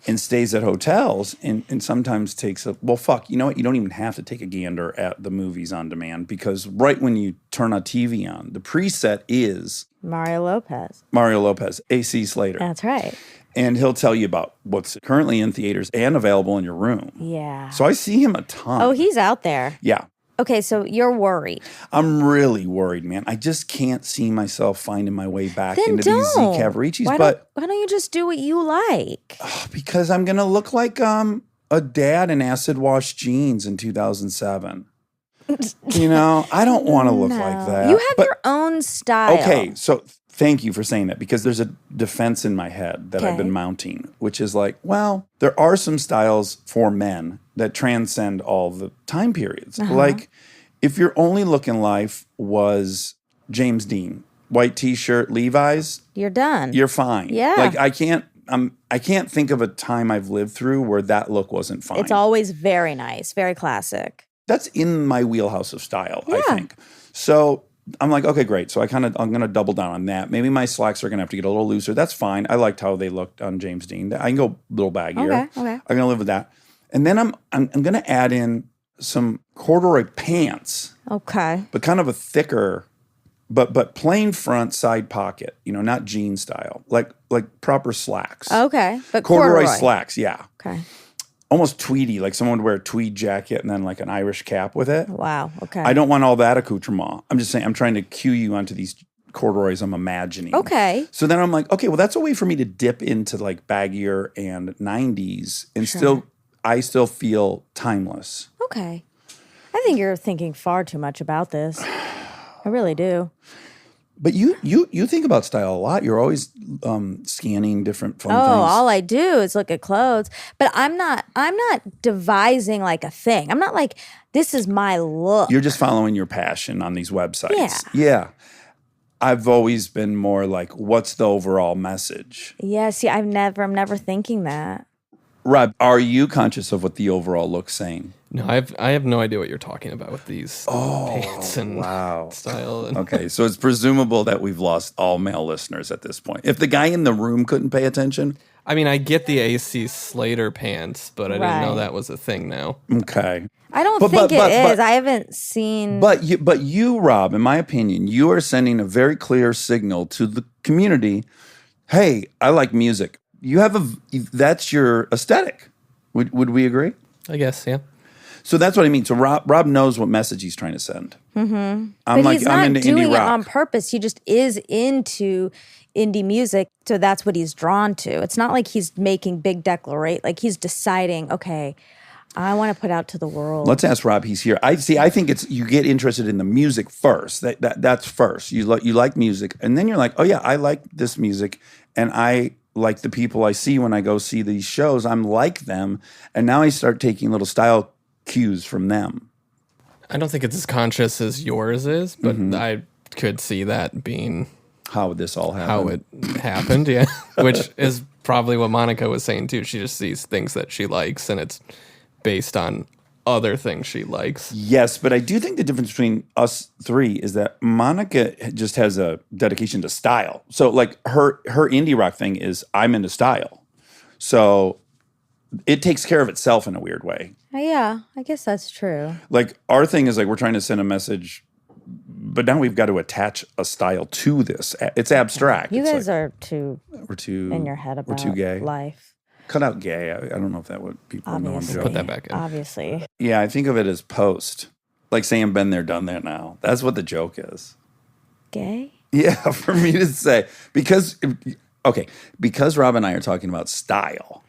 Speaker 1: and stays at hotels and sometimes takes you know what? You don't even have to take a gander at the movies on demand, because right when you turn a TV on, the preset is
Speaker 2: Mario Lopez.
Speaker 1: Mario Lopez, AC Slater.
Speaker 2: That's right.
Speaker 1: And he'll tell you about what's currently in theaters and available in your room.
Speaker 2: Yeah.
Speaker 1: So I see him a ton.
Speaker 2: Oh, he's out there.
Speaker 1: Yeah.
Speaker 2: Okay, so you're worried.
Speaker 1: I'm really worried, man. I just can't see myself finding my way back
Speaker 2: Then
Speaker 1: into these Z
Speaker 2: don't.
Speaker 1: Cavaricis.
Speaker 2: Why don't you just do what you like?
Speaker 1: Because I'm going to look like a dad in acid wash jeans in 2007. I don't want to look like that.
Speaker 2: You have
Speaker 1: But-
Speaker 2: your own style.
Speaker 1: Okay, so thank you for saying that, because there's a defense in my head that I've been
Speaker 2: Okay.
Speaker 1: mounting, which is like, well, there are some styles for men that transcend all the time periods. Like if your only look in life was James Dean, white t-shirt, Levi's,
Speaker 2: You're done.
Speaker 1: you're fine.
Speaker 2: Yeah.
Speaker 1: Like I can't think of a time I've lived through where that look wasn't fine.
Speaker 2: It's always very nice, very classic.
Speaker 1: That's in my wheelhouse of style, I
Speaker 2: Yeah.
Speaker 1: think. So I'm like, okay, great. So I'm going to double down on that. Maybe my slacks are going to have to get a little looser. That's fine. I liked how they looked on James Dean. I can go a little baggier.
Speaker 2: Okay.
Speaker 1: I'm going to live with that. And then I'm going to add in some corduroy pants,
Speaker 2: Okay.
Speaker 1: but kind of a thicker, but plain front side pocket, not jean style, like proper slacks.
Speaker 2: Okay. But
Speaker 1: Corduroy
Speaker 2: corduroy.
Speaker 1: slacks, yeah.
Speaker 2: Okay.
Speaker 1: almost tweedy, like someone would wear a tweed jacket and then like an Irish cap with it.
Speaker 2: Wow. Okay.
Speaker 1: I don't want all that accoutrement. I'm just saying, I'm trying to cue you onto these corduroys I'm imagining.
Speaker 2: Okay.
Speaker 1: So then I'm like, okay, well, that's a way for me to dip into like baggier and 90s and I still feel timeless.
Speaker 2: Okay. I think you're thinking far too much about this. I really do.
Speaker 1: But you think about style a lot. You're always scanning different fun
Speaker 2: Oh,
Speaker 1: things.
Speaker 2: all I do is look at clothes. But I'm not devising like a thing. I'm not like, this is my look.
Speaker 1: You're just following your passion on these websites.
Speaker 2: Yeah.
Speaker 1: Yeah. I've always been more like, what's the overall message?
Speaker 2: Yeah, see, I'm never thinking that.
Speaker 1: Rob, are you conscious of what the overall look's saying?
Speaker 6: No, I have no idea what you're talking about with these pants and style. And
Speaker 1: Okay, so it's presumable that we've lost all male listeners at this point. If the guy in the room couldn't pay attention,
Speaker 6: I mean, I get the AC Slater pants, but I didn't know
Speaker 2: Right.
Speaker 6: that was a thing now.
Speaker 1: okay.
Speaker 2: I don't
Speaker 1: But-
Speaker 2: think
Speaker 1: but-
Speaker 2: it
Speaker 1: but-
Speaker 2: is. I haven't seen.
Speaker 1: But you, Rob, in my opinion, you are sending a very clear signal to the community. Hey, I like music. You have that's your aesthetic. Would we agree?
Speaker 6: I guess, yeah.
Speaker 1: So that's what I mean. So Rob knows what message he's trying to send. Mm-hmm.
Speaker 2: But he's not
Speaker 1: into
Speaker 2: doing
Speaker 1: indie
Speaker 2: it
Speaker 1: rock.
Speaker 2: on purpose. He just is into indie music, so that's what he's drawn to. It's not like he's making big declaration. Like he's deciding, okay, I want to put out to the world.
Speaker 1: Let's ask Rob. He's here. I think it's you get interested in the music first. That's first. You like music, and then you're like, oh yeah, I like this music, and I like the people I see when I go see these shows. I'm like them, and now I start taking little style cues from them.
Speaker 6: I don't think it's as conscious as yours is, but I could see that being
Speaker 1: How would this all happen?
Speaker 6: how it happened, yeah. Which is probably what Monica was saying too. She just sees things that she likes, and it's based on other things she likes.
Speaker 1: Yes, but I do think the difference between us three is that Monica just has a dedication to style. So like her indie rock thing is I'm into style. So it takes care of itself in a weird way.
Speaker 2: Yeah, I guess that's true.
Speaker 1: Like our thing is like we're trying to send a message, but now we've got to attach a style to this. It's abstract.
Speaker 2: You
Speaker 1: It's
Speaker 2: guys
Speaker 1: like,
Speaker 2: are too
Speaker 1: we're too
Speaker 2: in your head about
Speaker 1: we're too gay.
Speaker 2: life.
Speaker 1: Cut out gay. I don't know if that would people know I'm
Speaker 2: Obviously.
Speaker 1: joking.
Speaker 6: Put that back in.
Speaker 2: Obviously.
Speaker 1: Yeah, I think of it as post. Like saying been there, done that now. That's what the joke is.
Speaker 2: Gay?
Speaker 1: Yeah, for me to say because Rob and I are talking about style,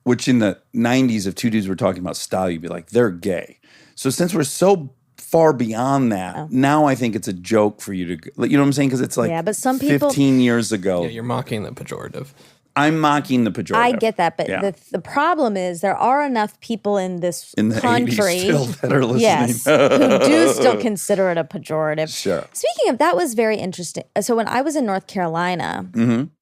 Speaker 1: which in the 90s, if two dudes were talking about style, you'd be like, they're gay. So since we're so far beyond that, now I think it's a joke for you to, you know what I'm saying? Because it's like
Speaker 2: Yeah, but some people-
Speaker 1: 15 years ago.
Speaker 6: Yeah, you're mocking the pejorative.
Speaker 1: I'm mocking the pejorative.
Speaker 2: I get that, but
Speaker 1: Yeah.
Speaker 2: the problem is there are enough people in this
Speaker 1: in the
Speaker 2: country
Speaker 1: 80s still that are listening.
Speaker 2: yes, who do still consider it a pejorative.
Speaker 1: Sure.
Speaker 2: Speaking of, that was very interesting. So when I was in North Carolina,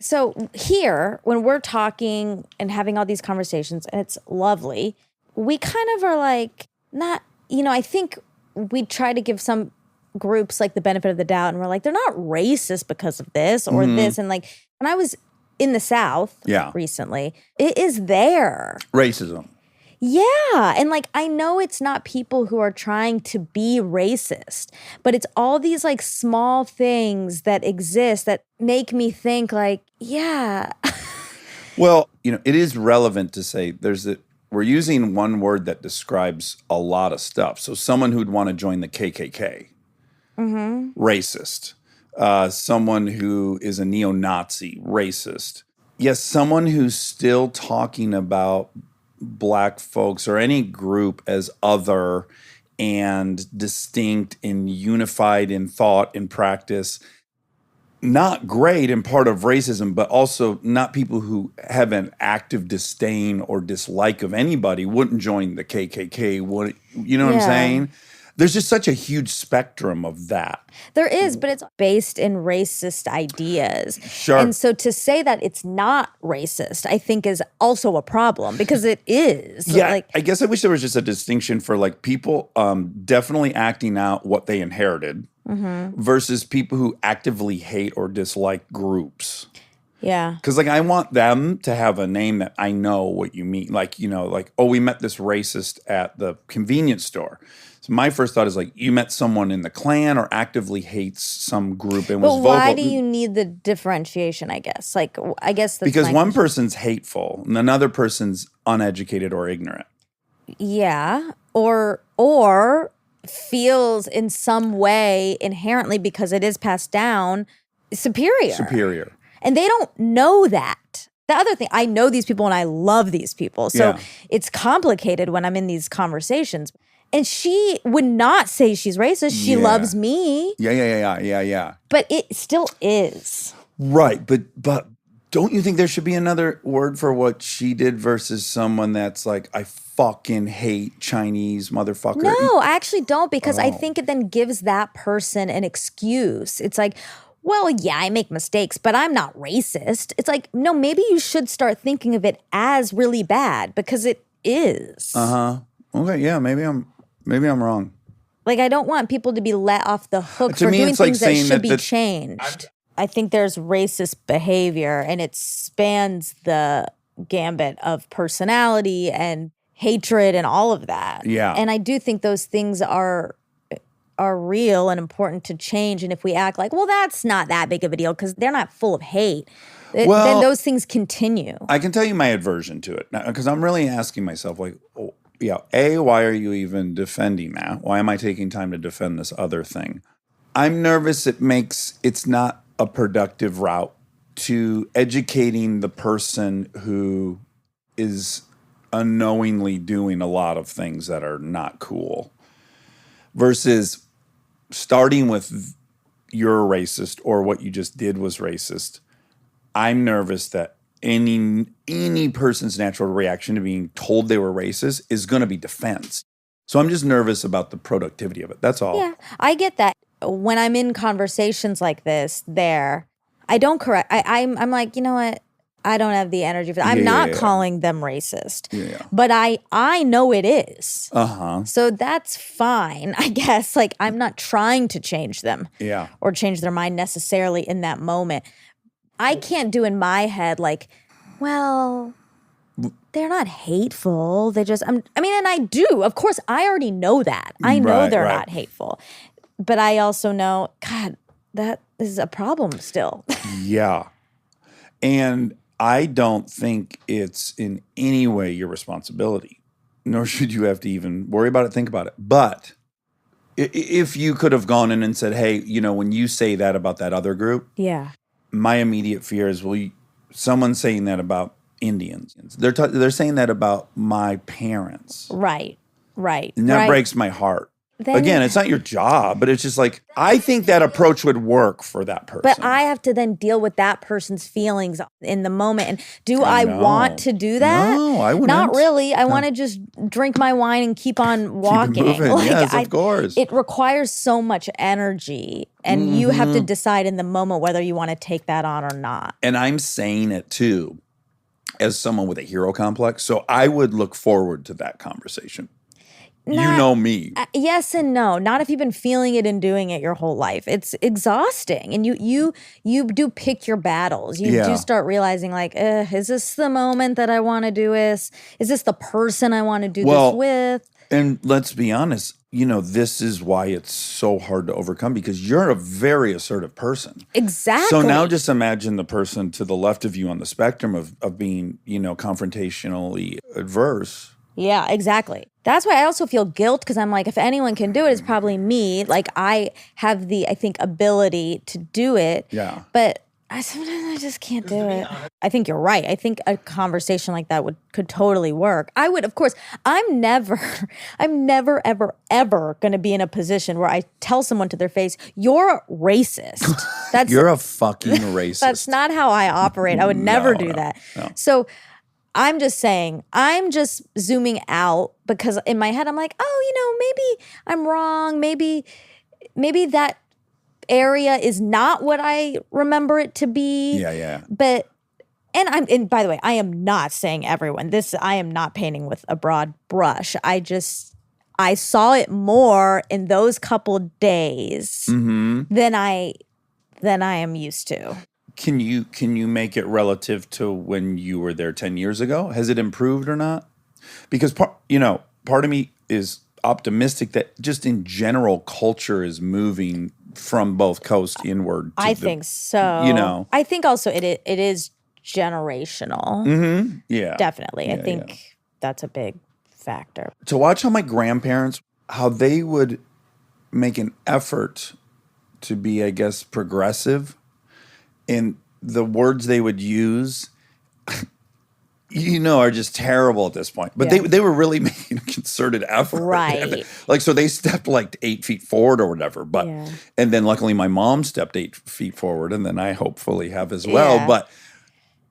Speaker 2: so here, when we're talking and having all these conversations, and it's lovely, we kind of are like, not, I think we try to give some groups like the benefit of the doubt, and we're like, they're not racist because of this or this. And like, when I was in the South
Speaker 1: Yeah.
Speaker 2: recently, it is there.
Speaker 1: Racism.
Speaker 2: Yeah. And like, I know it's not people who are trying to be racist, but it's all these like small things that exist that make me think like, yeah.
Speaker 1: Well, it is relevant to say we're using one word that describes a lot of stuff. So someone who'd want to join the KKK, racist. Someone who is a neo-Nazi, racist. Yes, someone who's still talking about black folks or any group as other and distinct and unified in thought and practice. Not great and part of racism, but also not people who have an active disdain or dislike of anybody wouldn't join the KKK. You know what I'm
Speaker 2: Yeah.
Speaker 1: saying? There's just such a huge spectrum of that.
Speaker 2: There is, but it's based in racist ideas.
Speaker 1: Sure.
Speaker 2: And so to say that it's not racist, I think is also a problem because it is.
Speaker 1: Yeah,
Speaker 2: Like,
Speaker 1: I guess I wish there was just a distinction for like people definitely acting out what they inherited versus people who actively hate or dislike groups.
Speaker 2: yeah.
Speaker 1: Because like I want them to have a name that I know what you mean. Like, like, oh, we met this racist at the convenience store. So my first thought is like, you met someone in the Klan or actively hates some group and was
Speaker 2: But
Speaker 1: vocal.
Speaker 2: why do you need the differentiation, I guess? Like, I guess that's
Speaker 1: Because
Speaker 2: my
Speaker 1: one
Speaker 2: question.
Speaker 1: person's hateful and another person's uneducated or ignorant.
Speaker 2: Yeah. Or feels in some way inherently, because it is passed down, superior.
Speaker 1: Superior.
Speaker 2: And they don't know that. The other thing, I know these people and I love these people. So
Speaker 1: Yeah.
Speaker 2: it's complicated when I'm in these conversations. And she would not say she's racist. She
Speaker 1: Yeah.
Speaker 2: loves me,
Speaker 1: Yeah.
Speaker 2: but it still is.
Speaker 1: Right. But don't you think there should be another word for what she did versus someone that's like, I fucking hate Chinese motherfucker?
Speaker 2: No, I actually don't, because
Speaker 1: Oh.
Speaker 2: I think it then gives that person an excuse. It's like, well, yeah, I make mistakes, but I'm not racist. It's like, no, maybe you should start thinking of it as really bad, because it is.
Speaker 1: Okay, yeah, maybe I'm wrong.
Speaker 2: Like, I don't want people to be let off the hook
Speaker 1: To
Speaker 2: for
Speaker 1: me,
Speaker 2: doing
Speaker 1: it's like
Speaker 2: things that
Speaker 1: saying
Speaker 2: should
Speaker 1: that
Speaker 2: be
Speaker 1: the-
Speaker 2: changed. I think there's racist behavior, and it spans the gambit of personality and hatred and all of that.
Speaker 1: Yeah.
Speaker 2: And I do think those things are real and important to change. And if we act like, well, that's not that big of a deal because they're not full of hate, then
Speaker 1: Well,
Speaker 2: those things continue.
Speaker 1: I can tell you my aversion to it because I'm really asking myself, like, oh, yeah, A, why are you even defending that? Why am I taking time to defend this other thing? I'm nervous it's not a productive route to educating the person who is unknowingly doing a lot of things that are not cool versus starting with you're a racist or what you just did was racist. I'm nervous that any person's natural reaction to being told they were racist is going to be defense. So I'm just nervous about the productivity of it. That's all.
Speaker 2: Yeah, I get that. When I'm in conversations like this, I don't correct. I'm like, you know what? I don't have the energy for that. I'm not calling them racist.
Speaker 1: Yeah.
Speaker 2: But I know it is.
Speaker 1: Uh-huh.
Speaker 2: So that's fine, I guess. Like, I'm not trying to change them.
Speaker 1: Yeah.
Speaker 2: Or change their mind necessarily in that moment. I can't do in my head like, well, they're not hateful. They just, and I do. Of course, I already know that. I know
Speaker 1: Right,
Speaker 2: they're
Speaker 1: right.
Speaker 2: not hateful. But I also know, God, that is a problem still.
Speaker 1: Yeah. And I don't think it's in any way your responsibility, nor should you have to even worry about it, think about it. But if you could have gone in and said, hey, when you say that about that other group,
Speaker 2: Yeah.
Speaker 1: my immediate fear is, someone's saying that about Indians. They're saying that about my parents.
Speaker 2: Right.
Speaker 1: And that breaks my heart.
Speaker 2: Then-
Speaker 1: Again, it's not your job, but it's just like, I think that approach would work for that person.
Speaker 2: But I have to then deal with that person's feelings in the moment. And do I
Speaker 1: know.
Speaker 2: want to do that?
Speaker 1: No, I wouldn't.
Speaker 2: Not really. I want to just drink my wine and keep on walking.
Speaker 1: moving. Yes, of course.
Speaker 2: It requires so much energy. And you have
Speaker 1: Mm-hmm.
Speaker 2: to decide in the moment whether you want to take that on or not.
Speaker 1: And I'm saying it too as someone with a hero complex. So I would look forward to that conversation. You know me.
Speaker 2: Yes and no. Not if you've been feeling it and doing it your whole life. It's exhausting, and you do pick your battles. You do start realizing, like, is this the moment that I want to do this? Is this the person I want to do this with?
Speaker 1: And let's be honest, this is why it's so hard to overcome because you're a very assertive person.
Speaker 2: Exactly.
Speaker 1: So now just imagine the person to the left of you on the spectrum of being, confrontationally adverse.
Speaker 2: Yeah, exactly. That's why I also feel guilt because I'm like, if anyone can do it, it's probably me. Like, I have the, I think, ability to do it.
Speaker 1: Yeah.
Speaker 2: But sometimes I just can't do it. I think you're right. I think a conversation like that could totally work. I would, of course, I'm never, ever going to be in a position where I tell someone to their face, you're racist. That's
Speaker 1: You're a fucking racist.
Speaker 2: That's not how I operate. I would never do
Speaker 1: no,
Speaker 2: that.
Speaker 1: no.
Speaker 2: So I'm just saying, I'm just zooming out because in my head, I'm like, oh, maybe I'm wrong. Maybe that area is not what I remember it to be.
Speaker 1: Yeah.
Speaker 2: But, and by the way, I am not saying everyone. I am not painting with a broad brush. I saw it more in those couple days than I am used to.
Speaker 1: Can you make it relative to when you were there 10 years ago? Has it improved or not? Because part of me is optimistic that just in general culture is moving from both coast inward. To
Speaker 2: I think so.
Speaker 1: You know.
Speaker 2: I think also it is generational.
Speaker 1: Yeah.
Speaker 2: Definitely. I think that's a big factor.
Speaker 1: To watch how my grandparents, how they would make an effort to be, I guess, progressive, and the words they would use, are just terrible at this point. But they were really making a concerted effort.
Speaker 2: Right.
Speaker 1: Like, so they stepped like 8 feet forward or whatever. But and then luckily my mom stepped 8 feet forward, and then I hopefully have as well.
Speaker 2: Yeah.
Speaker 1: But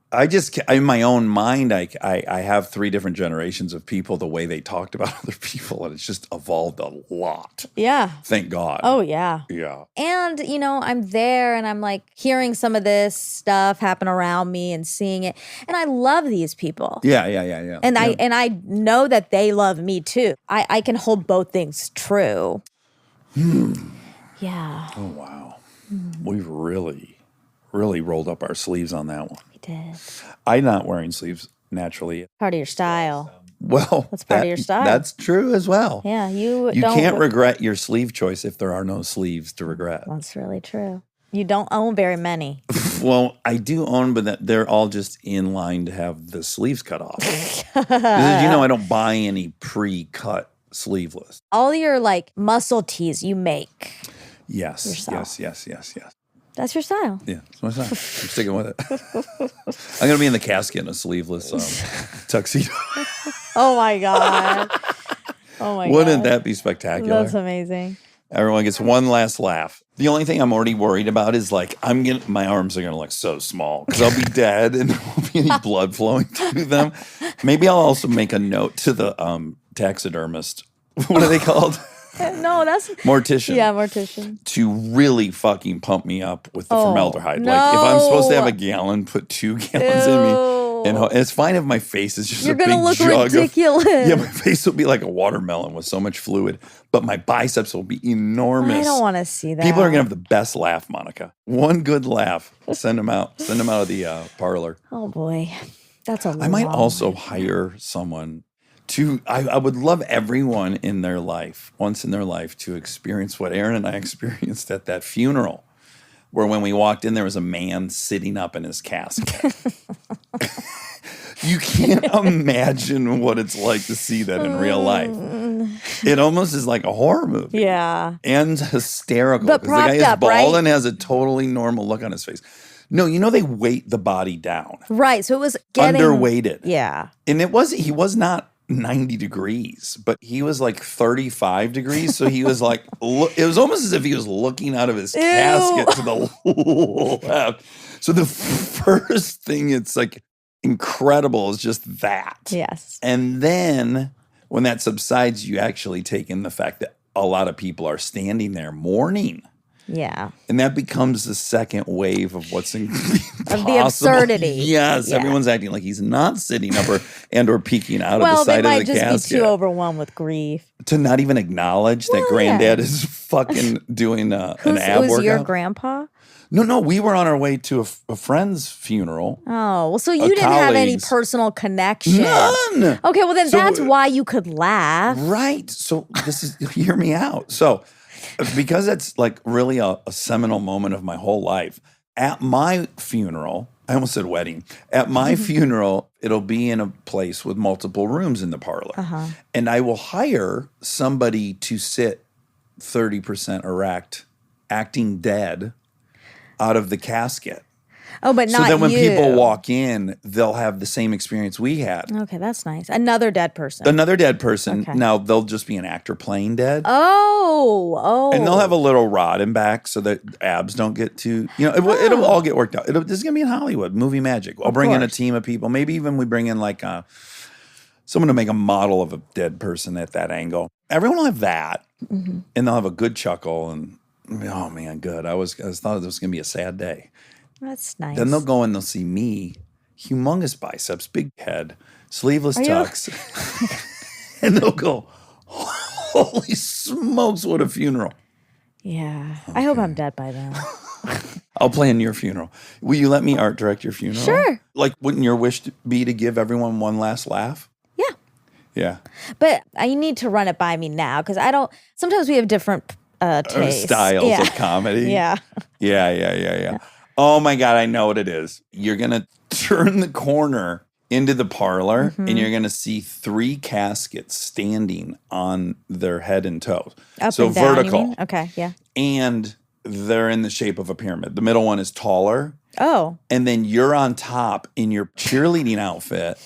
Speaker 1: I just, in my own mind, I have 3 different generations of people, the way they talked about other people, and it's just evolved a lot.
Speaker 2: Yeah.
Speaker 1: Thank God.
Speaker 2: Oh, yeah.
Speaker 1: Yeah.
Speaker 2: And, I'm there and I'm like hearing some of this stuff happen around me and seeing it. And I love these people.
Speaker 1: Yeah.
Speaker 2: And I know that they love me too. I can hold both things true. Yeah.
Speaker 1: Oh, wow. We've really rolled up our sleeves on that one.
Speaker 2: We did.
Speaker 1: I'm not wearing sleeves naturally.
Speaker 2: Part of your style.
Speaker 1: Well,
Speaker 2: That's part of your style.
Speaker 1: That's true as well.
Speaker 2: Yeah. You
Speaker 1: You
Speaker 2: don't.
Speaker 1: can't regret your sleeve choice if there are no sleeves to regret.
Speaker 2: That's really true. You don't own very many.
Speaker 1: Well, I do own, but they're all just in line to have the sleeves cut off. I don't buy any pre-cut sleeveless.
Speaker 2: All your like muscle tees you make.
Speaker 1: Yes.
Speaker 2: Yourself.
Speaker 1: Yes.
Speaker 2: That's your style.
Speaker 1: Yeah, that's my style. I'm sticking with it. I'm going to be in the casket in a sleeveless tuxedo.
Speaker 2: Oh my God. Oh my God.
Speaker 1: Wouldn't that be spectacular?
Speaker 2: That's amazing.
Speaker 1: Everyone gets one last laugh. The only thing I'm already worried about is like my arms are gonna look so small because I'll be dead and there won't be any blood flowing through them. Maybe I'll also make a note to the taxidermist. What are they called?
Speaker 2: No, that's
Speaker 1: Mortician.
Speaker 2: Yeah, mortician.
Speaker 1: To really fucking pump me up with the formaldehyde.
Speaker 2: no.
Speaker 1: Like if I'm supposed to have a gallon, put 2 gallons in me.
Speaker 2: Ew.
Speaker 1: And it's fine if my face is just
Speaker 2: You're
Speaker 1: a big
Speaker 2: gonna look
Speaker 1: jug
Speaker 2: ridiculous.
Speaker 1: Yeah, my face will be like a watermelon with so much fluid, but my biceps will be enormous.
Speaker 2: I don't want to see that.
Speaker 1: People are gonna have the best laugh, Monica. One good laugh. Send them out. Send them out of the parlor.
Speaker 2: Oh boy, that's a.
Speaker 1: I might
Speaker 2: long
Speaker 1: also
Speaker 2: way.
Speaker 1: hire someone to. I would love everyone in their life, once in their life, to experience what Aaron and I experienced at that funeral, where when we walked in, there was a man sitting up in his casket. You can't imagine what it's like to see that in real life. It almost is like a horror movie.
Speaker 2: Yeah.
Speaker 1: And hysterical.
Speaker 2: But
Speaker 1: Because the guy is
Speaker 2: propped up,
Speaker 1: bald
Speaker 2: right?
Speaker 1: and has a totally normal look on his face. No, they weight the body down.
Speaker 2: Right. So it was getting
Speaker 1: Underweighted.
Speaker 2: Yeah.
Speaker 1: And he was not 90 degrees, but he was like 35 degrees. So he was like, it was almost as if he was looking out of his casket to the left. So the first thing it's like incredible is just that.
Speaker 2: Yes.
Speaker 1: And then when that subsides, you actually take in the fact that a lot of people are standing there mourning.
Speaker 2: Yeah.
Speaker 1: And that becomes the second wave of what's
Speaker 2: Of the absurdity.
Speaker 1: Yes,
Speaker 2: Yeah.
Speaker 1: everyone's acting like he's not sitting up or peeking out of the
Speaker 2: Well, they
Speaker 1: side
Speaker 2: might
Speaker 1: of the
Speaker 2: just
Speaker 1: casket.
Speaker 2: be too overwhelmed with grief.
Speaker 1: To not even acknowledge that
Speaker 2: Well,
Speaker 1: granddad
Speaker 2: yeah.
Speaker 1: is fucking doing an
Speaker 2: Who's,
Speaker 1: ab
Speaker 2: was
Speaker 1: workout.
Speaker 2: your grandpa?
Speaker 1: No, we were on our way to a friend's funeral.
Speaker 2: Oh, well, so you didn't have any
Speaker 1: colleagues.
Speaker 2: personal connection.
Speaker 1: None.
Speaker 2: Okay, well then
Speaker 1: So-
Speaker 2: that's why you could laugh.
Speaker 1: Right. So hear me out. So because that's like really a seminal moment of my whole life. At my funeral, I almost said wedding. At my funeral, it'll be in a place with multiple rooms in the parlor. And I will hire somebody to sit 30% erect, acting dead out of the casket.
Speaker 2: Oh, but not
Speaker 1: So then when
Speaker 2: you.
Speaker 1: people walk in, they'll have the same experience we had.
Speaker 2: Okay, that's nice. Another dead person.
Speaker 1: Another dead person.
Speaker 2: Okay.
Speaker 1: Now they'll just be an actor playing dead.
Speaker 2: Oh.
Speaker 1: And they'll have a little rod in back so that abs don't get too, it'll all get worked out. This is going to be in Hollywood, movie magic. I'll bring in a
Speaker 2: course.
Speaker 1: team of people. Maybe even we bring in like someone to make a model of a dead person at that angle. Everyone will have that. And they'll have a good chuckle and, oh man, good. I thought it was going to be a sad day.
Speaker 2: That's nice.
Speaker 1: Then they'll go and they'll see me, humongous biceps, big head, sleeveless
Speaker 2: you-
Speaker 1: tux. And they'll go, holy smokes, what a funeral.
Speaker 2: Yeah. I hope I'm dead by then.
Speaker 1: I'll plan your funeral. Will you let me art direct your funeral?
Speaker 2: Sure.
Speaker 1: Like, wouldn't your wish be to give everyone one last laugh?
Speaker 2: Yeah.
Speaker 1: Yeah.
Speaker 2: But you need to run it by me now because I don't. Sometimes we have different tastes.
Speaker 1: Styles
Speaker 2: Yeah.
Speaker 1: of comedy.
Speaker 2: Yeah.
Speaker 1: Yeah. Oh my God, I know what it is. You're going to turn the corner into the parlor
Speaker 2: Mm-hmm.
Speaker 1: and you're going to see 3 caskets standing on their head and toes.
Speaker 2: Up
Speaker 1: so
Speaker 2: and down, you
Speaker 1: vertical.
Speaker 2: mean? Okay. Yeah.
Speaker 1: And they're in the shape of a pyramid. The middle one is taller.
Speaker 2: Oh.
Speaker 1: And then you're on top in your cheerleading outfit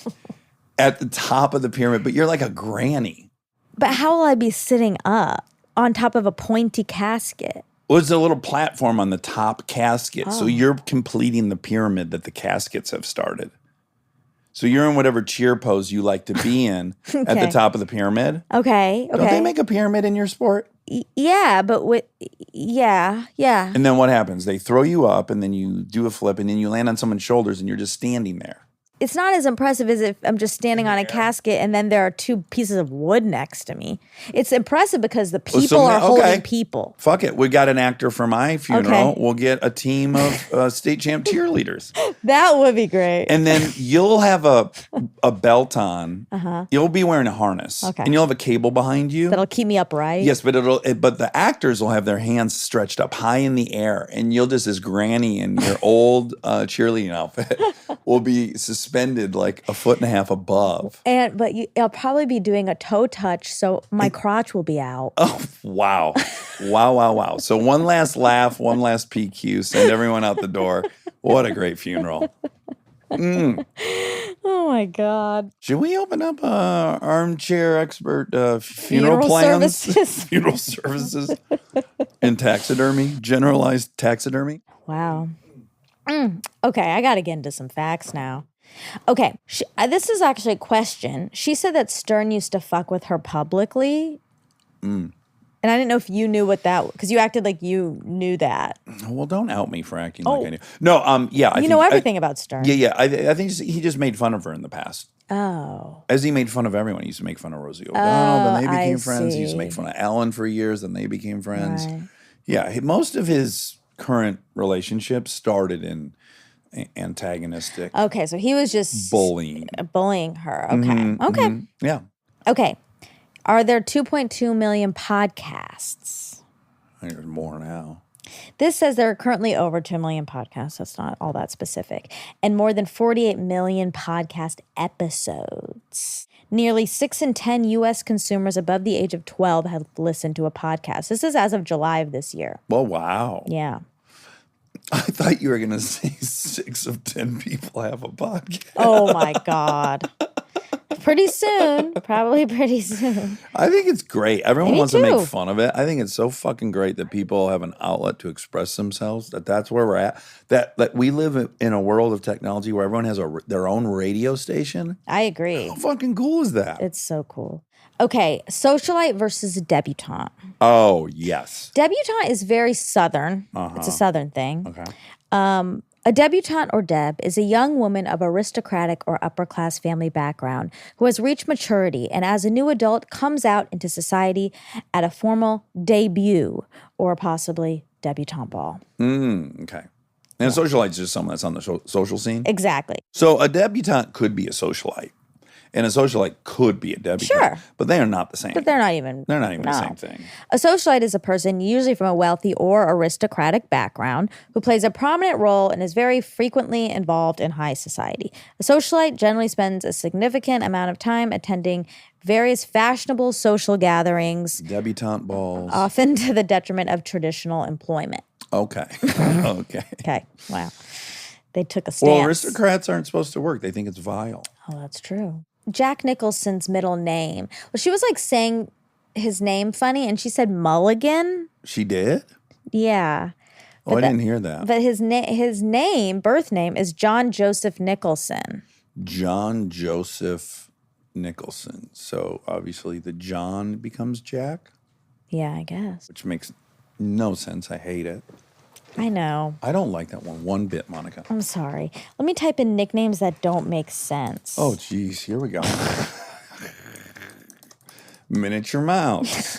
Speaker 1: at the top of the pyramid, but you're like a granny.
Speaker 2: But how will I be sitting up on top of a pointy casket?
Speaker 1: Well, it's a little platform on the top casket.
Speaker 2: Oh.
Speaker 1: So you're completing the pyramid that the caskets have started. So you're in whatever cheer pose you like to be in at the
Speaker 2: Okay.
Speaker 1: top of the pyramid.
Speaker 2: Okay.
Speaker 1: Don't they
Speaker 2: Okay.
Speaker 1: make a pyramid in your sport?
Speaker 2: Yeah, but with yeah.
Speaker 1: And then what happens? They throw you up and then you do a flip and then you land on someone's shoulders and you're just standing there.
Speaker 2: It's not as impressive as if I'm just standing on a casket and then there are 2 pieces of wood next to me. It's impressive because the people are holding people.
Speaker 1: Fuck it. We got an actor for my funeral.
Speaker 2: Okay.
Speaker 1: We'll get a team of state champ cheerleaders.
Speaker 2: That would be great.
Speaker 1: And then you'll have a belt on. You'll be wearing a harness.
Speaker 2: Okay.
Speaker 1: And you'll have a cable behind you.
Speaker 2: That'll keep me upright.
Speaker 1: Yes, but but the actors will have their hands stretched up high in the air, and you'll just, as granny in your old cheerleading outfit, will be suspended like a foot and a half above.
Speaker 2: But I'll probably be doing a toe touch, so my crotch will be out.
Speaker 1: Oh, wow. Wow. So one last laugh, one last PQ, send everyone out the door. What a great funeral.
Speaker 2: Oh my God.
Speaker 1: Should we open up Armchair Expert funeral
Speaker 2: Funeral
Speaker 1: plans?
Speaker 2: services.
Speaker 1: Funeral services and taxidermy, generalized taxidermy?
Speaker 2: Wow. Okay, I got to get into some facts now. Okay, this is actually a question. She said that Stern used to fuck with her publicly. And I didn't know if you knew what that, because you acted like you knew that.
Speaker 1: Well, don't out me for acting like I do. No, yeah.
Speaker 2: You know everything about Stern.
Speaker 1: Yeah. I think he just made fun of her in the past.
Speaker 2: Oh.
Speaker 1: As he made fun of everyone. He used to make fun of Rosie O'Donnell, then they
Speaker 2: I
Speaker 1: became friends. He used to
Speaker 2: see.
Speaker 1: make fun of Ellen for years, then they became friends.
Speaker 2: Right.
Speaker 1: Yeah, most of his current relationships started in antagonistic
Speaker 2: Okay, so he was just
Speaker 1: bullying.
Speaker 2: bullying her. Okay. Okay.
Speaker 1: Yeah.
Speaker 2: Okay. Are there 2.2 million podcasts?
Speaker 1: I think there's more now.
Speaker 2: This says there are currently over 2 million podcasts. That's not all that specific. And more than 48 million podcast episodes. Nearly 6 in 10 U.S. consumers above the age of 12 have listened to a podcast. This is as of July of this year.
Speaker 1: Well, wow.
Speaker 2: Yeah.
Speaker 1: I thought you were going to say 6 of 10 people have a podcast.
Speaker 2: Oh, my God. Pretty soon. Probably pretty soon.
Speaker 1: I think it's great. Everyone
Speaker 2: Me
Speaker 1: wants to
Speaker 2: too.
Speaker 1: make fun of it. I think it's so fucking great that people have an outlet to express themselves. That's where we're at. That we live in a world of technology where everyone has their own radio station.
Speaker 2: I agree.
Speaker 1: How fucking cool is that?
Speaker 2: It's so cool. Okay, socialite versus debutante.
Speaker 1: Oh, yes.
Speaker 2: Debutante is very Southern. It's a Southern thing.
Speaker 1: Okay.
Speaker 2: A debutante or deb is a young woman of aristocratic or upper class family background who has reached maturity and as a new adult comes out into society at a formal debut or possibly debutante ball.
Speaker 1: Okay. And a socialite is just someone that's on the social scene.
Speaker 2: Exactly.
Speaker 1: So a debutante could be a socialite. And a socialite could be a debutante.
Speaker 2: Sure.
Speaker 1: But they are not the same.
Speaker 2: But they're not even
Speaker 1: the same thing.
Speaker 2: A socialite is a person usually from a wealthy or aristocratic background who plays a prominent role and is very frequently involved in high society. A socialite generally spends a significant amount of time attending various fashionable social gatherings,
Speaker 1: Debutante balls.
Speaker 2: often to the detriment of traditional employment.
Speaker 1: Okay. Okay.
Speaker 2: Okay, wow. They took a stance.
Speaker 1: Well, aristocrats aren't supposed to work. They think it's vile.
Speaker 2: Oh, that's true. Jack Nicholson's middle name. Well, she was like saying his name funny, and she said Mulligan.
Speaker 1: She did?
Speaker 2: Yeah.
Speaker 1: Oh, I didn't hear that.
Speaker 2: But his name, birth name, is John Joseph Nicholson.
Speaker 1: John Joseph Nicholson. So obviously the John becomes Jack,
Speaker 2: Yeah, I guess.
Speaker 1: which makes no sense. I hate it.
Speaker 2: I know.
Speaker 1: I don't like that one bit, Monica.
Speaker 2: I'm sorry. Let me type in nicknames that don't make sense.
Speaker 1: Oh, geez. Here we go. Miniature mouse.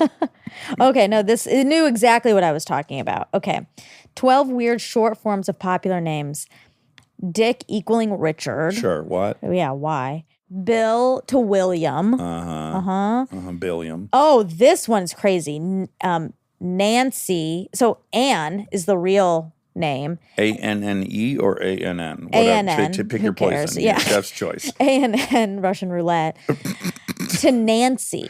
Speaker 2: Okay, no, it knew exactly what I was talking about. Okay. 12 weird short forms of popular names. Dick equaling Richard.
Speaker 1: Sure. What?
Speaker 2: Yeah, why? Bill to William.
Speaker 1: Billiam.
Speaker 2: Oh, this one's crazy. Nancy. So Anne is the real name.
Speaker 1: ANNE or ANN?
Speaker 2: ANN.
Speaker 1: To pick
Speaker 2: Who
Speaker 1: your
Speaker 2: cares?
Speaker 1: poison.
Speaker 2: Yeah.
Speaker 1: Chef's choice.
Speaker 2: ANN Russian roulette. To Nancy.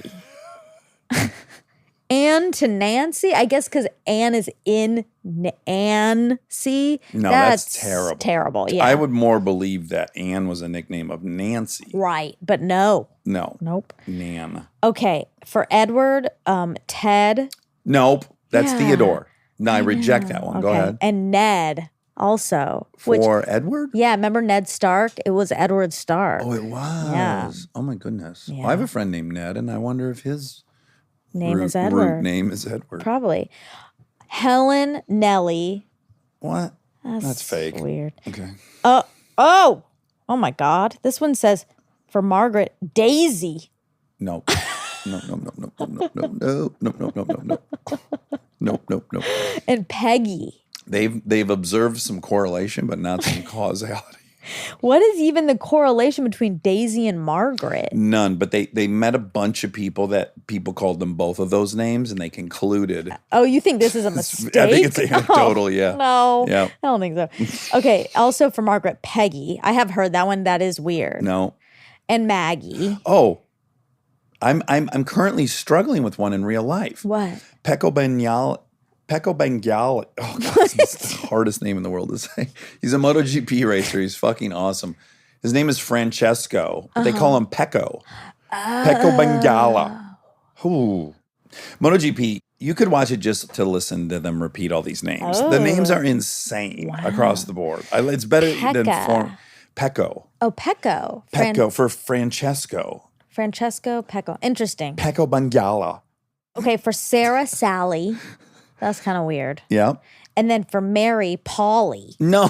Speaker 2: Anne to Nancy? I guess because Anne is in Nancy.
Speaker 1: No, that's terrible.
Speaker 2: Terrible, yeah.
Speaker 1: I would more believe that Anne was a nickname of Nancy.
Speaker 2: Right, but no.
Speaker 1: No.
Speaker 2: Nope.
Speaker 1: Nan.
Speaker 2: Okay, for Edward, Ted.
Speaker 1: Nope. That's
Speaker 2: Yeah.
Speaker 1: Theodore. No, I reject that one. Go ahead.
Speaker 2: And Ned also. Which,
Speaker 1: For Edward?
Speaker 2: yeah, remember Ned Stark? It was Edward Stark.
Speaker 1: Oh, it was.
Speaker 2: Yeah.
Speaker 1: Oh, my goodness.
Speaker 2: Yeah.
Speaker 1: Well, I have a friend named Ned, and I wonder if his
Speaker 2: Name
Speaker 1: root,
Speaker 2: is Edward.
Speaker 1: root name is Edward.
Speaker 2: Probably. Helen, Nellie.
Speaker 1: What? That's fake.
Speaker 2: Weird.
Speaker 1: Okay.
Speaker 2: Oh my God. This one says for Margaret, Daisy.
Speaker 1: Nope. Nope.
Speaker 2: And Peggy.
Speaker 1: They've observed some correlation, but not some causality.
Speaker 2: What is even the correlation between Daisy and Margaret?
Speaker 1: None, but they met a bunch of people that people called them both of those names, and they concluded.
Speaker 2: Oh, you think this is a mistake?
Speaker 1: I think it's anecdotal, yeah.
Speaker 2: No,
Speaker 1: Yeah.
Speaker 2: I don't think so. Okay, also for Margaret, Peggy. I have heard that one. That is weird.
Speaker 1: No.
Speaker 2: And Maggie.
Speaker 1: Oh, I'm currently struggling with one in real life.
Speaker 2: What?
Speaker 1: Pecco Bengal. Oh, God, it's the hardest name in the world to say. He's a MotoGP racer. He's fucking awesome. His name is Francesco, but they call him Pecco. Pecco Bengala. Ooh. MotoGP, you could watch it just to listen to them repeat all these names. The names are insane across the board. It's better than Pecco.
Speaker 2: Oh, Pecco.
Speaker 1: Pecco for Francesco.
Speaker 2: Francesco Pecco. Interesting.
Speaker 1: Pecco Bengala.
Speaker 2: Okay, for Sarah, Sally. That's kind of weird.
Speaker 1: Yeah.
Speaker 2: And then for Mary, Polly.
Speaker 1: No.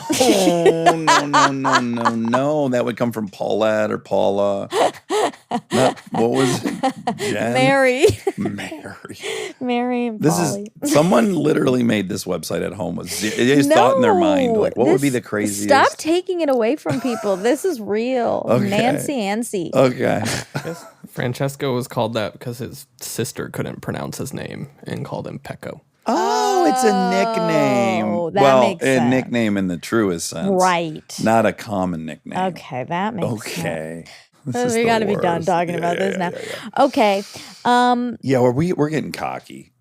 Speaker 1: That would come from Paulette or Paula. What was it? Jen?
Speaker 2: Mary.
Speaker 1: Mary.
Speaker 2: And
Speaker 1: This
Speaker 2: Polly.
Speaker 1: is someone literally made this website at home. They just thought in their mind, like, what would be the craziest?
Speaker 2: Stop taking it away from people. This is real.
Speaker 1: Okay.
Speaker 2: Nancy.
Speaker 1: Okay.
Speaker 6: Francesco was called that because his sister couldn't pronounce his name and called him Pecco.
Speaker 1: Oh, it's a nickname.
Speaker 2: That makes
Speaker 1: a
Speaker 2: sense.
Speaker 1: nickname in the truest sense.
Speaker 2: Right.
Speaker 1: Not a common nickname.
Speaker 2: Okay, that makes sense.
Speaker 1: Okay. This is
Speaker 2: We
Speaker 1: the
Speaker 2: got to be done
Speaker 1: worst.
Speaker 2: talking
Speaker 1: Yeah,
Speaker 2: about
Speaker 1: yeah,
Speaker 2: this now.
Speaker 1: yeah.
Speaker 2: Okay.
Speaker 1: Yeah, we're getting cocky.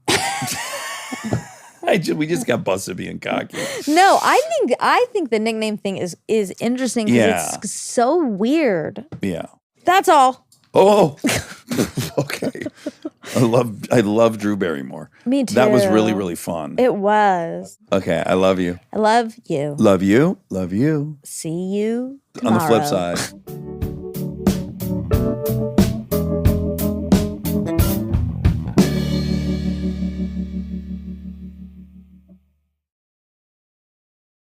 Speaker 1: We just got busted being cocky.
Speaker 2: No, I think the nickname thing is interesting because
Speaker 1: Yeah.
Speaker 2: it's so weird.
Speaker 1: Yeah.
Speaker 2: That's all.
Speaker 1: Oh, okay. I love Drew Barrymore.
Speaker 2: Me too.
Speaker 1: That was really, really fun.
Speaker 2: It was.
Speaker 1: Okay, I love you.
Speaker 2: I love you.
Speaker 1: Love you. Love you.
Speaker 2: See you
Speaker 1: On the flip
Speaker 2: tomorrow.
Speaker 1: side.